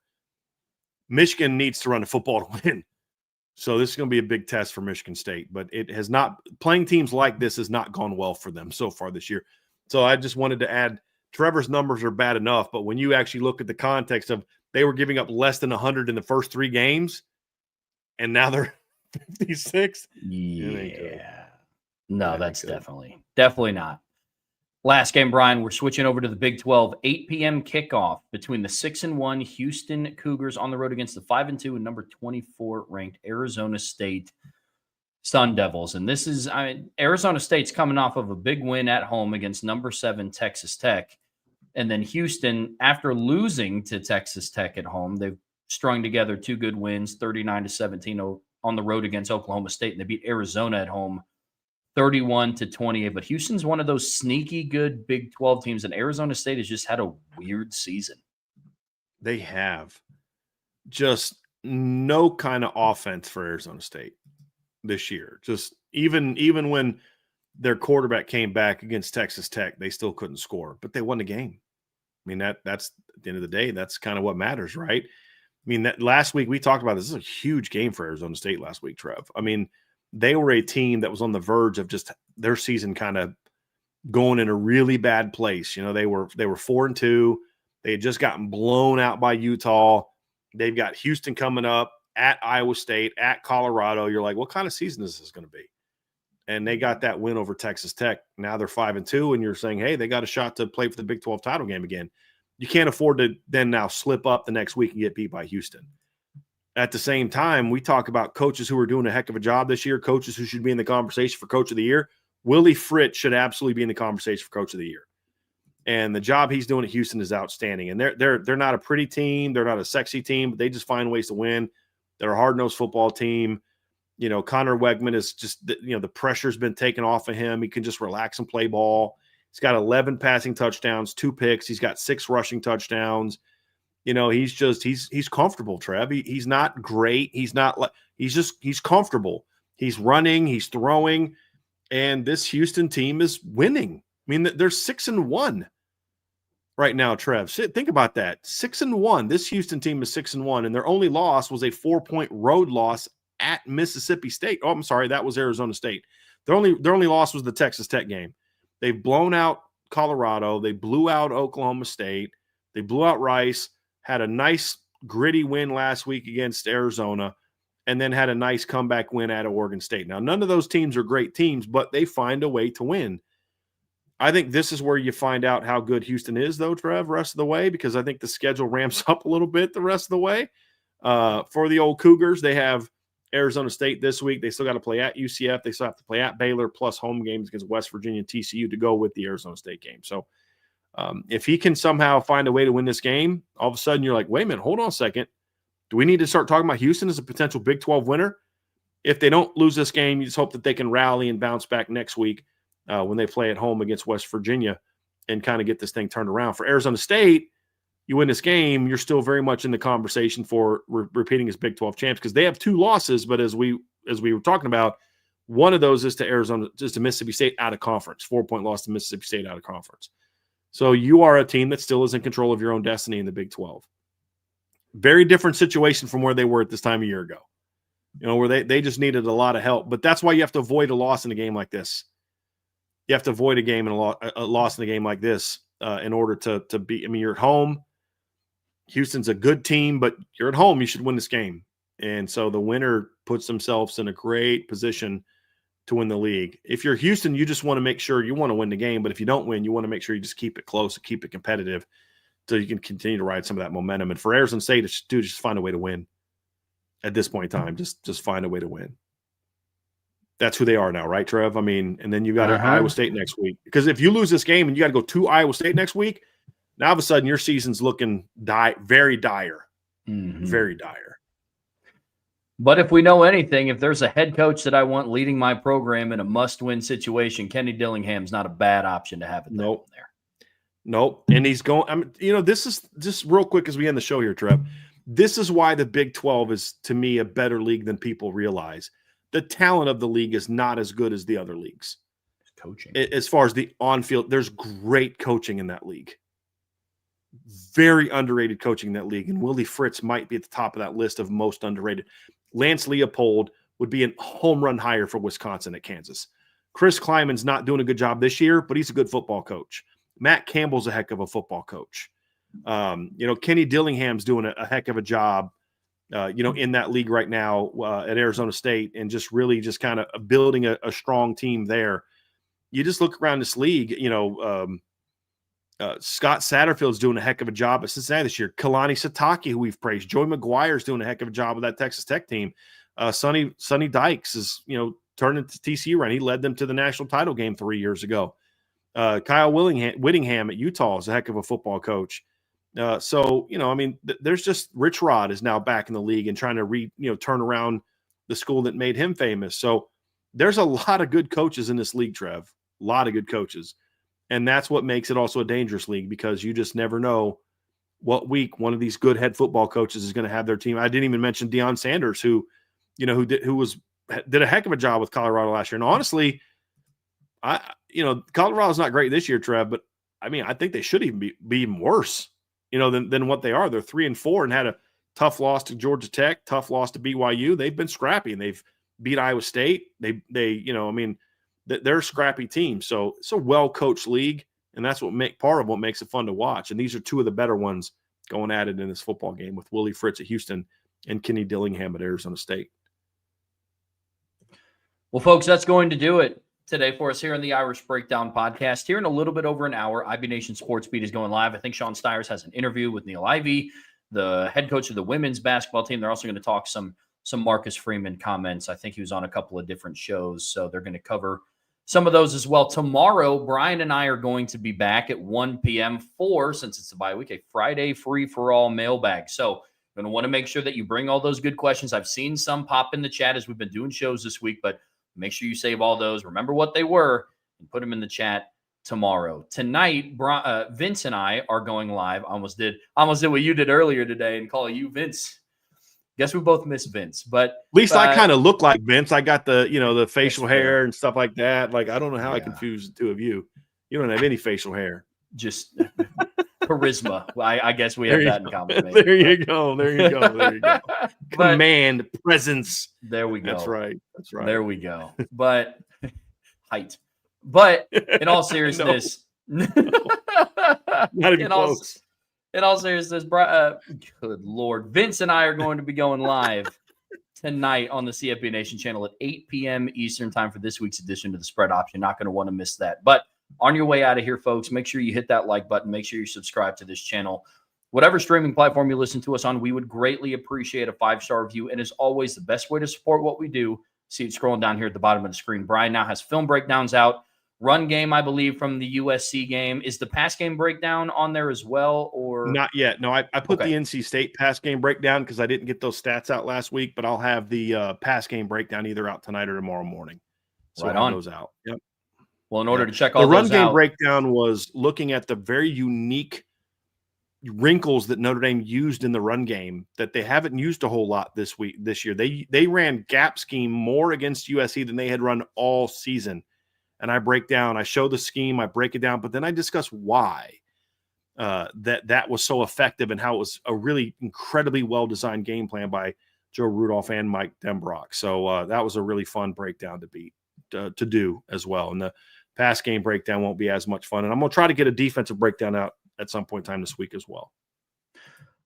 B: Michigan needs to run the football to win. So this is going to be a big test for Michigan State. But it has not – playing teams like this has not gone well for them so far this year. So I just wanted to add Trevor's numbers are bad enough, but when you actually look at the context of they were giving up less than 100 in the first 3 games – and now they're 56.
A: Yeah. No, that's definitely not. Last game, Brian, we're switching over to the Big 12. 8 p.m. kickoff between the 6-1 Houston Cougars on the road against the 5-2 and number 24 ranked Arizona State Sun Devils. And this is Arizona State's coming off of a big win at home against number 7 Texas Tech. And then Houston, after losing to Texas Tech at home, they've strung together 2 good wins, 39-17 on the road against Oklahoma State, and they beat Arizona at home 31-28. But Houston's one of those sneaky good Big 12 teams, and Arizona State has just had a weird season.
B: They have just no kind of offense for Arizona State this year. Just even when their quarterback came back against Texas Tech, they still couldn't score, but they won the game. I mean, that's at the end of the day, that's kind of what matters, right? I mean, that last week we talked about this is a huge game for Arizona State last week, Trev. I mean, they were a team that was on the verge of just their season kind of going in a really bad place. They were 4-2. They had just gotten blown out by Utah. They've got Houston coming up, at Iowa State, at Colorado. You're like, what kind of season is this going to be? And they got that win over Texas Tech. Now they're 5-2, and you're saying, hey, they got a shot to play for the Big 12 title game again. You can't afford to then now slip up the next week and get beat by Houston. At the same time, we talk about coaches who are doing a heck of a job this year, coaches who should be in the conversation for Coach of the Year. Willie Fritz should absolutely be in the conversation for Coach of the Year. And the job he's doing at Houston is outstanding. And they're not a pretty team. They're not a sexy team, but they just find ways to win. They're a hard-nosed football team. Connor Wegman is just, the pressure's been taken off of him. He can just relax and play ball. He's got 11 passing touchdowns, 2 picks. He's got 6 rushing touchdowns. He's comfortable, Trev. He's not great. He's comfortable. He's running, he's throwing, and this Houston team is winning. I mean, they're 6-1 right now, Trev. Think about that. 6-1. This Houston team is 6-1, and their only loss was a 4-point road loss at Mississippi State. Oh, I'm sorry, that was Arizona State. Their only loss was the Texas Tech game. They've blown out Colorado. They blew out Oklahoma State. They blew out Rice. Had a nice gritty win last week against Arizona, and then had a nice comeback win at Oregon State. Now, none of those teams are great teams, but they find a way to win. I think this is where you find out how good Houston is, though, Trev, rest of the way, because I think the schedule ramps up a little bit the rest of the way. For the old Cougars, they have Arizona State this week. They still got to play at UCF. They still have to play at Baylor, plus home games against West Virginia and TCU to go with the Arizona State game. So if he can somehow find a way to win this game, all of a sudden you're like, wait a minute, hold on a second. Do we need to start talking about Houston as a potential Big 12 winner? If they don't lose this game, you just hope that they can rally and bounce back next week when they play at home against West Virginia and kind of get this thing turned around. For Arizona State, you win this game, you're still very much in the conversation for repeating as Big 12 champs because they have 2 losses, but as we were talking about, one of those is to Mississippi State out of conference, 4-point loss to Mississippi State out of conference. So you are a team that still is in control of your own destiny in the Big 12. Very different situation from where they were at this time a year ago, where they just needed a lot of help. But that's why you have to avoid a loss in a game like this. You have to avoid a loss in a game like this in order to be. I mean, you're at home. Houston's a good team, but you're at home. You should win this game. And so the winner puts themselves in a great position to win the league. If you're Houston, you just want to make sure you want to win the game. But if you don't win, you want to make sure you just keep it close and keep it competitive so you can continue to ride some of that momentum. And for Arizona State, just find a way to win at this point in time. Just find a way to win. That's who they are now, right, Trev? I mean, and then you got Iowa State next week. Because if you lose this game and you got to go to Iowa State next week, now all of a sudden your season's looking very dire. Mm-hmm. Very dire.
A: But if we know anything, if there's a head coach that I want leading my program in a must-win situation, Kenny Dillingham's not a bad option to have it there.
B: Nope. And he's going this is just real quick as we end the show here, Trev. This is why the Big 12 is, to me, a better league than people realize. The talent of the league is not as good as the other leagues.
A: Coaching.
B: As far as the on-field, there's great coaching in that league. Very underrated coaching in that league. And Willie Fritz might be at the top of that list of most underrated. Lance Leopold would be a home run hire for Wisconsin at Kansas. Chris Kleiman's not doing a good job this year, but he's a good football coach. Matt Campbell's a heck of a football coach. Kenny Dillingham's doing a heck of a job, in that league right now at Arizona State and just really just kind of building a strong team there. You just look around this league, Scott Satterfield's doing a heck of a job at Cincinnati this year. Kalani Sitake, who we've praised. Joey McGuire's doing a heck of a job with that Texas Tech team. Sonny Dykes is, turning to TCU right. He led them to the national title game 3 years ago. Kyle Whittingham at Utah is a heck of a football coach. There's just Rich Rod is now back in the league and trying to turn around the school that made him famous. So there's a lot of good coaches in this league, Trev. A lot of good coaches. And that's what makes it also a dangerous league because you just never know what week one of these good head football coaches is going to have their team. I didn't even mention Deion Sanders, who did a heck of a job with Colorado last year. And honestly, Colorado's not great this year, Trev, but I mean, I think they should even be even worse, than what they are. They're 3-4 and had a tough loss to Georgia Tech, tough loss to BYU. They've been scrappy and they've beat Iowa State. They're a scrappy team. So it's a well-coached league, and that's part of what makes it fun to watch. And these are 2 of the better ones going at it in this football game with Willie Fritz at Houston and Kenny Dillingham at Arizona State.
A: Well, folks, that's going to do it today for us here on the Irish Breakdown podcast. Here in a little bit over an hour, IB Nation Sports Beat is going live. I think Sean Stiers has an interview with Neil Ivey, the head coach of the women's basketball team. They're also going to talk some Marcus Freeman comments. I think he was on a couple of different shows, so they're going to cover some of those as well. Tomorrow, Bryan and I are going to be back at 1 p.m. since it's a bye week, a Friday free-for-all mailbag. So you're going to want to make sure that you bring all those good questions. I've seen some pop in the chat as we've been doing shows this week, but make sure you save all those. Remember what they were and put them in the chat tomorrow. Tonight, Vince and I are going live. I almost did what you did earlier today and call you Vince. Guess we both miss Vince, but
B: at least I kind of look like Vince. I got the facial hair and stuff like that. Like, I don't know how I confused the two of you. You don't have any facial hair.
A: Just charisma. I guess we have that in common. Maybe.
B: There you go. Command, presence.
A: There we go.
B: That's right.
A: There we go. But height. But in all seriousness,
B: not even close.
A: In all seriousness, good Lord, Vince and I are going to be going live tonight on the CFB Nation channel at 8 p.m. Eastern time for this week's edition of the Spread Option. Not going to want to miss that. But on your way out of here, folks, make sure you hit that like button. Make sure you subscribe to this channel. Whatever streaming platform you listen to us on, we would greatly appreciate a 5-star review. And as always, the best way to support what we do, see it scrolling down here at the bottom of the screen. Bryan now has film breakdowns out. Run game, I believe, from the USC game. Is the pass game breakdown on there as well? Or
B: not yet? No, I put the NC State pass game breakdown because I didn't get those stats out last week, but I'll have the pass game breakdown either out tonight or tomorrow morning. So
A: right on.
B: Those out. Yep.
A: Well, in order to check all
B: the run
A: those
B: game
A: out,
B: breakdown was looking at the very unique wrinkles that Notre Dame used in the run game that they haven't used a whole lot this year. They ran gap scheme more against USC than they had run all season. And I show the scheme, I break it down, but then I discuss why that was so effective and how it was a really incredibly well-designed game plan by Joe Rudolph and Mike Denbrock. So that was a really fun breakdown to do as well. And the pass game breakdown won't be as much fun. And I'm going to try to get a defensive breakdown out at some point in time this week as well.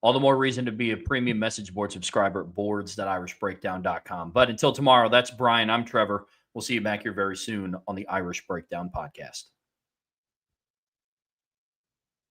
A: All the more reason to be a premium message board subscriber at boards.irishbreakdown.com. But until tomorrow, that's Bryan. I'm Trevor. We'll see you back here very soon on the Irish Breakdown Podcast.